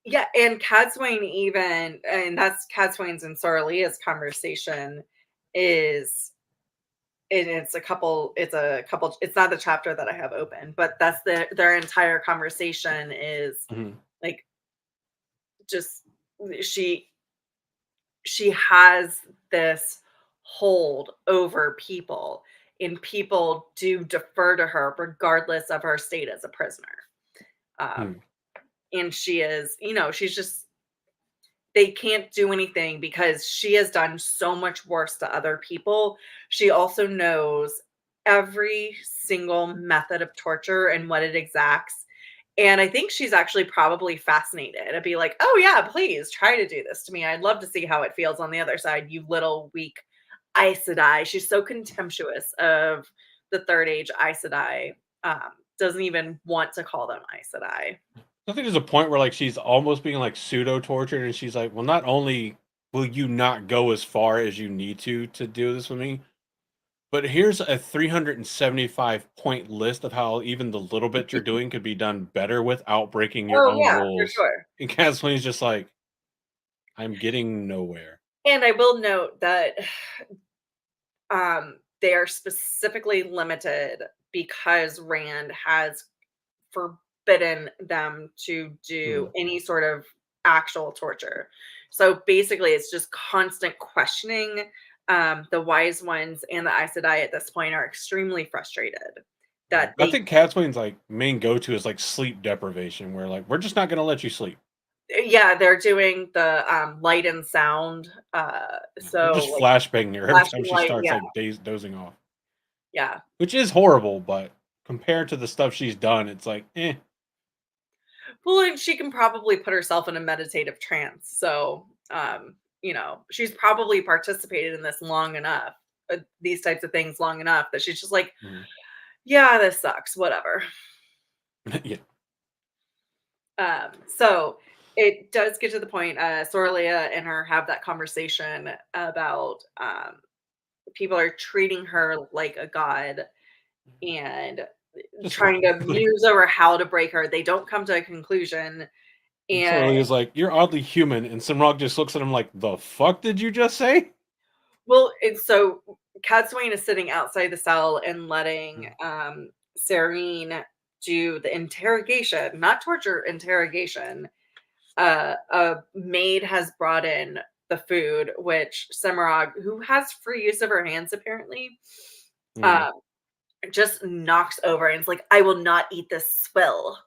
Yeah, and Cadswain even, and that's Cadswain's and Soralea's conversation is and it's not the chapter that I have open, but that's their entire conversation is Mhm. like just she she has this hold over people and people do defer to her regardless of her state as a prisoner. Um, Mhm. and she is, she's just they can't do anything because she has done so much worse to other people. She also knows every single method of torture and what it exacts. And I think she's actually probably fascinated. It'd be like, oh, yeah, please try to do this to me. I'd love to see how it feels on the other side, you little weak Aes Sedai. She's so contemptuous of the Third Age Aes Sedai. Doesn't even want to call them Aes Sedai. I think there's a point where like she's almost being like pseudo tortured, and she's like, "Well, not only will you not go as far as you need to do this with me, but here's a 375 point list of how even the little bit you're doing could be done better without breaking your Oh, own yeah, for rules." sure. And Castlein's just like, "I'm getting nowhere." And I will note that they are specifically limited because Rand has forbidden them to do Mhm. any sort of actual torture. So basically, it's just constant questioning. The wise ones and the Aes Sedai at this point are extremely frustrated Yeah. that I they think Catwayne's like main go to is like sleep deprivation, where like we're just not gonna let you sleep. yeah, they're doing the light and sound. Yeah. They're So just like flashbanging her every time flashing she light, starts yeah, like dozing off, yeah. which is horrible. But compared to the stuff she's done, it's like, eh. Well, and she can probably put herself in a meditative trance. So, she's probably participated in this long enough, these types of things long enough that she's just like, Mhm. yeah, this sucks, whatever. Yeah. So it does get to the point. Sorlia and her have that conversation about people are treating her like a god and Just trying to like, muse over how to break her. They don't come to a conclusion. and And Sorley is like, "You're oddly human," and Simrock just looks at him like, "The fuck did you just say?" well, it's so Catswain is sitting outside the cell and letting Serene do the interrogation, not torture, interrogation. A maid has brought in the food, which Semirog, who has free use of her hands apparently, Mhm. uh, just knocks over and is like, "I will not eat this swill."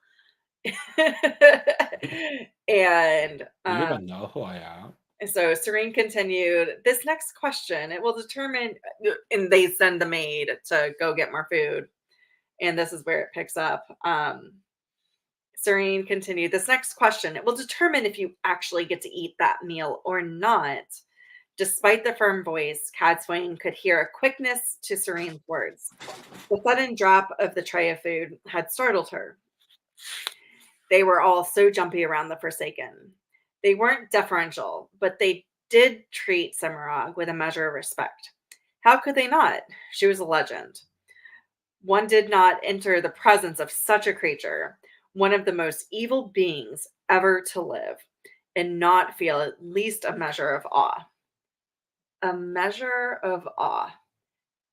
And Do you even know who I am? so Serene continued, "This next question, it will determine," and they send the maid to go get more food. And this is where it picks up. Serene continued, "This next question, it will determine if you actually get to eat that meal or not." Despite the firm voice, Cadswain could hear a quickness to Serene's words. The sudden drop of the tray of food had startled her. They were all so jumpy around the Forsaken. They weren't deferential, but they did treat Semirog with a measure of respect. How could they not? She was a legend. One did not enter the presence of such a creature, one of the most evil beings ever to live, and not feel at least a measure of awe. A measure of awe.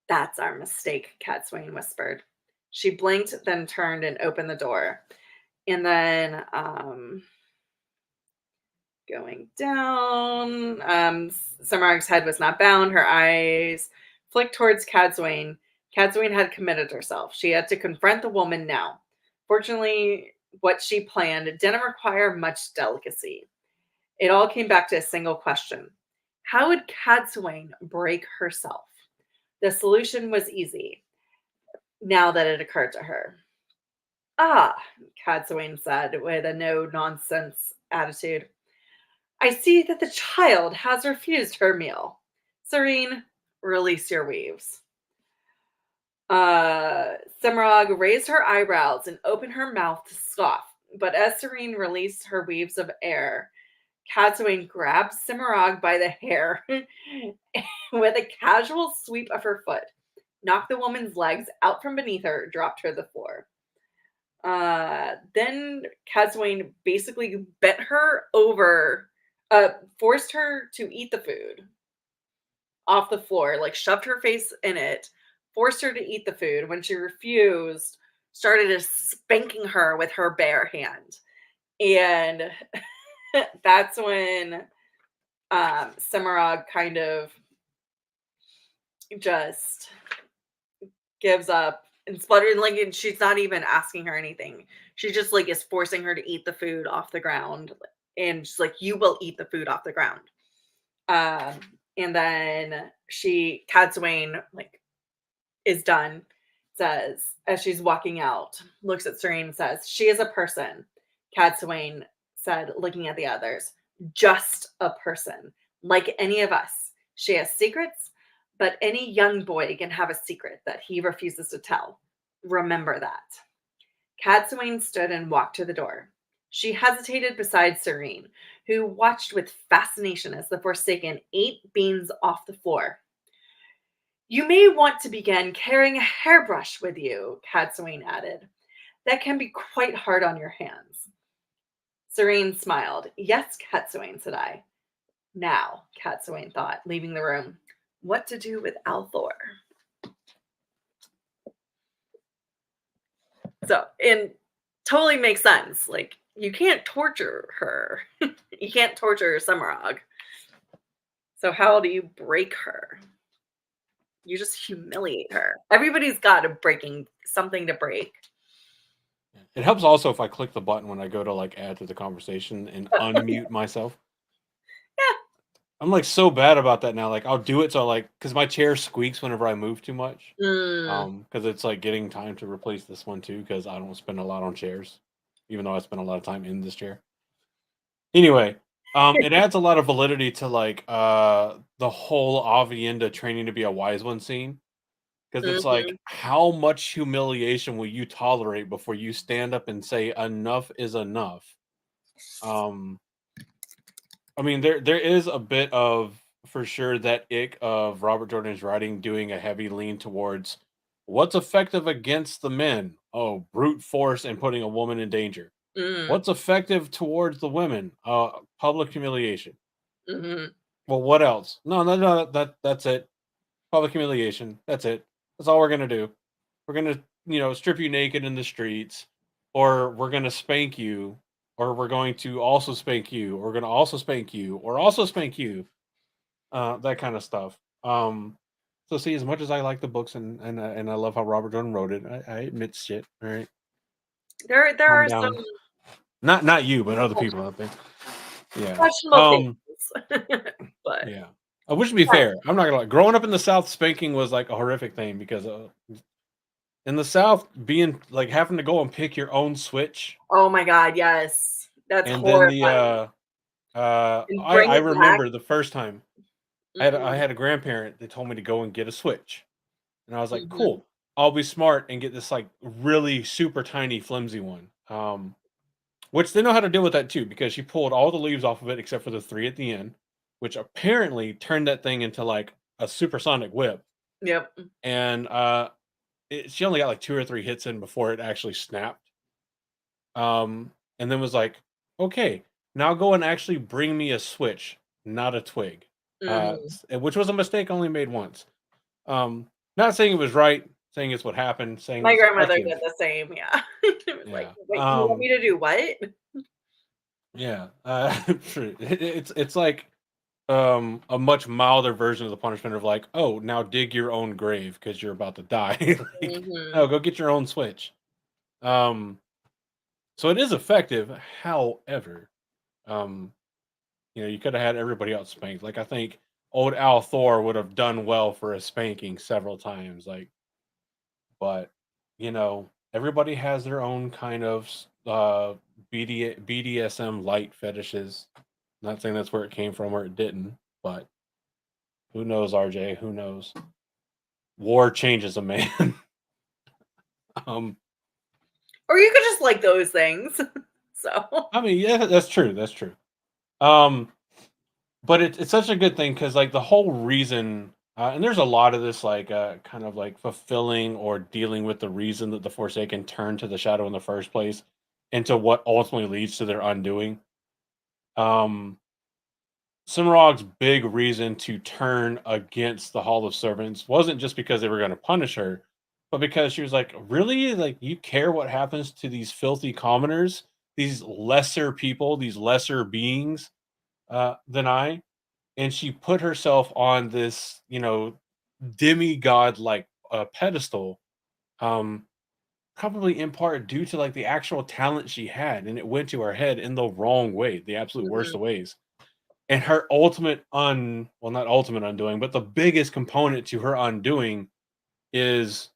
That's our mistake, Catswain whispered. She blinked, then turned and opened the door. And then going down, Samarag's head was not bound. Her eyes flicked towards Cadswain. Cadswain had committed herself. She had to confront the woman now. Fortunately, what she planned didn't require much delicacy. It all came back to a single question. How would Cadswain break herself? The solution was easy, now that it occurred to her. "Ah," Cadswain said with a no-nonsense attitude. "I see that the child has refused her meal. Serene, release your weaves." Semirog raised her eyebrows and opened her mouth to scoff, but as Serene released her weaves of air, Cadswain grabbed Semirog by the hair with a casual sweep of her foot, knocked the woman's legs out from beneath her, dropped her to the floor. Then Cadswain basically bent her over, forced her to eat the food off the floor, like shoved her face in it, forced her to eat the food. When she refused, started spanking her with her bare hand. And that's when Semirog kind of just gives up and spluttering, like, and she's not even asking her anything. She just like is forcing her to eat the food off the ground, and she's like, "You will eat the food off the ground." Um, and then Cadswain, like, is done. Says as she's walking out, looks at Serene and says, "She is a person." Cadswain said, looking at the others, "Just a person, like any of us. She has secrets, but any young boy can have a secret that he refuses to tell. Remember that." Cadswain stood and walked to the door. She hesitated beside Serene, who watched with fascination as the Forsaken ate beans off the floor. "You may want to begin carrying a hairbrush with you," Cadswain added. "That can be quite hard on your hands." Serene smiled. "Yes, Catswain," said I. Now, Catswain thought, leaving the room, what to do with Althor. So, and totally makes sense. Like, you can't torture her. You can't torture Semirog. So how do you break her? You just humiliate her. Everybody's got a breaking something to break. It helps also if I click the button when I go to like add to the conversation and unmute myself. Yeah. I'm like so bad about that now. Like I'll do it so like because my chair squeaks whenever I move too much. Mm. Because it's like getting time to replace this one too. Because I don't spend a lot on chairs, even though I spend a lot of time in this chair. Anyway, it adds a lot of validity to like the whole Avienda training to be a wise one scene. Because it's like, Mhm. how much humiliation will you tolerate before you stand up and say enough is enough? Um, I mean, there is a bit of for sure that ick of Robert Jordan's writing doing a heavy lean towards what's effective against the men. Oh, brute force and putting a woman in danger. Mm, What's effective towards the women? Public humiliation. mhm. Well, what else? No. That's it. Public humiliation. That's it. That's all we're gonna do. We're gonna, strip you naked in the streets, or we're gonna spank you, or we're going to also spank you, or we're gonna also spank you, or also spank you. That kind of stuff. So see, as much as I like the books and I love how Robert Jordan wrote it, I admit shit. All right, There calm are some down. Not you, but other people out there. Yeah. questionable things, but Yeah. Which to be fair, I'm not gonna lie. Growing up in the South, spanking was like a horrific thing because in the South, being like having to go and pick your own switch, oh my god, yes. That's and then horrifying. And bring I it back. remember the first time I Mhm, had a grandparent that told me to go and get a switch, and I was like, mhm. cool, I'll be smart and get this like really super tiny flimsy one. Which they know how to deal with that too because she pulled all the leaves off of it except for the three at the end, which apparently turned that thing into like a supersonic whip. Yep. And she only got like two or three hits in before it actually snapped. And then was like, okay, now go and actually bring me a switch, not a twig. Mhm. Which was a mistake only made once. Not saying it was right, saying it's what happened, saying it My was grandmother did effective. the same, yeah. It was like, Yeah. "Wait, you want me to do what?" Yeah. True. It's like a much milder version of the punishment of like, oh, now dig your own grave because you're about to die. Like, Mhm. no, go get your own switch. Um, so it is effective. However, um, you could have had everybody else spanked. Like I think old Al Thor would have done well for a spanking several times. Like, but everybody has their own kind of BDSM light fetishes. Not saying that's where it came from or it didn't, but who knows, RJ? Who knows? War changes a man. um, Or you could just like those things. So I mean, yeah, that's true. That's true. Um, but it's such a good thing because like the whole reason, and there's a lot of this like kind of like fulfilling or dealing with the reason that the Forsaken turned to the Shadow in the first place, into what ultimately leads to their undoing. Um, Simrog's big reason to turn against the Hall of Servants wasn't just because they were going to punish her, but because she was like, really? Like, you care what happens to these filthy commoners, these lesser people, these lesser beings than I? And she put herself on this, demigod like pedestal, um, probably in part due to like the actual talent she had. And it went to her head in the wrong way, the absolute worst mhm, of ways. And her ultimate well, not ultimate undoing, but the biggest component to her undoing is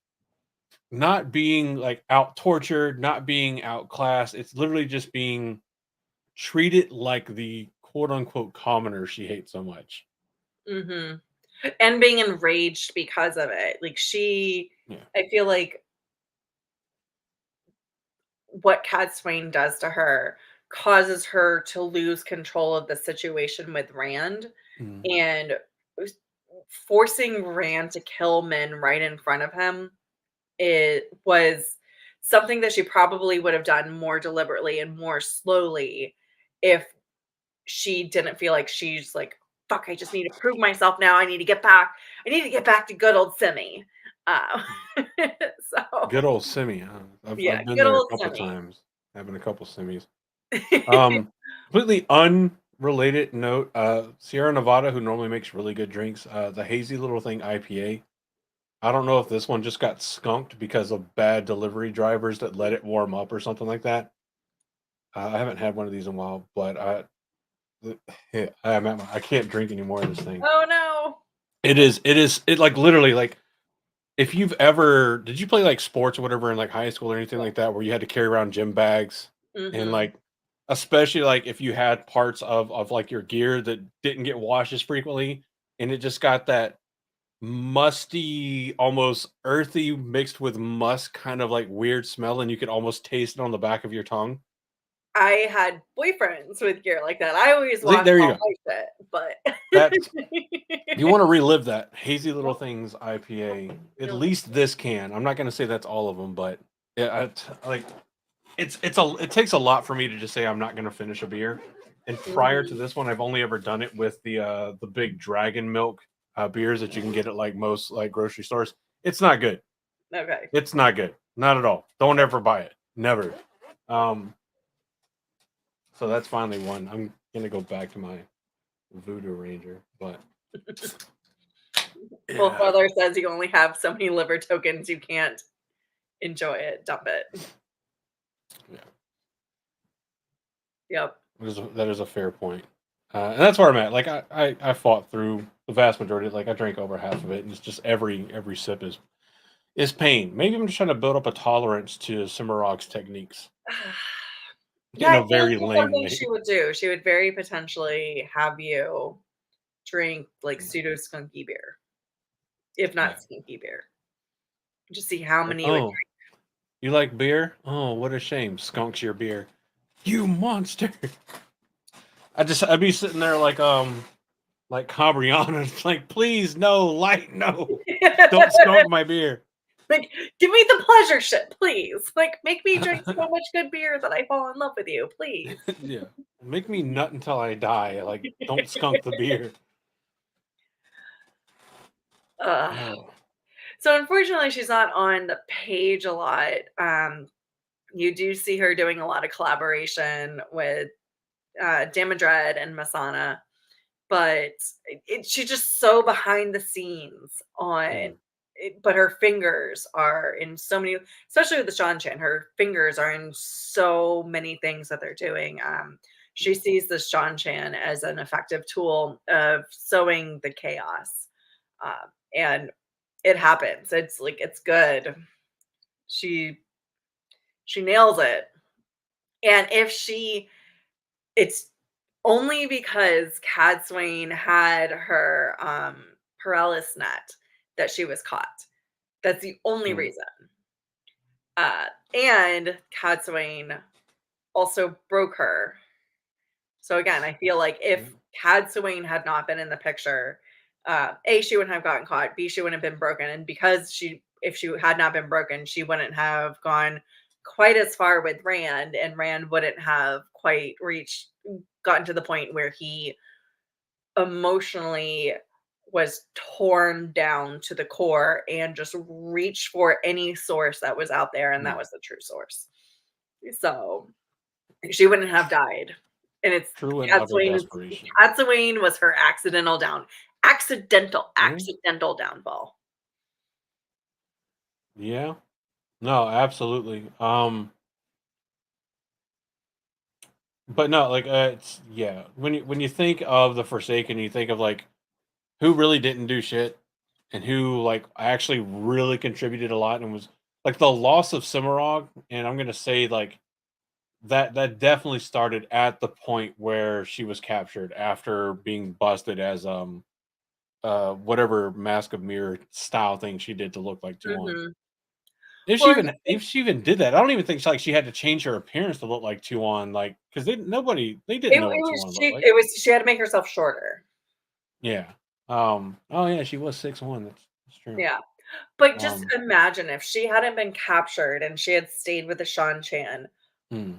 not being like out tortured, not being outclassed. It's literally just being treated like the quote unquote commoner she hates so much. mhm. And being enraged because of it. Yeah. I feel like what Cat Swain does to her causes her to lose control of the situation with Rand Mhm. and s- forcing Rand to kill men right in front of him. It was something that she probably would have done more deliberately and more slowly if she didn't feel like she's like, fuck, I just need to prove myself now. I need to get back. I need to get back to good old Simi. Uh, Good so old Simi, huh? yeah, I've been good there a old couple Simi. times. Having a couple Simis. Completely unrelated note, Sierra Nevada, who normally makes really good drinks, the hazy little thing IPA. I don't know if this one just got skunked because of bad delivery drivers that let it warm up or something like that. I haven't had one of these in a while, but I can't drink any more of this thing. Oh no. It like literally like if you've ever did you play like sports or whatever in like high school or anything like that where you had to carry around gym bags and Mhm. like especially like if you had parts of like your gear that didn't get washed as frequently and it just got that musty, almost earthy mixed with musk kind of like weird smell and you could almost taste it on the back of your tongue. I had boyfriends with gear like that. I always See, washed there you all go. my shit, but That's you want to relive that Hazy Little Yep. Things IPA. At Yep. least this can. I'm not going to say that's all of them, but yeah, like it takes a lot for me to just say I'm not going to finish a beer. And prior to Mhm. this one, I've only ever done it with the big dragon milk beers that you can get at like most like grocery stores. It's not good. Okay. It's not good. Not at all. Don't ever buy it. Never. Um, so that's finally one. I'm gonna go back to my Voodoo Ranger, but Well, yeah, father says you only have so many liver tokens, you can't enjoy it. Dump it. yeah, Yep. that is a fair point. And that's where I'm at. Like I fought through the vast majority. Like I drank over half of it, and it's just every sip is pain. Maybe I'm just trying to build up a tolerance to Cimarroc's techniques Yeah, in I a feel like very that's lame something way. she would do. She would very potentially have you drink like pseudo skunky beer, if Yeah. not skinky beer. Just see how Like, many you would oh, you like beer? Oh, what a shame. Skunks your beer. You monster. I'd be sitting there like Cabriana. It's like, please, no, light, no. Don't drink. skunk my beer. Like, give me the pleasure shit, please. Like, make me drink so much good beer that I fall in love with you, please. Yeah. Make me nut until I die. Like, don't skunk the beer. Ugh. Oh. So unfortunately, she's not on the page a lot. You do see her doing a lot of collaboration with Damodred and Masana, but she's just so behind the scenes on Mm, it, but her fingers are in so many, especially with the Shanchan, her fingers are in so many things that they're doing. She yeah. sees the Shanchan as an effective tool of sowing the chaos. And it happens. It's like it's good. She she nails it. And if she it's only because Cad Swain had her Paralysis net that she was caught. That's the only Mm, reason. And Cad Swain also broke her. So again, I feel like if mm, Cad Swain had not been in the picture, A, she wouldn't have gotten caught. B, she wouldn't have been broken. And because if she had not been broken, she wouldn't have gone quite as far with Rand, and Rand wouldn't have quite gotten to the point where he emotionally was torn down to the core and just reached for any source that was out there, and that mm. was the true source. So she wouldn't have died. And it's True and utter Katswayne desperation. Katswayne was her Yeah. accidental downfall. Yeah. No, absolutely. But no, like it's yeah. When you think of the Forsaken, you think of like who really didn't do shit and who like actually really contributed a lot and was like the loss of Cimarrog. And I'm gonna say like that definitely started at the point where she was captured after being busted as whatever Mask of Mirror style thing she did to look like Tuon. Mhm. If she Well, even if she even did that, I don't even think she had to change her appearance to look like Tuon, like because they didn't know what Tuon looked like. it was she had to make herself shorter. Yeah. Oh yeah, she was 6'1". That's true. Yeah. But just Um. imagine if she hadn't been captured and she had stayed with the Shan Chan, Hmm.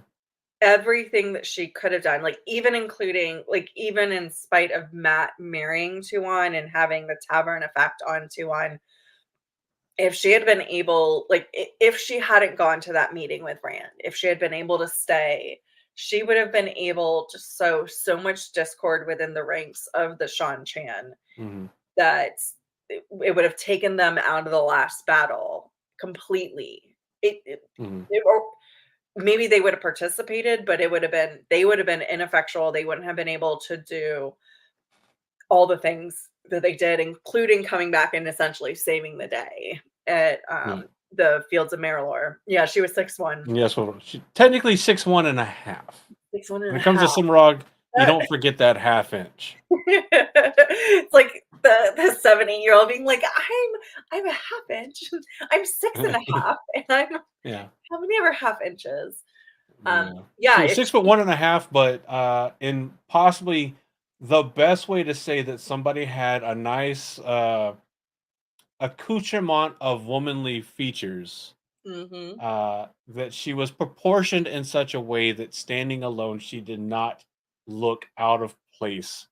everything that she could have done, like even including like even in spite of Matt marrying Tuan and having the tavern effect on Tuan, if she had been able, like if she hadn't gone to that meeting with Rand, if she had been able to stay, she would have been able to sow so much discord within the ranks of the Shan Chan Hmm. that it would have taken them out of the last battle completely. Hmm. Or maybe they would have participated, but they would have been ineffectual. They wouldn't have been able to do all the things that they did, including coming back and essentially saving the day at Yeah. the Fields of Marilor. Yeah, she was 6'1", Yes. Well, she technically 6'1" and a half. 6'1" and When a it comes to half. Simrog, you don't forget that half inch. It's like the 7, 8-year-old being like, I'm a half inch. I'm six and a half, and I'm Yeah. how many ever half inches? Yeah. Yeah, She was if 6'1.5", but in possibly the best way to say that somebody had a nice accoutrement of womanly features, Mhm. that she was proportioned in such a way that standing alone, she did not look out of place,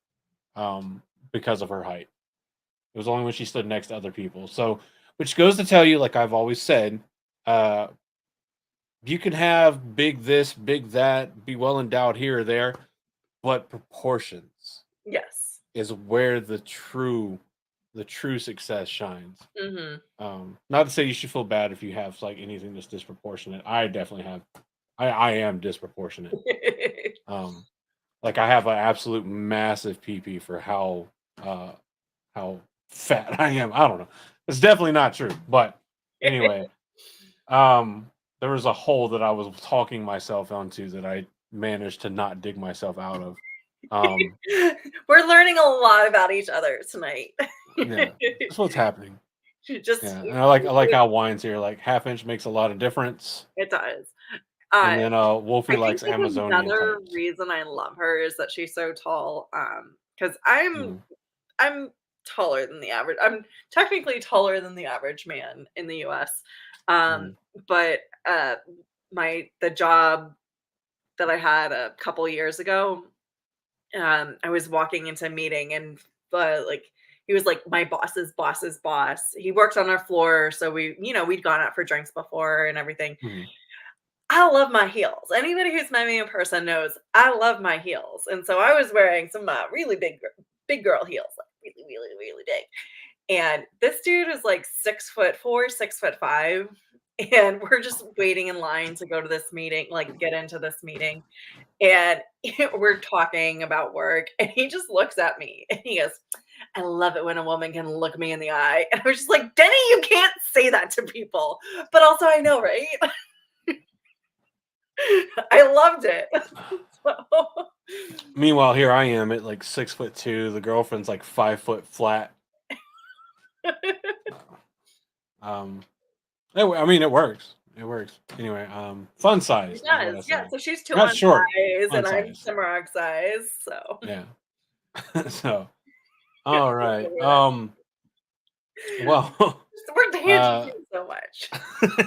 um, because of her height. It was only when she stood next to other people. So, which goes to tell you, like I've always said, uh, you can have big this, big that, be well endowed here or there, but proportions Yes. is where the true success shines. Mhm. Not to say you should feel bad if you have like anything that's disproportionate. I definitely have. I am disproportionate. Um, like I have an absolute massive PP for uh how fat I am. I don't know. It's definitely not true. But anyway, there was a hole that I was talking myself onto that I managed to not dig myself out of. Um, We're learning a lot about each other tonight. yeah, that's what's happening. Just Yeah, and I like how Wine's here. Like half inch makes a lot of difference, it does. and Uh, then Wolfie I think likes like Amazonian another types. reason I love her is that she's so tall. Because I'm taller than the average. I'm technically taller than the average man in the US. Um, Mhm, but the job that I had a couple years ago, I was walking into a meeting and like he was like my boss's boss's boss. He worked on our floor, so we'd gone out for drinks before and everything. mhm, I love my heels. Anybody who's met me in person knows I love my heels, and so I was wearing some really big girl heels, like really, really, really big. And this dude is like 6'4", 6'5", and we're just waiting in line to go to this meeting, like get into this meeting. And we're talking about work, and he just looks at me and he goes, I love it when a woman can look me in the eye. And I was just like, Denny, you can't say that to people. But also, I know, right? I loved it. So, Meanwhile, here I am at like 6'2". The girlfriend's like 5 foot flat. Um, I mean, it works. It works. Anyway, fun it size is what I does. Yeah. say. So she's Not Tuan short, size fun and I'm size. Cimarron size. So Yeah. So, all right. Well, we're tangenting so much.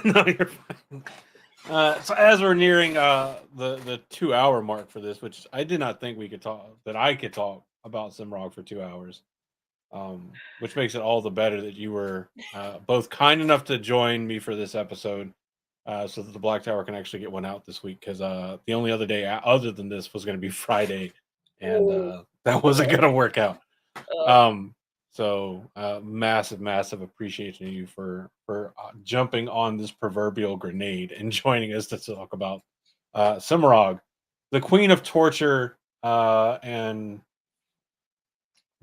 no, you're fine. So as we're nearing the 2 hour mark for this, which I did not think I could talk about Simrog for 2 hours, which makes it all the better that you were both kind enough to join me for this episode, so that the Black Tower can actually get one out this week. Because the only other day other than this was going to be Friday, and Ooh, that wasn't going to work out. ugh. Um, so massive, massive appreciation to you for jumping on this proverbial grenade and joining us to talk about Cimarog, the Queen of Torture, and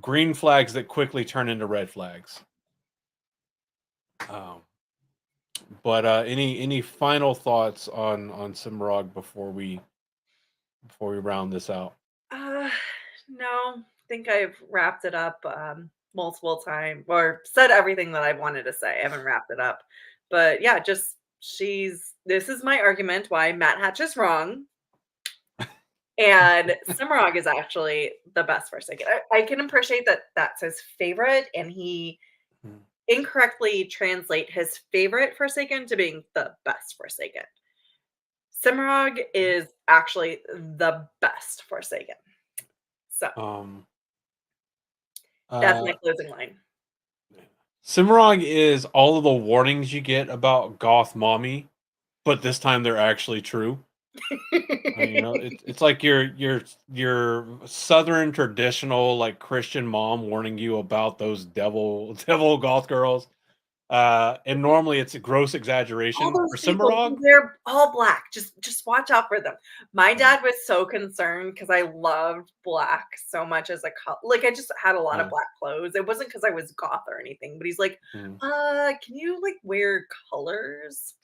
green flags that quickly turn into red flags. Um, but any final thoughts on Cimarog before we round this out? Uh, no, I think I've wrapped it up multiple times or said everything that I wanted to say. I haven't wrapped it up. But yeah, just this is my argument why Matt Hatch is wrong. And Cimarron is actually the best Forsaken. I can appreciate that that's his favorite, and he Mhm. incorrectly translate his favorite Forsaken to being the best Forsaken. Cimarron is actually the best Forsaken. So Um, that's my uh, closing line. Cimarog is all of the warnings you get about goth mommy, but this time they're actually true. It's like your southern traditional like Christian mom warning you about those devil devil goth girls. And normally it's a gross All exaggeration those for people, Cimarog. they're all black. Just watch out for them. My Yeah, dad was so concerned because I loved black so much as a color. Like I just had a lot of yeah. black clothes. It wasn't because I was goth or anything, but he's like, Mhm. can you like wear colors?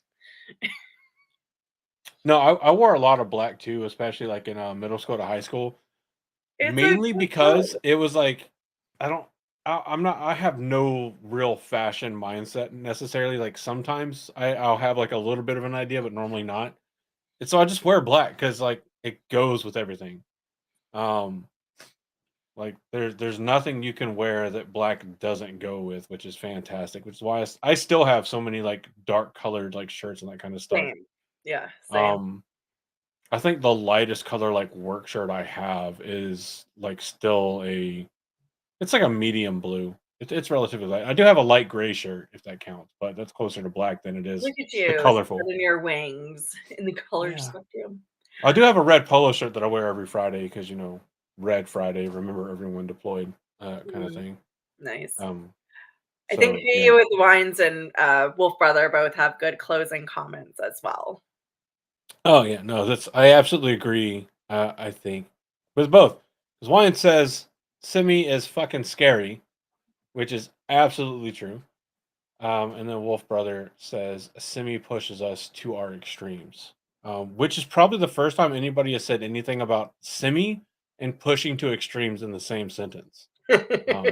No, I wore a lot of black too, especially like in middle school to high school. It's a Mainly good color. because it was like I don't I'm not I have no real fashion mindset necessarily. Like sometimes I'll have like a little bit of an idea, but normally not. so I just wear black because like it goes with everything. Um, like there's nothing you can wear that black doesn't go with, which is fantastic. Which is why I still have so many like dark colored like shirts and that kind of stuff. Same. Yeah, same. Um, I think the lightest color like work shirt I have is like still it's like a medium blue. It's relatively light. I do have a light gray shirt if that counts, but that's closer to black than it is Look at the you, colorful. spreading your wings in the color Yeah. spectrum. I do have a red polo shirt that I wear every Friday because Red Friday, remember everyone deployed, kind of Mm, thing. nice. Um, I think so he yeah. with Wines and Wolf Brother both have good closing comments as well. Oh yeah, no, I absolutely agree. I think with both because Wyan says Simi is fucking scary, which is absolutely true. And then Wolf Brother says Simi pushes us to our extremes, which is probably the first time anybody has said anything about Simi and pushing to extremes in the same sentence. Um,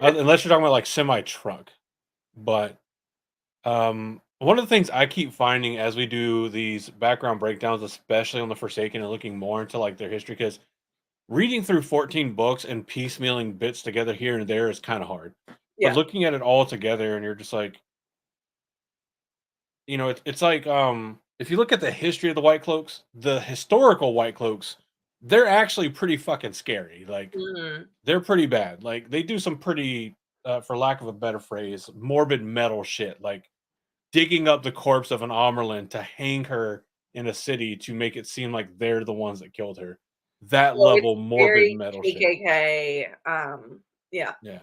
unless you're talking about like semi truck, but one of the things I keep finding as we do these background breakdowns, especially on the Forsaken and looking more into like their history, because reading through 14 books and piecemealing bits together here and there is kind of hard. But Yeah. looking at it all together, and you're just like, it's like if you look at the history of the White Cloaks, the historical White Cloaks, they're actually pretty fucking scary. Like Mhm. they're pretty bad. Like they do some pretty, for lack of a better phrase, morbid metal shit. Like digging up the corpse of an Amerlin to hang her in a city to make it seem like they're the ones that killed her. That Well, it's level morbid very metal shit. KKK. Yeah. Yeah.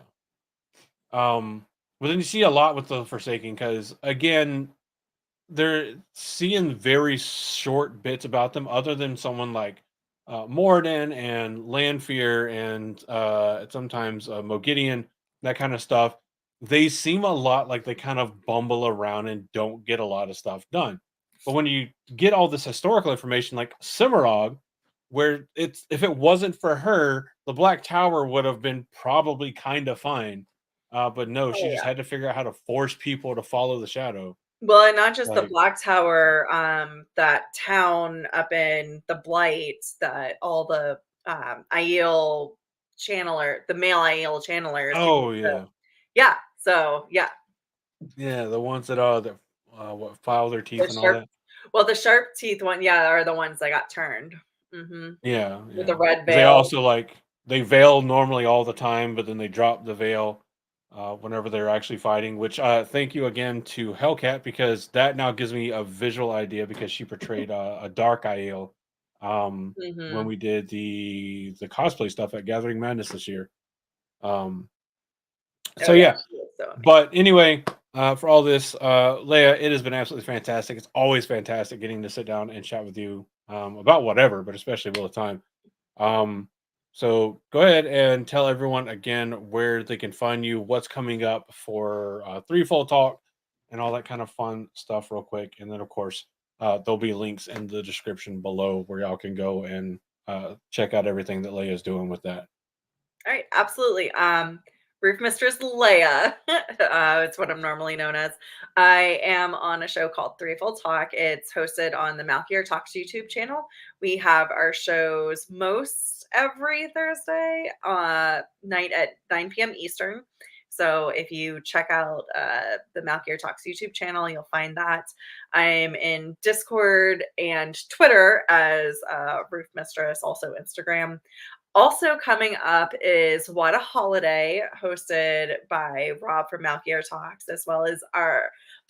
But then you see a lot with the Forsaken because again, they're seeing very short bits about them, other than someone like Moradin and Lanfear and sometimes Mogideon, that kind of stuff. They seem a lot like they kind of bumble around and don't get a lot of stuff done. But when you get all this historical information, like Cimarog, where it's if it wasn't for her, the Black Tower would have been probably kind of fine. But no, she Oh, just yeah. had to figure out how to force people to follow the shadow. Well, and not just the Like, Black Tower, that town up in the Blight that all the Aiel the male Aiel channelers used oh to, yeah, yeah. So yeah, yeah, the ones that what file their the teeth and all sharp that. well, the sharp teeth one, yeah, are the ones that got turned. Yeah, With the yeah. red Because they veil. also like they veil normally all the time, but then they drop the veil whenever they're actually fighting. Which thank you again to Hellcat because that now gives me a visual idea because she portrayed a dark Aiel when Mhm. we did the cosplay stuff at Gathering Madness this year. Um, Oh, so yeah, yeah, she was so amazing. but anyway, for all this, Leia, it has been absolutely fantastic. It's always fantastic getting to sit down and chat with you about whatever, but especially Wheel of Time. Um, so go ahead and tell everyone again where they can find you, what's coming up for Threefold Talk, and all that kind of fun stuff, real quick. And then, of course, there'll be links in the description below where y'all can go and check out everything that Leia's doing with that. All right, absolutely. Roofmistress Leia, it's what I'm normally known as. I am on a show called Threefold Talk. It's hosted on the Malkier Talks YouTube channel. We have our shows most every Thursday night at 9 p.m. Eastern. So if you check out the Malkier Talks YouTube channel, you'll find that. I'm in Discord and Twitter as Roofmistress, also Instagram. Also coming up is What a Holiday, hosted by Rob from Malkier Talks, as well as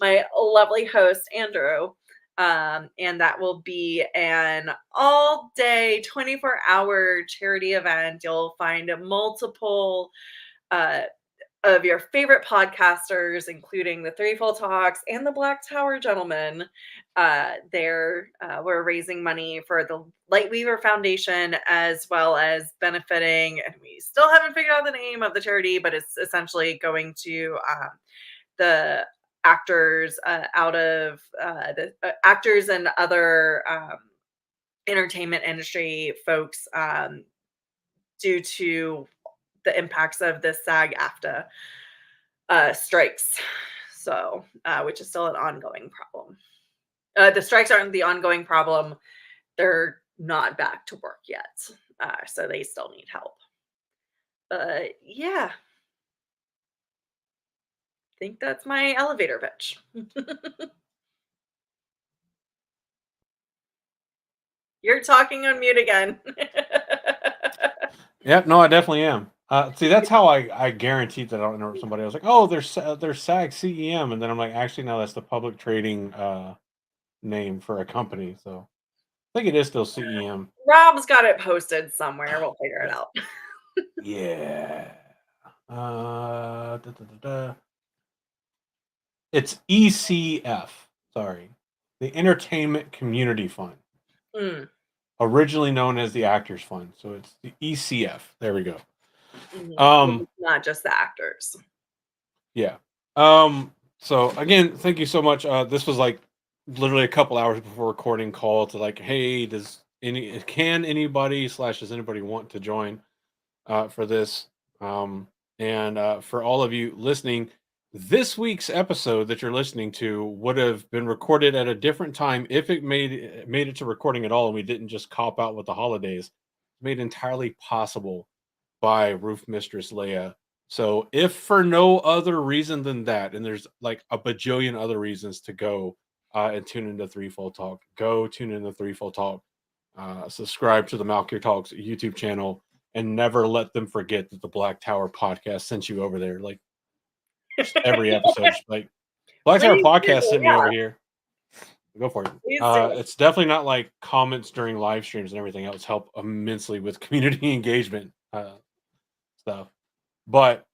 my lovely host Andrew. And that will be an all-day, 24-hour charity event. You'll find multiple uh, of your favorite podcasters, including the Threefold Talks and the Black Tower Gentlemen. We're raising money for the Lightweaver Foundation as well as benefiting, and we still haven't figured out the name of the charity, but it's essentially going to the actors out of the actors and other entertainment industry folks due to the impacts of the SAG-AFTRA strikes. So, which is still an ongoing problem. The strikes aren't the ongoing problem. They're not back to work yet, so they still need help. Yeah, I think that's my elevator pitch. You're talking on mute again. Yep, no, I definitely am. See, that's how I guaranteed that I don't interrupt somebody. I was like, "Oh, they're SAG CEM," and then I'm like, "Actually, no, that's the public trading name for a company." So I think it is still CEM. Rob's got it posted somewhere. We'll figure it out. Yeah. Da, da, da, da. It's ECF. Sorry, the Entertainment Community Fund, Mm, originally known as the Actors Fund. So it's the ECF. There we go. mhm. Not just the actors. Yeah. So again, thank you so much. This was like literally a couple hours before recording call to like, hey, can anybody / does anybody want to join for this? And for all of you listening, this week's episode that you're listening to would have been recorded at a different time if it made it to recording at all, and we didn't just cop out with the holidays. Made entirely possible by Roofmistress Leia. So, if for no other reason than that, and there's like a bajillion other reasons to go and tune into Threefold Talk, go tune into Threefold Talk, subscribe to the Malkier Talks YouTube channel, and never let them forget that the Black Tower podcast sent you over there. Like just every episode, just like Black Tower Please do, podcast sent me yeah. over here. Go for it. Please do. It's definitely not like comments during live streams and everything else help immensely with community engagement stuff. But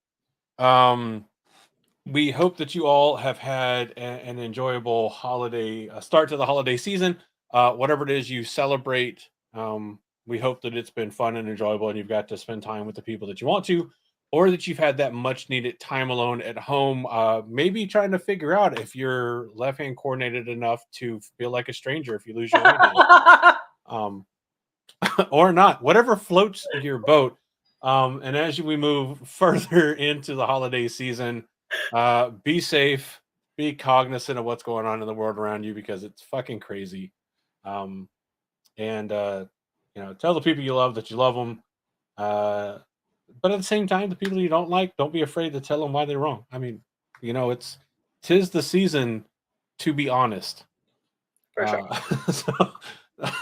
we hope that you all have had an enjoyable holiday start to the holiday season. Whatever it is you celebrate, we hope that it's been fun and enjoyable, and you've got to spend time with the people that you want to, or that you've had that much needed time alone at home. Maybe trying to figure out if you're left hand coordinated enough to feel like a stranger if you lose your right hand. Or not, whatever floats your boat. And as we move further into the holiday season, be safe, be cognizant of what's going on in the world around you because it's fucking crazy. And tell the people you love that you love them. But at the same time, the people you don't like, don't be afraid to tell them why they're wrong. I mean, tis the season to be honest. For sure. So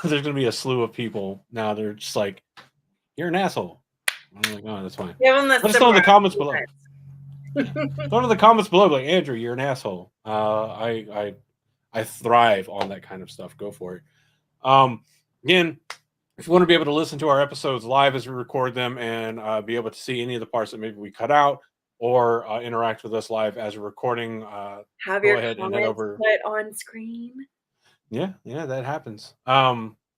there's gonna be a slew of people now. They're just like, "You're an asshole." I'm like, "Oh, that's fine." Give them the Let us know in the comments below. simple Throw in the comments below, like Andrew, you're an asshole. I thrive on that kind of stuff. Go for it. Again, if you want to be able to listen to our episodes live as we record them and be able to see any of the parts that maybe we cut out or interact with us live as we're recording, Have go your ahead and head comments over. put on screen. Yeah, that happens.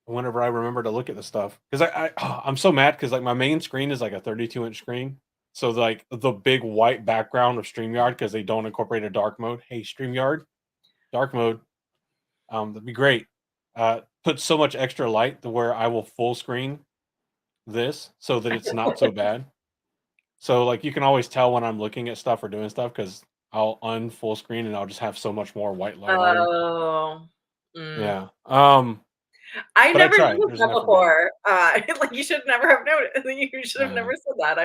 Whenever I remember to look at the stuff, because I'm so mad because like my main screen is like a 32-inch screen, so like the big white background of StreamYard because they don't incorporate a dark mode. Hey, StreamYard, dark mode, that'd be great. Put so much extra light to where I will full screen this so that it's not so bad. So like you can always tell when I'm looking at stuff or doing stuff because I'll unfull screen and I'll just have so much more white light on. Oh. Yeah. I But never tried. noticed There's that an effort before. Like you should never have noticed. You should have never said that.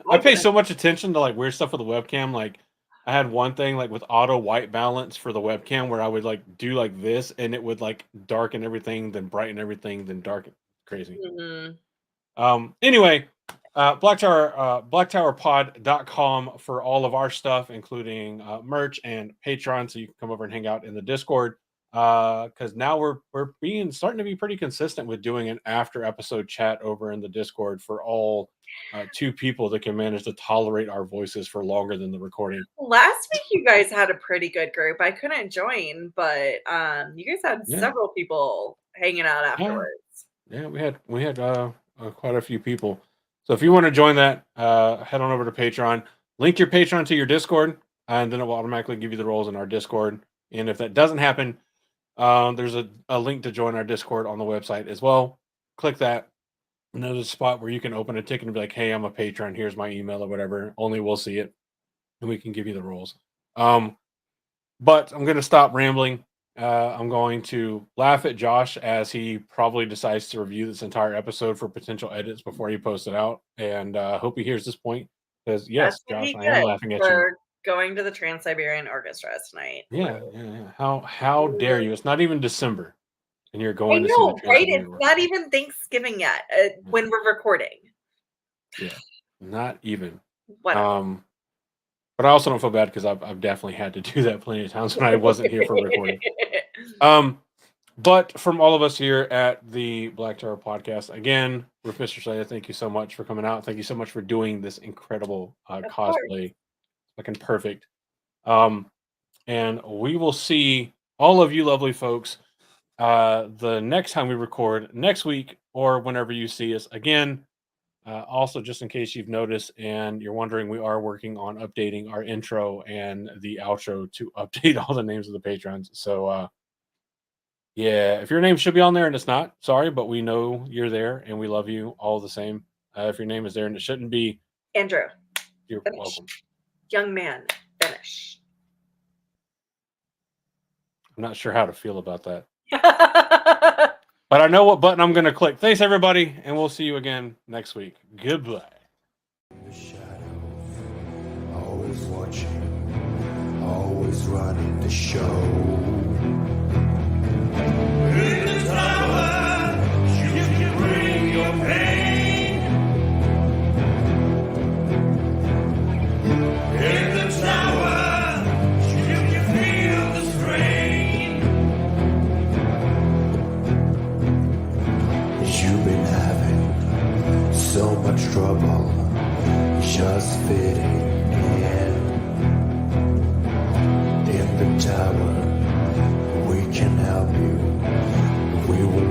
I pay so much attention to like weird stuff with the webcam. Like I had one thing like with auto white balance for the webcam where I would like do like this and it would like darken everything, then brighten everything, then darken. Crazy. Anyway, blacktowerpod.com for all of our stuff, including merch and Patreon, so you can come over and hang out in the Discord. Because now we're starting to be pretty consistent with doing an after episode chat over in the Discord for all 2 people that can manage to tolerate our voices for longer than the recording. Last week you guys had a pretty good group. I couldn't join, but you guys had several people hanging out afterwards. Yeah, we had quite a few people. So if you want to join that, head on over to Patreon. Link your Patreon to your Discord, and then it will automatically give you the roles in our Discord. And if that doesn't happen, there's a link to join our Discord on the website as well. Click that. And there's a spot where you can open a ticket and be like, "Hey, I'm a patron. Here's my email or whatever." Only we'll see it, and we can give you the roles. But I'm going to stop rambling. I'm going to laugh at Josh as he probably decides to review this entire episode for potential edits before he posts it out. And hope he hears this point because, yes, That's what Josh, he I am gets laughing at you. for going to the Trans-Siberian Orchestra tonight. Yeah. How dare you? It's not even December, and you're going I to see the know, right? Trans-Siberian It's Orchestra. not even Thanksgiving yet when we're recording. Yeah, not even. Whatever. But I also don't feel bad because I've definitely had to do that plenty of times when I wasn't here for recording. But from all of us here at the Black Tower Podcast, again, Roofmistress, thank you so much for coming out. Thank you so much for doing this incredible cosplay. Looking perfect. And we will see all of you lovely folks the next time we record next week or whenever you see us again. Also, just in case you've noticed and you're wondering, we are working on updating our intro and the outro to update all the names of the patrons. So, yeah, if your name should be on there and it's not, sorry, but we know you're there and we love you all the same. If your name is there and it shouldn't be, Andrew, you're finish. welcome. Young man, finish. I'm not sure how to feel about that. But I know what button I'm going to click. Thanks, everybody, and we'll see you again next week. Goodbye. The shadows, always watching, always running the show. In the tower, you can bring your pain. In the tower, you can feel the strain. You've been having so much trouble just fitting in. In the tower, we can help you. We will